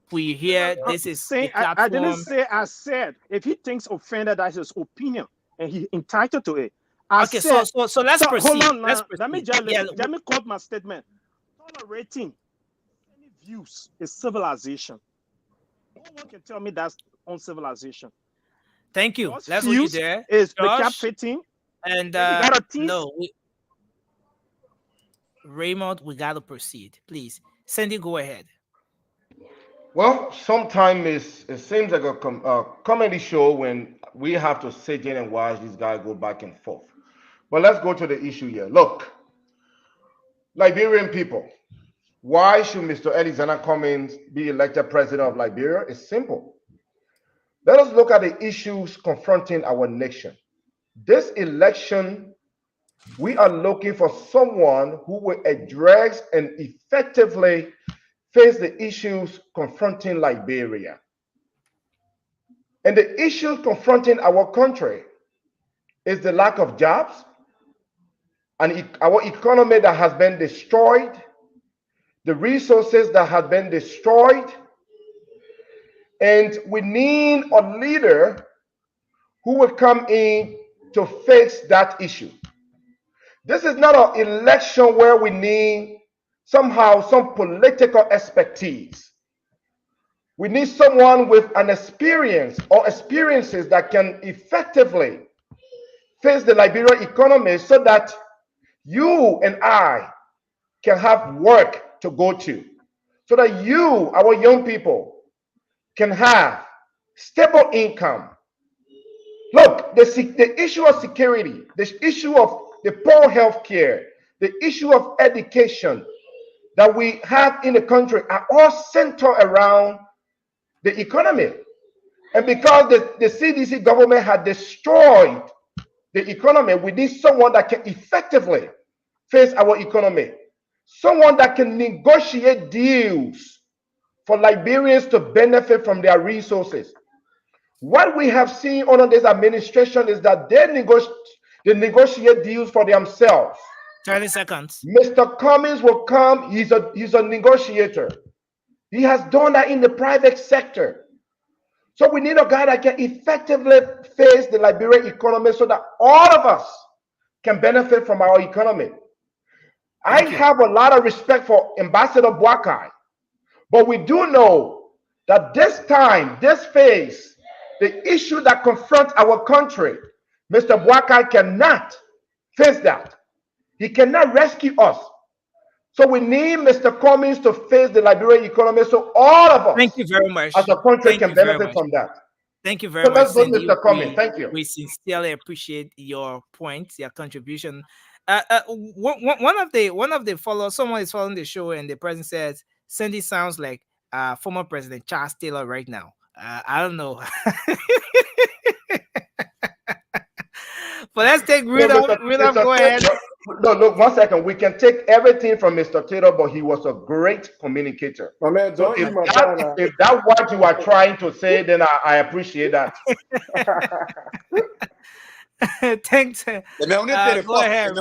we hear this is a platform. I didn't say I said. If he thinks offended, that's his opinion, and he's entitled to it. So let's proceed. Hold on, let me quote my statement. Tolerating any views is civilization. No one can tell me that's uncivilization. Thank you. Let's leave there. Is the cap fitting? And Raymond, we gotta proceed, please. Sandy, go ahead. Well, sometimes it seems like a comedy show when we have to sit in and watch these guys go back and forth. But let's go to the issue here. Look, Liberian people, why should Mr. Alexander Cummings be elected president of Liberia? It's simple. Let us look at the issues confronting our nation. This election, we are looking for someone who will address and effectively face the issues confronting Liberia. And the issues confronting our country is the lack of jobs, and our economy that has been destroyed, the resources that have been destroyed, and we need a leader who will come in to fix that issue. This is not an election where we need somehow some political expertise. We need someone with an experience or experiences that can effectively face the Liberian economy so that you and I can have work to go to, so that you, our young people, can have stable income. Look, the issue of security, the issue of the poor health care, the issue of education that we have in the country are all centered around the economy. And because the CDC government had destroyed the economy, we need someone that can effectively face our economy, someone that can negotiate deals for Liberians to benefit from their resources. What we have seen under this administration is that they negotiate deals for themselves. 30 seconds. Mr. Cummings will come. He's a negotiator. He has done that in the private sector. So we need a guy that can effectively face the Liberian economy so that all of us can benefit from our economy. I have a lot of respect for Ambassador Boakai, but we do know that this time, this phase, the issue that confronts our country, Mr. Boakai cannot face that. He cannot rescue us. So we need Mr. Cummings to face the Liberian economy so all of us, thank you very much, as a country, can benefit from that. Thank you very much. Let's go, Cindy. Mr. Cummings. Thank you. We sincerely appreciate your points, your contribution. One of the followers, someone is following the show, and the president says Cindy sounds like former President Charles Taylor right now. I don't know. But let's take Rudolph. Rudolph, go ahead. No, look, 1 second. We can take everything from Mr. Taylor, but he was a great communicator. My man, so if that's what you are trying to say, then I appreciate that. Thanks. Go ahead.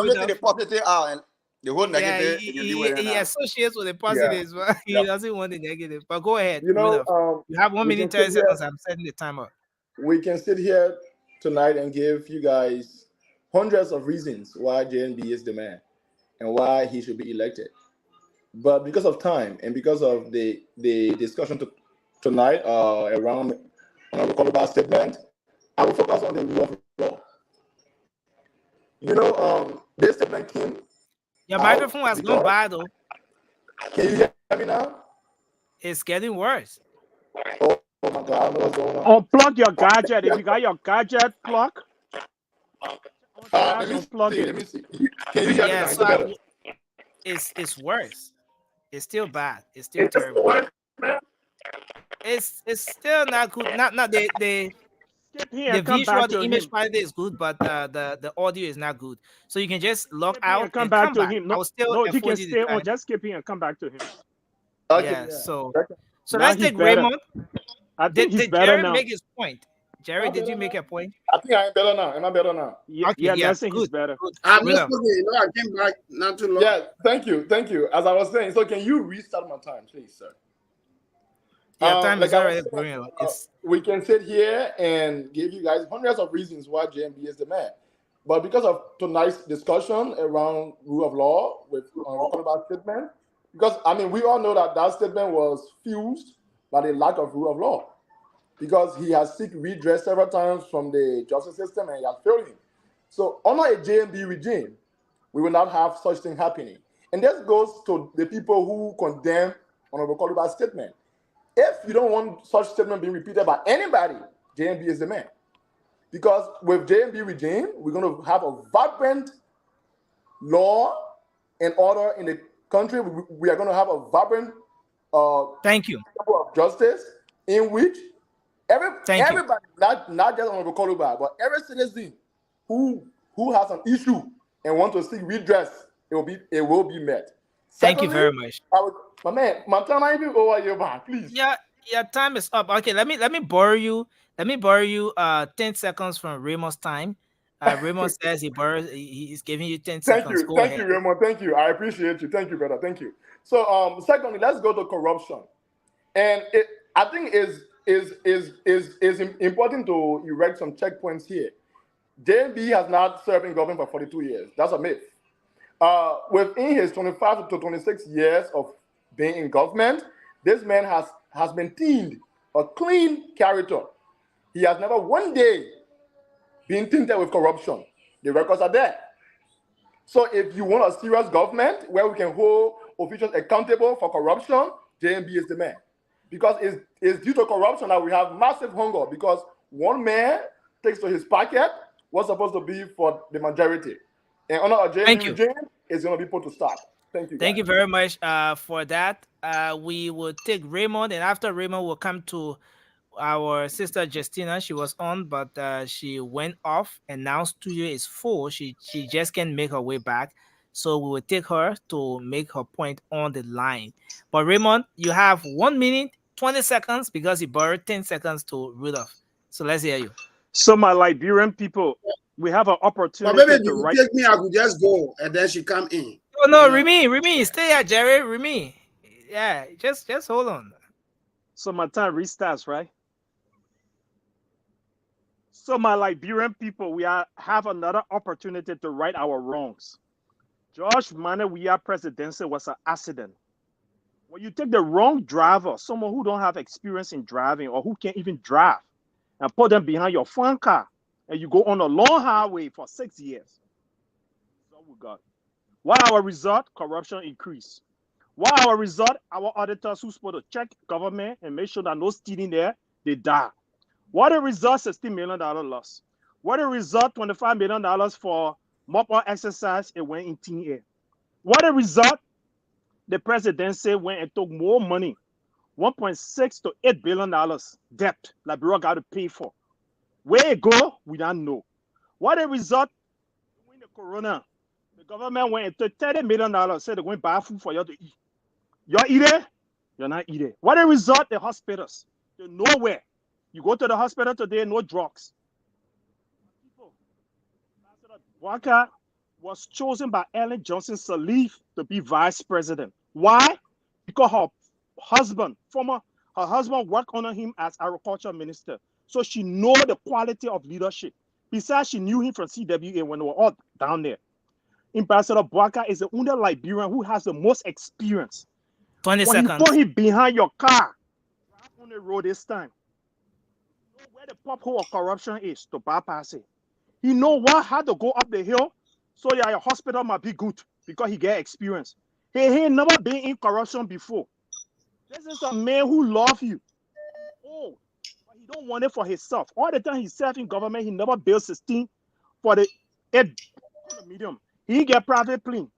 The whole negative. He associates with the positives, but he doesn't want the negative. But go ahead. You know, you have 1 minute 30 seconds. I'm setting the timer. We can sit here tonight and give you guys hundreds of reasons why JNB is the man and why he should be elected. But because of time and because of the discussion tonight around Honorable Koluba's statement, I will focus on the rule of law. You know, this statement came. Your microphone has gone bad, though. Can you hear me now? It's getting worse. Oh my God, I don't know what's going on. Unplug your gadget. If you got your gadget plugged, unplug it. Let me see. Can you hear me now? It's worse. It's still bad. It's still terrible. It's still not good. Not the visual, the image quality is good, but the audio is not good. So you can just log out and come back to him. No, he can stay on. Just skip him and come back to him. Okay. Yeah. So let's take Raymond. I think he's did better Jerry now. make his point? Jerry, did you make a point? I think I am better now. Am I better now? Yeah, I think he's better. I missed it. I came back not too long. Yeah, thank you. As I was saying, so can you restart my time, please, sir? Yeah, time is already going. We can sit here and give you guys hundreds of reasons why JMB is the man. But because of tonight's discussion around rule of law with about statement, because I mean we all know that statement was fused by the lack of rule of law, because he has sought redress several times from the justice system and he has failed him. So under a JMB regime, we will not have such thing happening. And this goes to the people who condemn Honorable Koluba's statement. If you don't want such statement being repeated by anybody, JMB is the man. Because with JMB regime, we're going to have a vibrant law and order in the country. We are going to have a vibrant thank you of justice in which everybody, not just Honorable Koluba, but every citizen who has an issue and want to seek redress, it will be met. Thank you very much. My man, my time I even over your back, please. Yeah, time is up. Okay, let me borrow you. 10 seconds from Raymond's time. Raymond says he's giving you 10 Thank seconds. you. Go Thank ahead. you, Raymond. Thank you. I appreciate you. Thank you, brother. Thank you. So, secondly, let's go to corruption. And I think is important to erect some checkpoints here. JMB has not served in government for 42 years. That's a myth. Within his 25 to 26 years of being in government, this man has maintained a clean character. He has never one day been tainted with corruption. The records are there. So if you want a serious government where we can hold officials accountable for corruption, JMB is the man. Because it's due to corruption that we have massive hunger, because one man takes to his pocket what's supposed to be for the majority. And under a JMB regime, it's going to be put to stop. Thank you. Thank you very much for that. We will take Raymond, and after Raymond, we'll come to our sister Justina. She was on, but she went off, and now studio is full. She just can't make her way back, so we will take her to make her point on the line. But Raymond, you have 1 minute 20 seconds because you borrowed 10 seconds to Rudolph. So let's hear you. So my Liberian people, we have an opportunity. But maybe you take me, I could just go and then she come in. Oh no, Remy, stay here, Jerry. Remy, yeah, just hold on. So my time restarts, right? So my Liberian people, we have another opportunity to right our wrongs. George Manneh Weah presidency was an accident. When you take the wrong driver, someone who don't have experience in driving or who can't even drive, and put them behind your phone car, and you go on a long highway for 6 years. That's all we got. What our result? Corruption increase. What our result? Our auditors who's supposed to check government and make sure that no stealing there, they die. What a result? $16 million loss. What a result? $25 million for mop-up exercise, it went in thin air. What a result? The presidency went and took more money, $1.6 to $8 billion debt Liberia got to pay for. Where it go, we don't know. What a result? When the corona, the government went and took $30 million, said they're going to buy food for you to eat. You're eating? You're not eating. What a result? The hospitals, they're nowhere. You go to the hospital today, no drugs. Walker was chosen by Ellen Johnson Sirleaf to be vice president. Why? Because her husband worked under him as agriculture minister. So she know the quality of leadership. Besides, she knew him from CWA when they were all down there. Ambassador Bouaka is the only Liberian who has the most experience. 20 seconds. You put him behind your car, drive on the road this time. You know where the pop hole of corruption is to bypass it. He know how to go up the hill so that your hospital might be good because he get experience. He ain't never been in corruption before. This is a man who loves you. Oh, but he don't want it for himself. All the time he served in government, he never built 16 for the 8 condominium. He get private plane.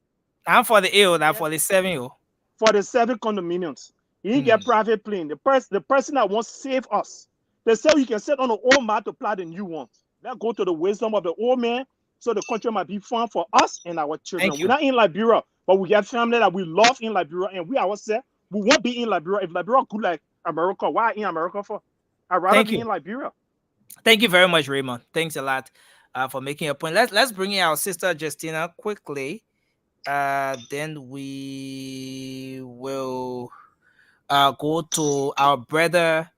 I'm for the 8, not for the 7. For the 7 condominiums. He get private plane. The person that wants to save us. They say you can sit on the old mat to apply the new ones. Let's go to the wisdom of the old man so the country might be fun for us and our children. We're not in Liberia, but we have family that we love in Liberia, and we ourselves, we won't be in Liberia. If Liberia good like America, why in America for? I'd rather be in Liberia. Thank you very much, Raymond. Thanks a lot for making a point. Let's bring in our sister Justina quickly. Then we will go to our brother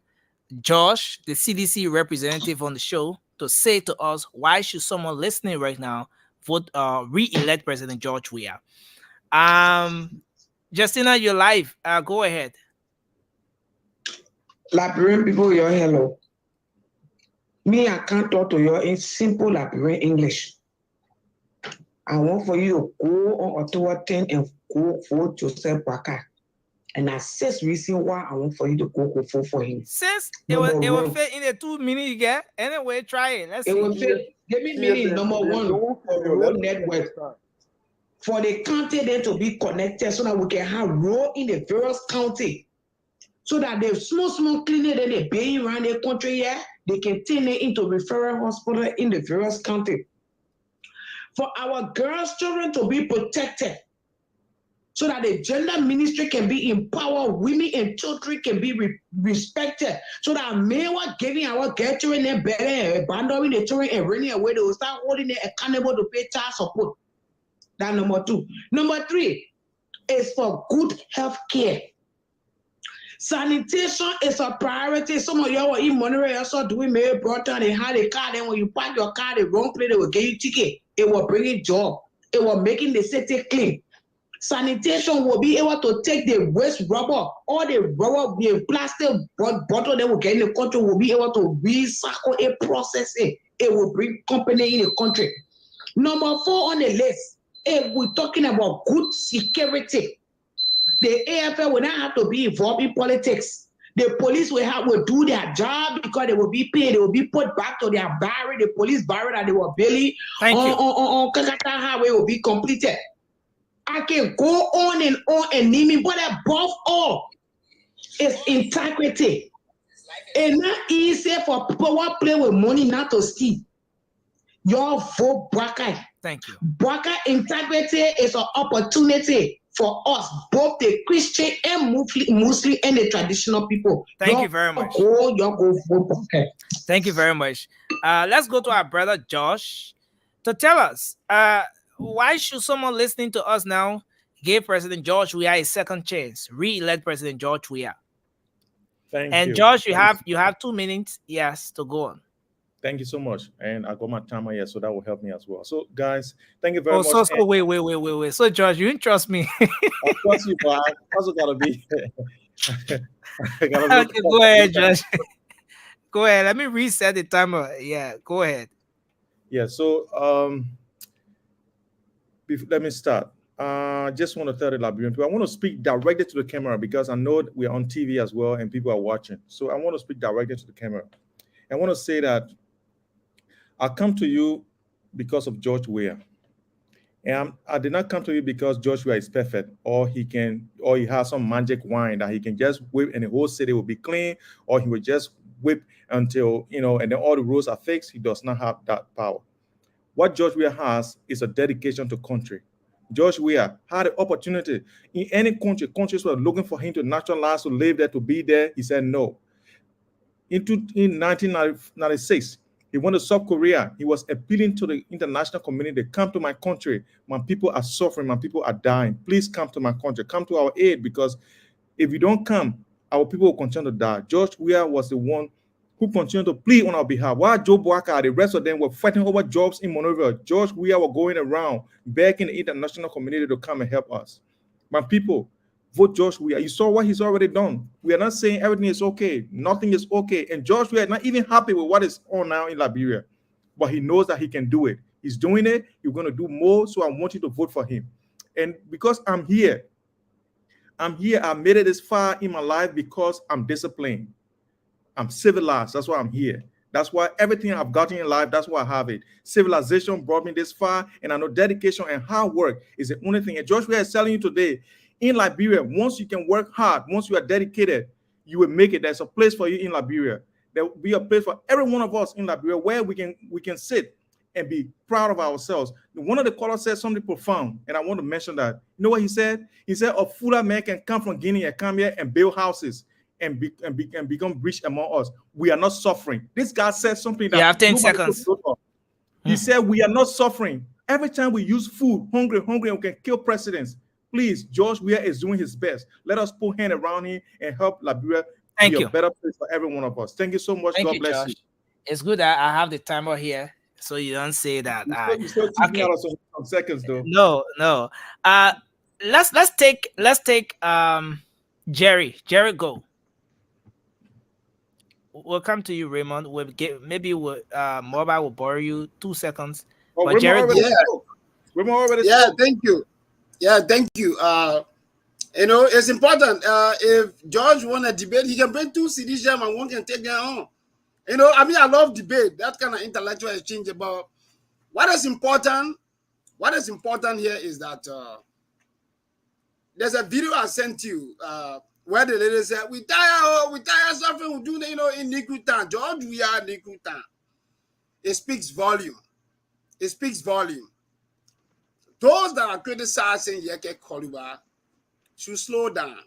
Josh, the CDC representative on the show, to say to us why should someone listening right now vote re-elect President George Weah. Justina, you're live. Go ahead. Liberian people, you're hello. Me, I can't talk to you in simple Liberian English. I want for you to go on Ottawa 10 and go vote Joseph Boakai. And that's 6 reasons why I want for you to go vote for him. Since it will fit in the 2 minutes you get. Anyway, try it. Let's see. It will fit. Give me meaning number 1 for road network. For the county then to be connected so that we can have road in the various county. So that the small clinic that they're paying around the country here, they can turn it into referral hospital in the various county. For our girls' children to be protected. so that the gender ministry can be empowered, women and children can be respected, so that men were giving our get children their better, abandoning the children and running away, they will start holding them accountable to pay child support. That's number 2. Number 3 is for good health care. Sanitation is a priority. Some of y'all were in Monterey also doing mail brought down and had a car. Then when you park your car the wrong place, they will give you ticket. It will bring a job. It will making the city clean. Sanitation will be able to take the waste rubber, all the rubber, the plastic bottle that will get in the country will be able to recycle it, process it. It will bring company in the country. Number 4 on the list, if we're talking about good security, the AFL will not have to be involved in politics. The police will do their job because they will be paid. They will be put back to their barrier, the police barrier that they were building on Kakata Highway will be completed. I can go on and name it, but above all, it's integrity. It's not easy for people who play with money not to steal. Your vote, Bwaka. Thank you. Bwaka integrity is an opportunity for us, both the Christian and Muslim and the traditional people. Thank you very much. Thank you very much. Let's go to our brother Josh to tell us why should someone listening to us now give President George Weah a second chance, re-elect President George Weah? Thank you. And Josh, you have 2 minutes, yes, to go on. Thank you so much. And I got my timer here, so that will help me as well. So, guys, thank you very much. So wait. So, George, you didn't trust me. I trust you, but I also got to be okay, go ahead, Josh. Go ahead. Let me reset the timer. Yeah, go ahead. Yeah, so let me start. Just want to tell the Liberian people, I want to speak directly to the camera because I know we're on TV as well and people are watching. So I want to speak directly to the camera. I want to say that I come to you because of George Weah. And I did not come to you because George Weah is perfect, or he has some magic wine that he can just whip and the whole city will be clean, or he will just whip until, and then all the rules are fixed. He does not have that power. What George Weah has is a dedication to country. George Weah had an opportunity in any country. Countries were looking for him to naturalize, to live there, to be there. He said no. In 1996, he went to South Korea. He was appealing to the international community, come to my country. My people are suffering. My people are dying. Please come to my country. Come to our aid, because if you don't come, our people will continue to die. George Weah was the one who continued to plead on our behalf. While Joe Bwaka and the rest of them were fighting over jobs in Monrovia, George Weah was going around begging the international community to come and help us. My people, vote George Weah. You saw what he's already done. We are not saying everything is okay. Nothing is okay. And George Weah is not even happy with what is on now in Liberia. But he knows that he can do it. He's doing it. He's going to do more. So I want you to vote for him. And because I'm here. I made it this far in my life because I'm disciplined. I'm civilized. That's why I'm here. That's why everything I've gotten in life, that's why I have it. Civilization brought me this far. And I know dedication and hard work is the only thing. And George Weah is telling you today, in Liberia, once you can work hard, once you are dedicated, you will make it. There's a place for you in Liberia. There will be a place for every one of us in Liberia where we can sit and be proud of ourselves. One of the callers said something profound, and I want to mention that. You know what he said? He said a fuller man can come from Guinea and come here and build houses and become rich among us. We are not suffering. This guy said something that you have 10 seconds. He said we are not suffering. Every time we use food, hungry, we can kill presidents. Please, George Weah is doing his best. Let us put hands around him and help Liberia be a better place for every one of us. Thank you so much. God bless you. It's good that I have the timer here, so you don't say that. You still okay. Out of some seconds though. No. Let's take Jerry. Jerry, go. We'll come to you, Raymond. Mobile will borrow you 2 seconds. Oh, but Jerry, thank you. Yeah, thank you. It's important. If George want to debate, he can bring 2 CDs and one can take their own. I love debate, that kind of intellectual exchange about what is important. What is important here is that there's a video I sent you where the lady said, we tire suffering, we do in Nikutan. George Weah Nikutan. It speaks volume. Those that are criticizing Yeke Koluba, should slow down.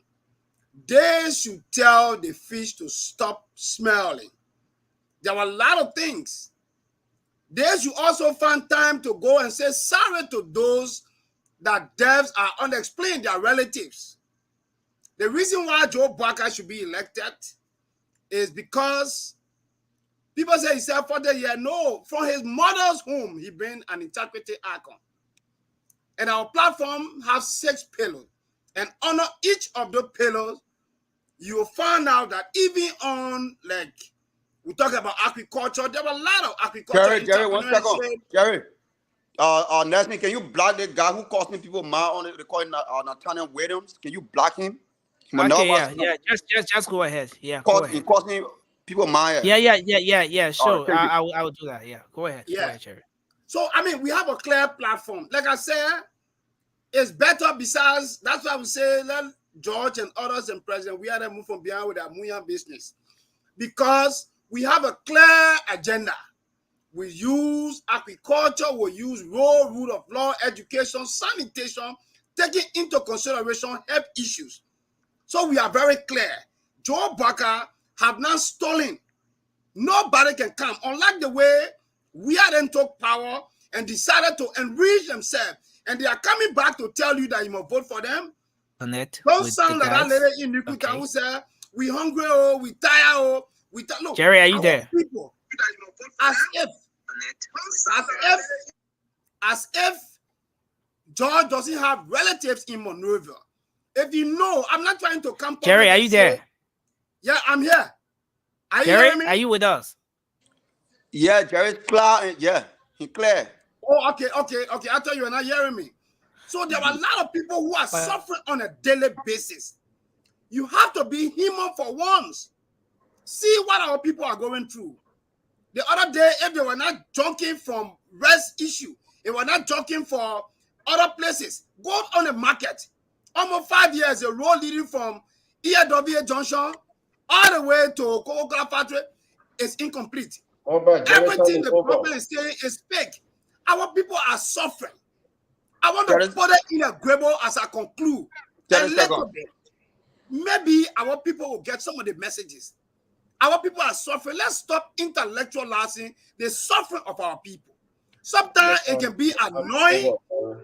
They should tell the fish to stop smelling. There were a lot of things. They should also find time to go and say sorry to those that deaths are unexplained, their relatives. The reason why Joe Bwaka should be elected is because people say he said 40 years. No, from his mother's home, he bring an integrity icon. And our platform has 6 pillars. And under each of the pillars, you will find out that even on, like, we talk about agriculture, there were a lot of agriculture. Jerry, 1 second. Jerry, Nesmith, can you block the guy who costing people mad on it? They call him Nathaniel Williams. Can you block him? Okay, yeah. Just go ahead. Yeah, go ahead. He costing people mad. Yeah. Sure, I will do that. Yeah, go ahead. Yeah. Go ahead, Jerry. So, I mean, we have a clear platform. Like I said, it's better besides, that's why we say, let George and others and President, we are to move from behind with our Muya business. Because we have a clear agenda. We use agriculture, we use rule of law, education, sanitation, taking into consideration health issues. So we are very clear. Joe Bwaka have not stolen. Nobody can come. Unlike the way we then took power and decided to enrich themselves, and they are coming back to tell you that you must vote for them. Don't sound like that lady in Nukuta who said, we hungry, oh, we tired, oh. Look, Jerry, are you there? People, as if George doesn't have relatives in Monrovia. If you know, I'm not trying to come. Jerry, are you there? Yeah, I'm here. Are Jerry, you hearing me? are you with us? Yeah, Jerry's clear. Yeah, he's clear. Oh, okay. I thought you were not hearing me. So there are a lot of people who are suffering on a daily basis. You have to be human for once. See what our people are going through. The other day, if they were not joking from rest issue, they were not joking for other places, go on the market. Almost 5 years, the road leading from EAWA Junction all the way to Coca-Cola Factory is incomplete. Everything the government is saying is fake. Our people are suffering. I want to put it in a grable as I conclude. A little bit. Maybe our people will get some of the messages. Our people are suffering. Let's stop intellectualizing the suffering of our people. Sometimes it can be annoying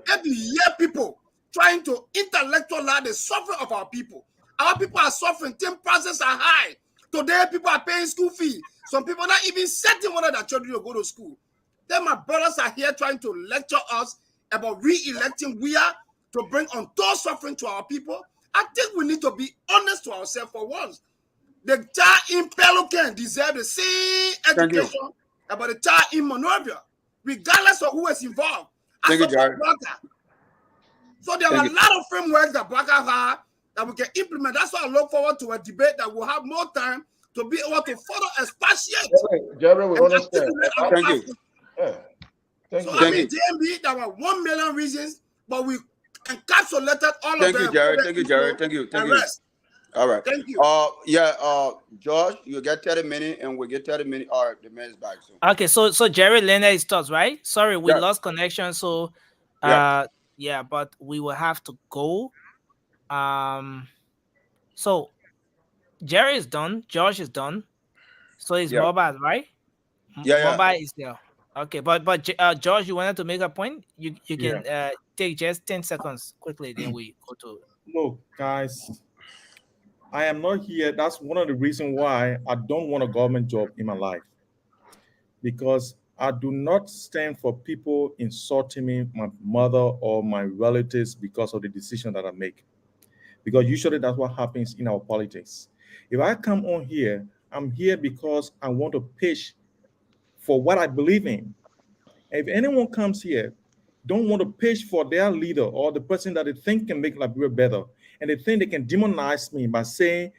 if you hear people trying to intellectualize the suffering of our people. Our people are suffering. Team prices are high. Today, people are paying school fee. Some people are not even setting one of their children to go to school. Then my brothers are here trying to lecture us about re-electing we are to bring untold suffering to our people. I think we need to be honest to ourselves for once. The child in Pelican deserve the same education about the child in Monrovia, regardless of who is involved. I support Bwaka. So there are a lot of frameworks that Bwaka had that we can implement. That's why I look forward to a debate that will have more time to be able to further expatiate. Jerry, we understand. Thank you. So I mean, JMB, there were 1 million reasons, but we encapsulated all of them. Thank you, Jerry. Thank you. All right. Thank you. George, you get 30 minutes and we get 30 minutes. All right, the man's back soon. Okay, so Jerry Leonard is thoughts, right? Sorry, we lost connection. So but we will have to go. So Jerry is done, George is done. So it's Mobile, right? Mobile is there. Okay, but George, you wanted to make a point? You can take just 10 seconds quickly, then we go to. Look, guys, I am not here. That's one of the reasons why I don't want a government job in my life. Because I do not stand for people insulting me, my mother or my relatives because of the decision that I make. Because usually that's what happens in our politics. If I come on here, I'm here because I want to pitch for what I believe in. If anyone comes here, don't want to pitch for their leader or the person that they think can make Liberia better, and they think they can demonize me by saying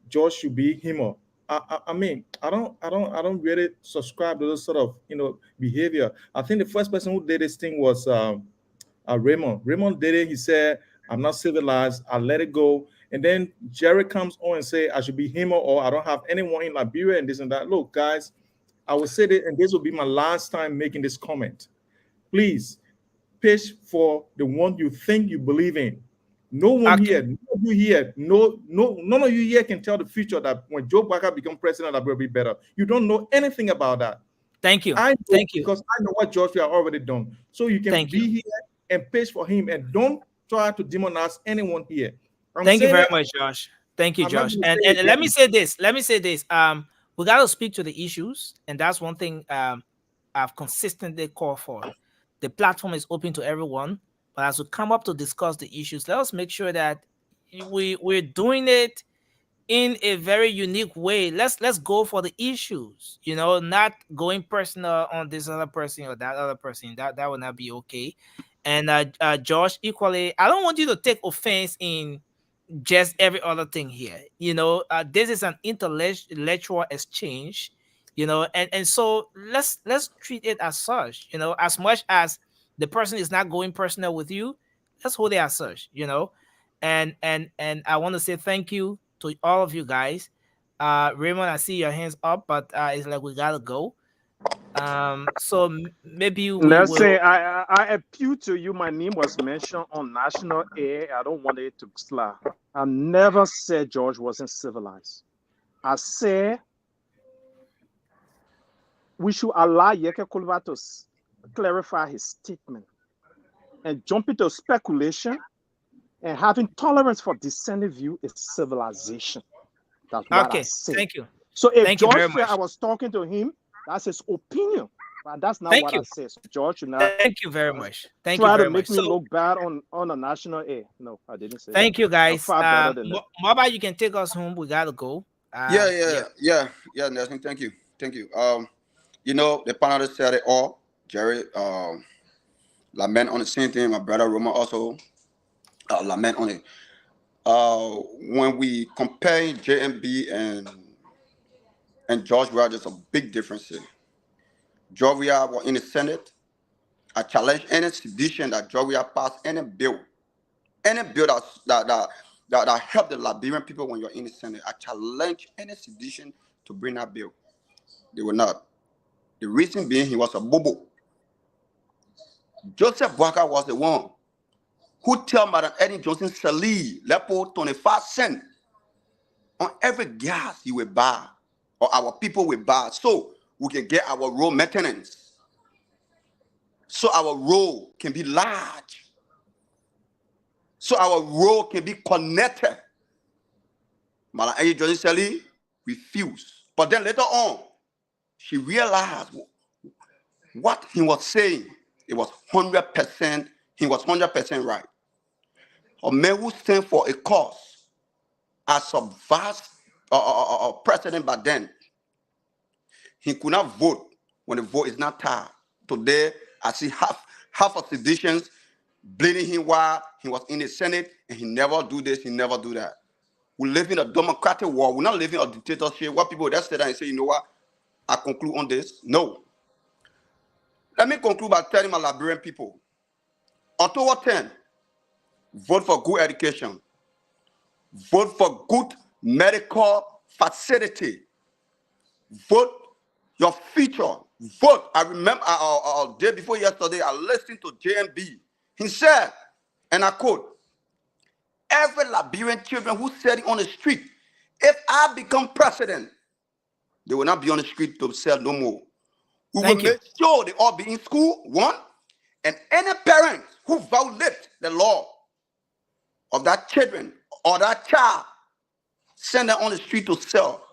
George should be him or I mean, I don't really subscribe to this sort of behavior. I think the first person who did this thing was Raymond. Raymond did it. He said, "I'm not civilized. I let it go." And then Jerry comes on and say, "I should be him or I don't have anyone in Liberia and this and that." Look, guys, I will say that, and this will be my last time making this comment. Please pitch for the one you think you believe in. No one here, none of you here, none of you here can tell the future that when Joe Biden becomes president, that will be better. You don't know anything about that. Thank you. I know Thank you. because I know what George has already done. So you can be here and pitch for him, and don't try to demonize anyone here. Thank you very much, Josh. Thank you, Josh. And let me say this. We got to speak to the issues, and that's one thing I've consistently called for. The platform is open to everyone, but as we come up to discuss the issues, let us make sure that we're doing it in a very unique way. Let's go for the issues, not going personal on this other person or that other person. That would not be okay. And Josh, equally, I don't want you to take offense in just every other thing here. This is an intellectual exchange, and so let's treat it as such. As much as the person is not going personal with you, let's hold it as such. And I want to say thank you to all of you guys. Raymond, I see your hands up, but it's like we gotta go. So maybe let's say I appeal to you. My name was mentioned on national air. I don't want it to slap. I never said George wasn't civilized. I said we should allow Yeke Kulva to clarify his statement and jump into speculation. And having tolerance for dissenting view is civilization. That's what I say. Thank you. So if George said I was talking to him, that's his opinion. But that's not what I said. So George, thank you very much. Try to make me look bad on a national air. No, I didn't say thank that. you, guys. Maba, you can take us home. We gotta go. Yeah, Nelson. Thank you. The panelists said it all. Jerry, lament on the same thing. My brother Roma also lament on it. When we compare JMB and George Weah, there's a big difference here. George Weah was in the Senate. I challenge any sedition that George Weah passed, any bill that help the Liberian people when you're in the Senate. I challenge any sedition to bring that bill. They will not. The reason being he was a bobo. Joseph Boakai was the one who tell Madam Eddie Johnson Sali Lepo 25 cents on every gas he will buy or our people will buy so we can get our road maintenance. So our road can be large. So our road can be connected. Madam Eddie Johnson Sali refused. But then later on, she realized what he was saying. It was 100%. He was 100% right. A man who stand for a cause as a vast president back then, he could not vote when the vote is not tied. Today, I see half of seditions blaming him while he was in the Senate, and he never do this, he never do that. We live in a democratic world. We're not living in a dictatorship where people just sit there and say, you know what, I conclude on this. No. Let me conclude by telling my Liberian people, October 10, vote for good education. Vote for good medical facility. Vote your future. Vote. I remember a day before yesterday, I listened to JMB. He said, and I quote, every Liberian children who said on the street, if I become president, they will not be on the street to sell no more. We will make sure they all be in school, one, and any parent who violate the law of that children or that child, send them on the street to sell.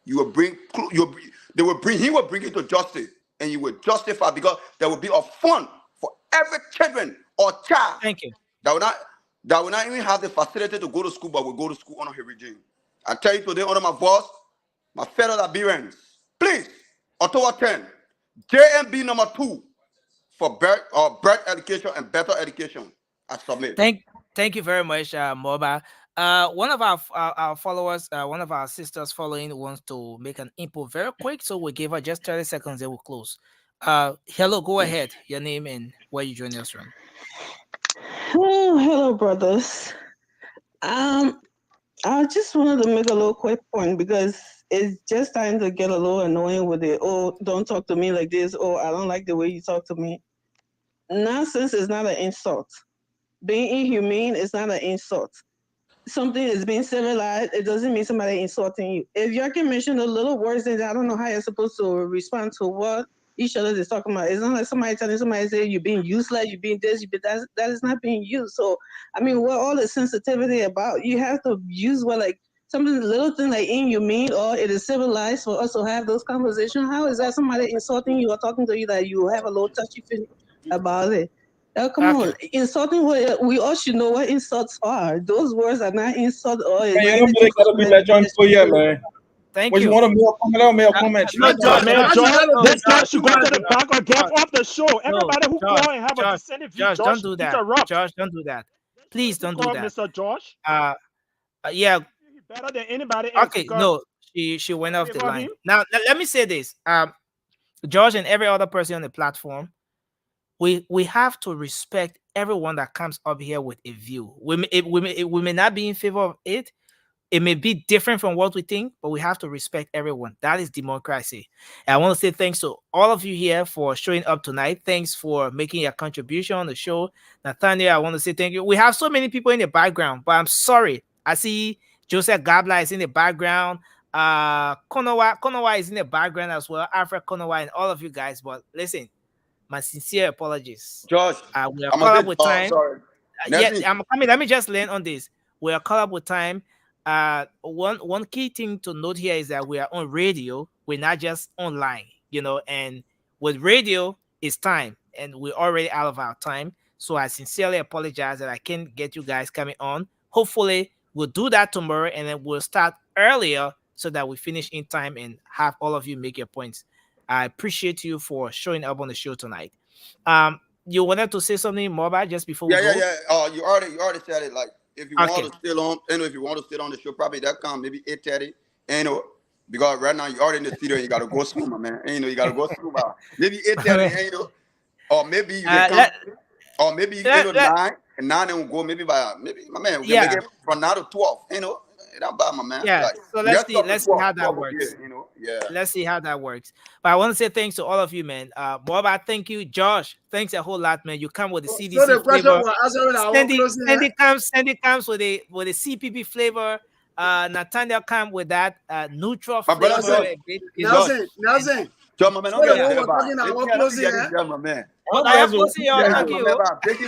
He will bring it to justice, and you will justify because there will be a fund for every children or child. Thank you. That will not even have the facility to go to school, but will go to school under his regime. I tell you today, under my boss, my fellow Liberians, please, October 10, JMB number 2 for birth education and better education. I submit. Thank you very much, Moba. One of our followers, one of our sisters following wants to make an input very quick, so we'll give her just 30 seconds, then we'll close. Hello, go ahead. Your name and where you joining us from. Hello, brothers. I just wanted to make a little quick point because it's just starting to get a little annoying with it. Oh, don't talk to me like this. Oh, I don't like the way you talk to me. Nonsense is not an insult. being inhumane is not an insult. Something is being civilized, it doesn't mean somebody insulting you. If you can mention the little words, then I don't know how you're supposed to respond to what each other is talking about. It's not like somebody telling somebody, say you're being useless, you're being this, that is not being used. So, I mean, what all the sensitivity about? You have to use what, like, something little thing like inhumane or it is civilized for us to have those conversations. How is that somebody insulting you or talking to you that you have a little touchy feeling about it? Come on, insulting. We all should know what insults are. Those words are not insults. Or man, you don't really gotta be that joint for you, man. Thank you. Want a mail comment? This guy should go to the back or get off the show. Everybody who call and have a dissenting view, Josh, don't do that. Josh, don't do that. Please don't do that. Mr. Josh. Yeah. Better than anybody else. Okay, no, she went off the line. Now let me say this. Josh and every other person on the platform, we have to respect everyone that comes up here with a view. We may not be in favor of it. It may be different from what we think, but we have to respect everyone. That is democracy. And I want to say thanks to all of you here for showing up tonight. Thanks for making your contribution on the show. Nathaniel, I want to say thank you. We have so many people in the background, but I'm sorry. I see Joseph Gabla is in the background. Konowa is in the background as well. Alfred Konowa and all of you guys. But listen, my sincere apologies. Josh, we are caught up with time. Sorry. I'm coming. Let me just land on this. We are caught up with time. One key thing to note here is that we are on radio. We're not just online, and with radio, it's time, and we're already out of our time. So I sincerely apologize that I can't get you guys coming on. Hopefully, we'll do that tomorrow, and then we'll start earlier so that we finish in time and have all of you make your points. I appreciate you for showing up on the show tonight. You wanted to say something more about just before we go? Yeah. You already said it. Like, if you want to still on, if you want to sit on the show, probably that come maybe 8:30. Because right now you're already in the studio, you gotta go school, my man. You gotta go school. Maybe 8:30. Or maybe you can come, or maybe you get to 9 and 9 and go maybe my man. We can make it from 9 to 12. It don't bad, my man. Yeah. Like, so let's see how that works. Yeah. Let's see how that works. But I want to say thanks to all of you, man. Boba, thank you. Josh, thanks a whole lot, man. You come with the CDC flavor. Sandy comes with a CPP flavor. Nathaniel come with that neutral flavor. Nelson. John, my man, don't get my man. Thank you.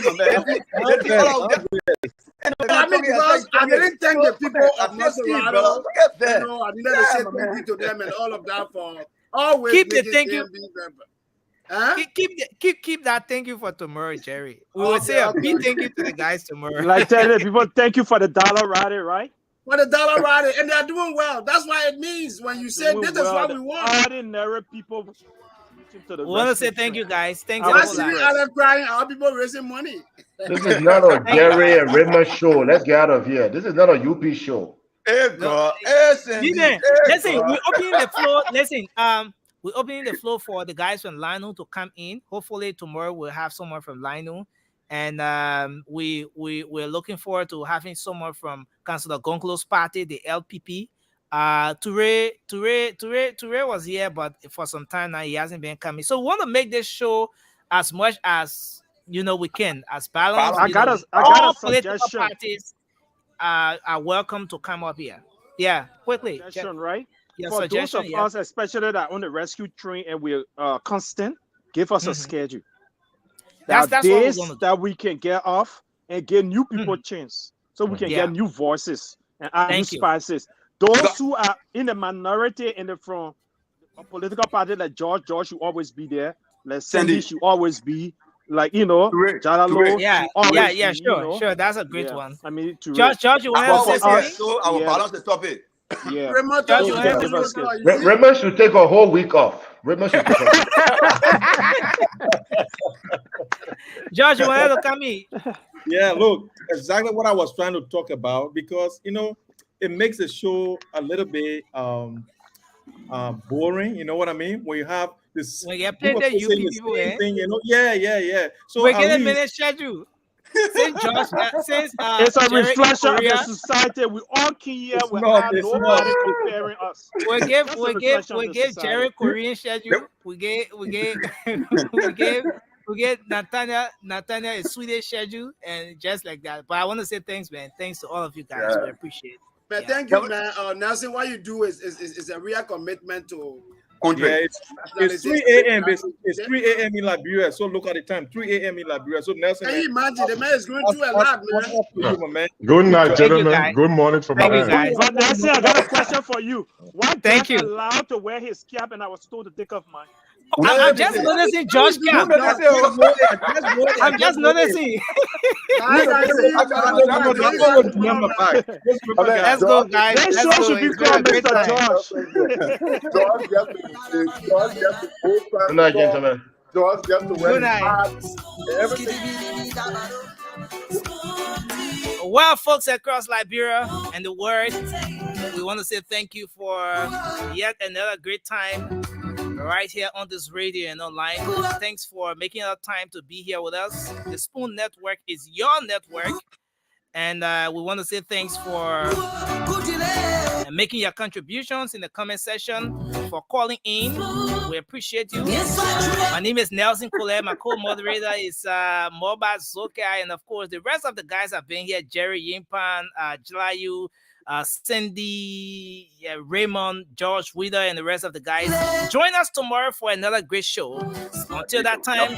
Because I didn't thank the people of Maserado. I needed to say thank you to them and all of that for always keep the thank you. Keep that thank you for tomorrow, Jerry. We will say a big thank you to the guys tomorrow. Like telling people thank you for the dollar rider, right? For the dollar rider, and they're doing well. That's why it means when you say this is what we want. Ordinary people. We want to say thank you, guys. Thanks a I whole see lot. Alan crying. Our people raising money. This is not a Jerry and Raymond show. Let's get out of here. This is not a UP show. Listen, we're opening the floor. Listen, we're opening the floor for the guys from Lino to come in. Hopefully tomorrow we'll have someone from Lino. And we're looking forward to having someone from Councillor Gonclo's party, the LPP. Toure was here, but for some time now he hasn't been coming. So we want to make this show as much as we can, as balanced. I got a suggestion. Parties are welcome to come up here. Yeah, quickly. Suggestion, right? Yeah, for those of us, especially that on the rescue train and we're constant, give us a schedule. That's days that we can get off and get new people chance, so we can get new voices and add new spices. Those who are in the minority from a political party like George should always be there. Like Sandy should always be. Like Jalalo. Yeah, sure. That's a great one. I mean, George, you want to say something? So I will balance the topic. Yeah. Raymond should take a whole week off. George, you want to come in? Yeah, look, exactly what I was trying to talk about, because it makes the show a little bit boring. You know what I mean? When you have this, when you play the UP people, thing, yeah. So we get a minute schedule. Since Josh, it's a reflection of the society. We all can hear. We have nobody comparing us. We give Jerry Korean schedule. We gave forget Nathaniel is Swedish schedule and just like that. But I want to say thanks, man. Thanks to all of you guys. We appreciate it. Man, thank you, man. Nelson, what you do is a real commitment to. Yeah, it's 3 a.m. It's 3 a.m. in Liberia. So look at the time, 3 a.m. in Liberia. So Nelson, can you imagine? The man is going through a lot, man. Good night, gentlemen. Good morning from my end. But Nelson, I got a question for you. Why Thank you. allowed to wear his cap and I was told to take off mine? I'm just noticing Josh cap. I'm just noticing. Let's go, guys. Let's go. Should be called Mr. Josh. Good night, gentlemen. George gets to wear Good night. everything. Well, folks across Liberia and the world, we want to say thank you for yet another great time right here on this radio and online. Thanks for making our time to be here with us. The Spoon Network is your network. And we want to say thanks for making your contributions in the comment section, for calling in. We appreciate you. My name is Nelson Colette. My co-moderator is Moba Zokai. And of course, the rest of the guys have been here. Jerry Yimpan, Jalayu, Cindy, Raymond, George Wheeler, and the rest of the guys. Join us tomorrow for another great show. Until that time,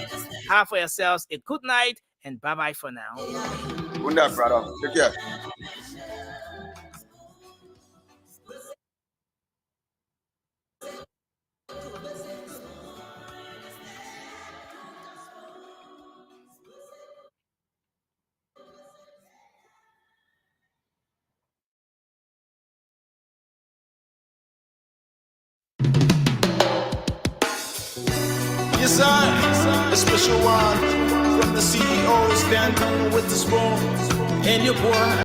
have for yourselves a good night and bye-bye for now. Good night, brother. Take care. Yes, I, a special one from the CEO, stand with the spoon, and your boy.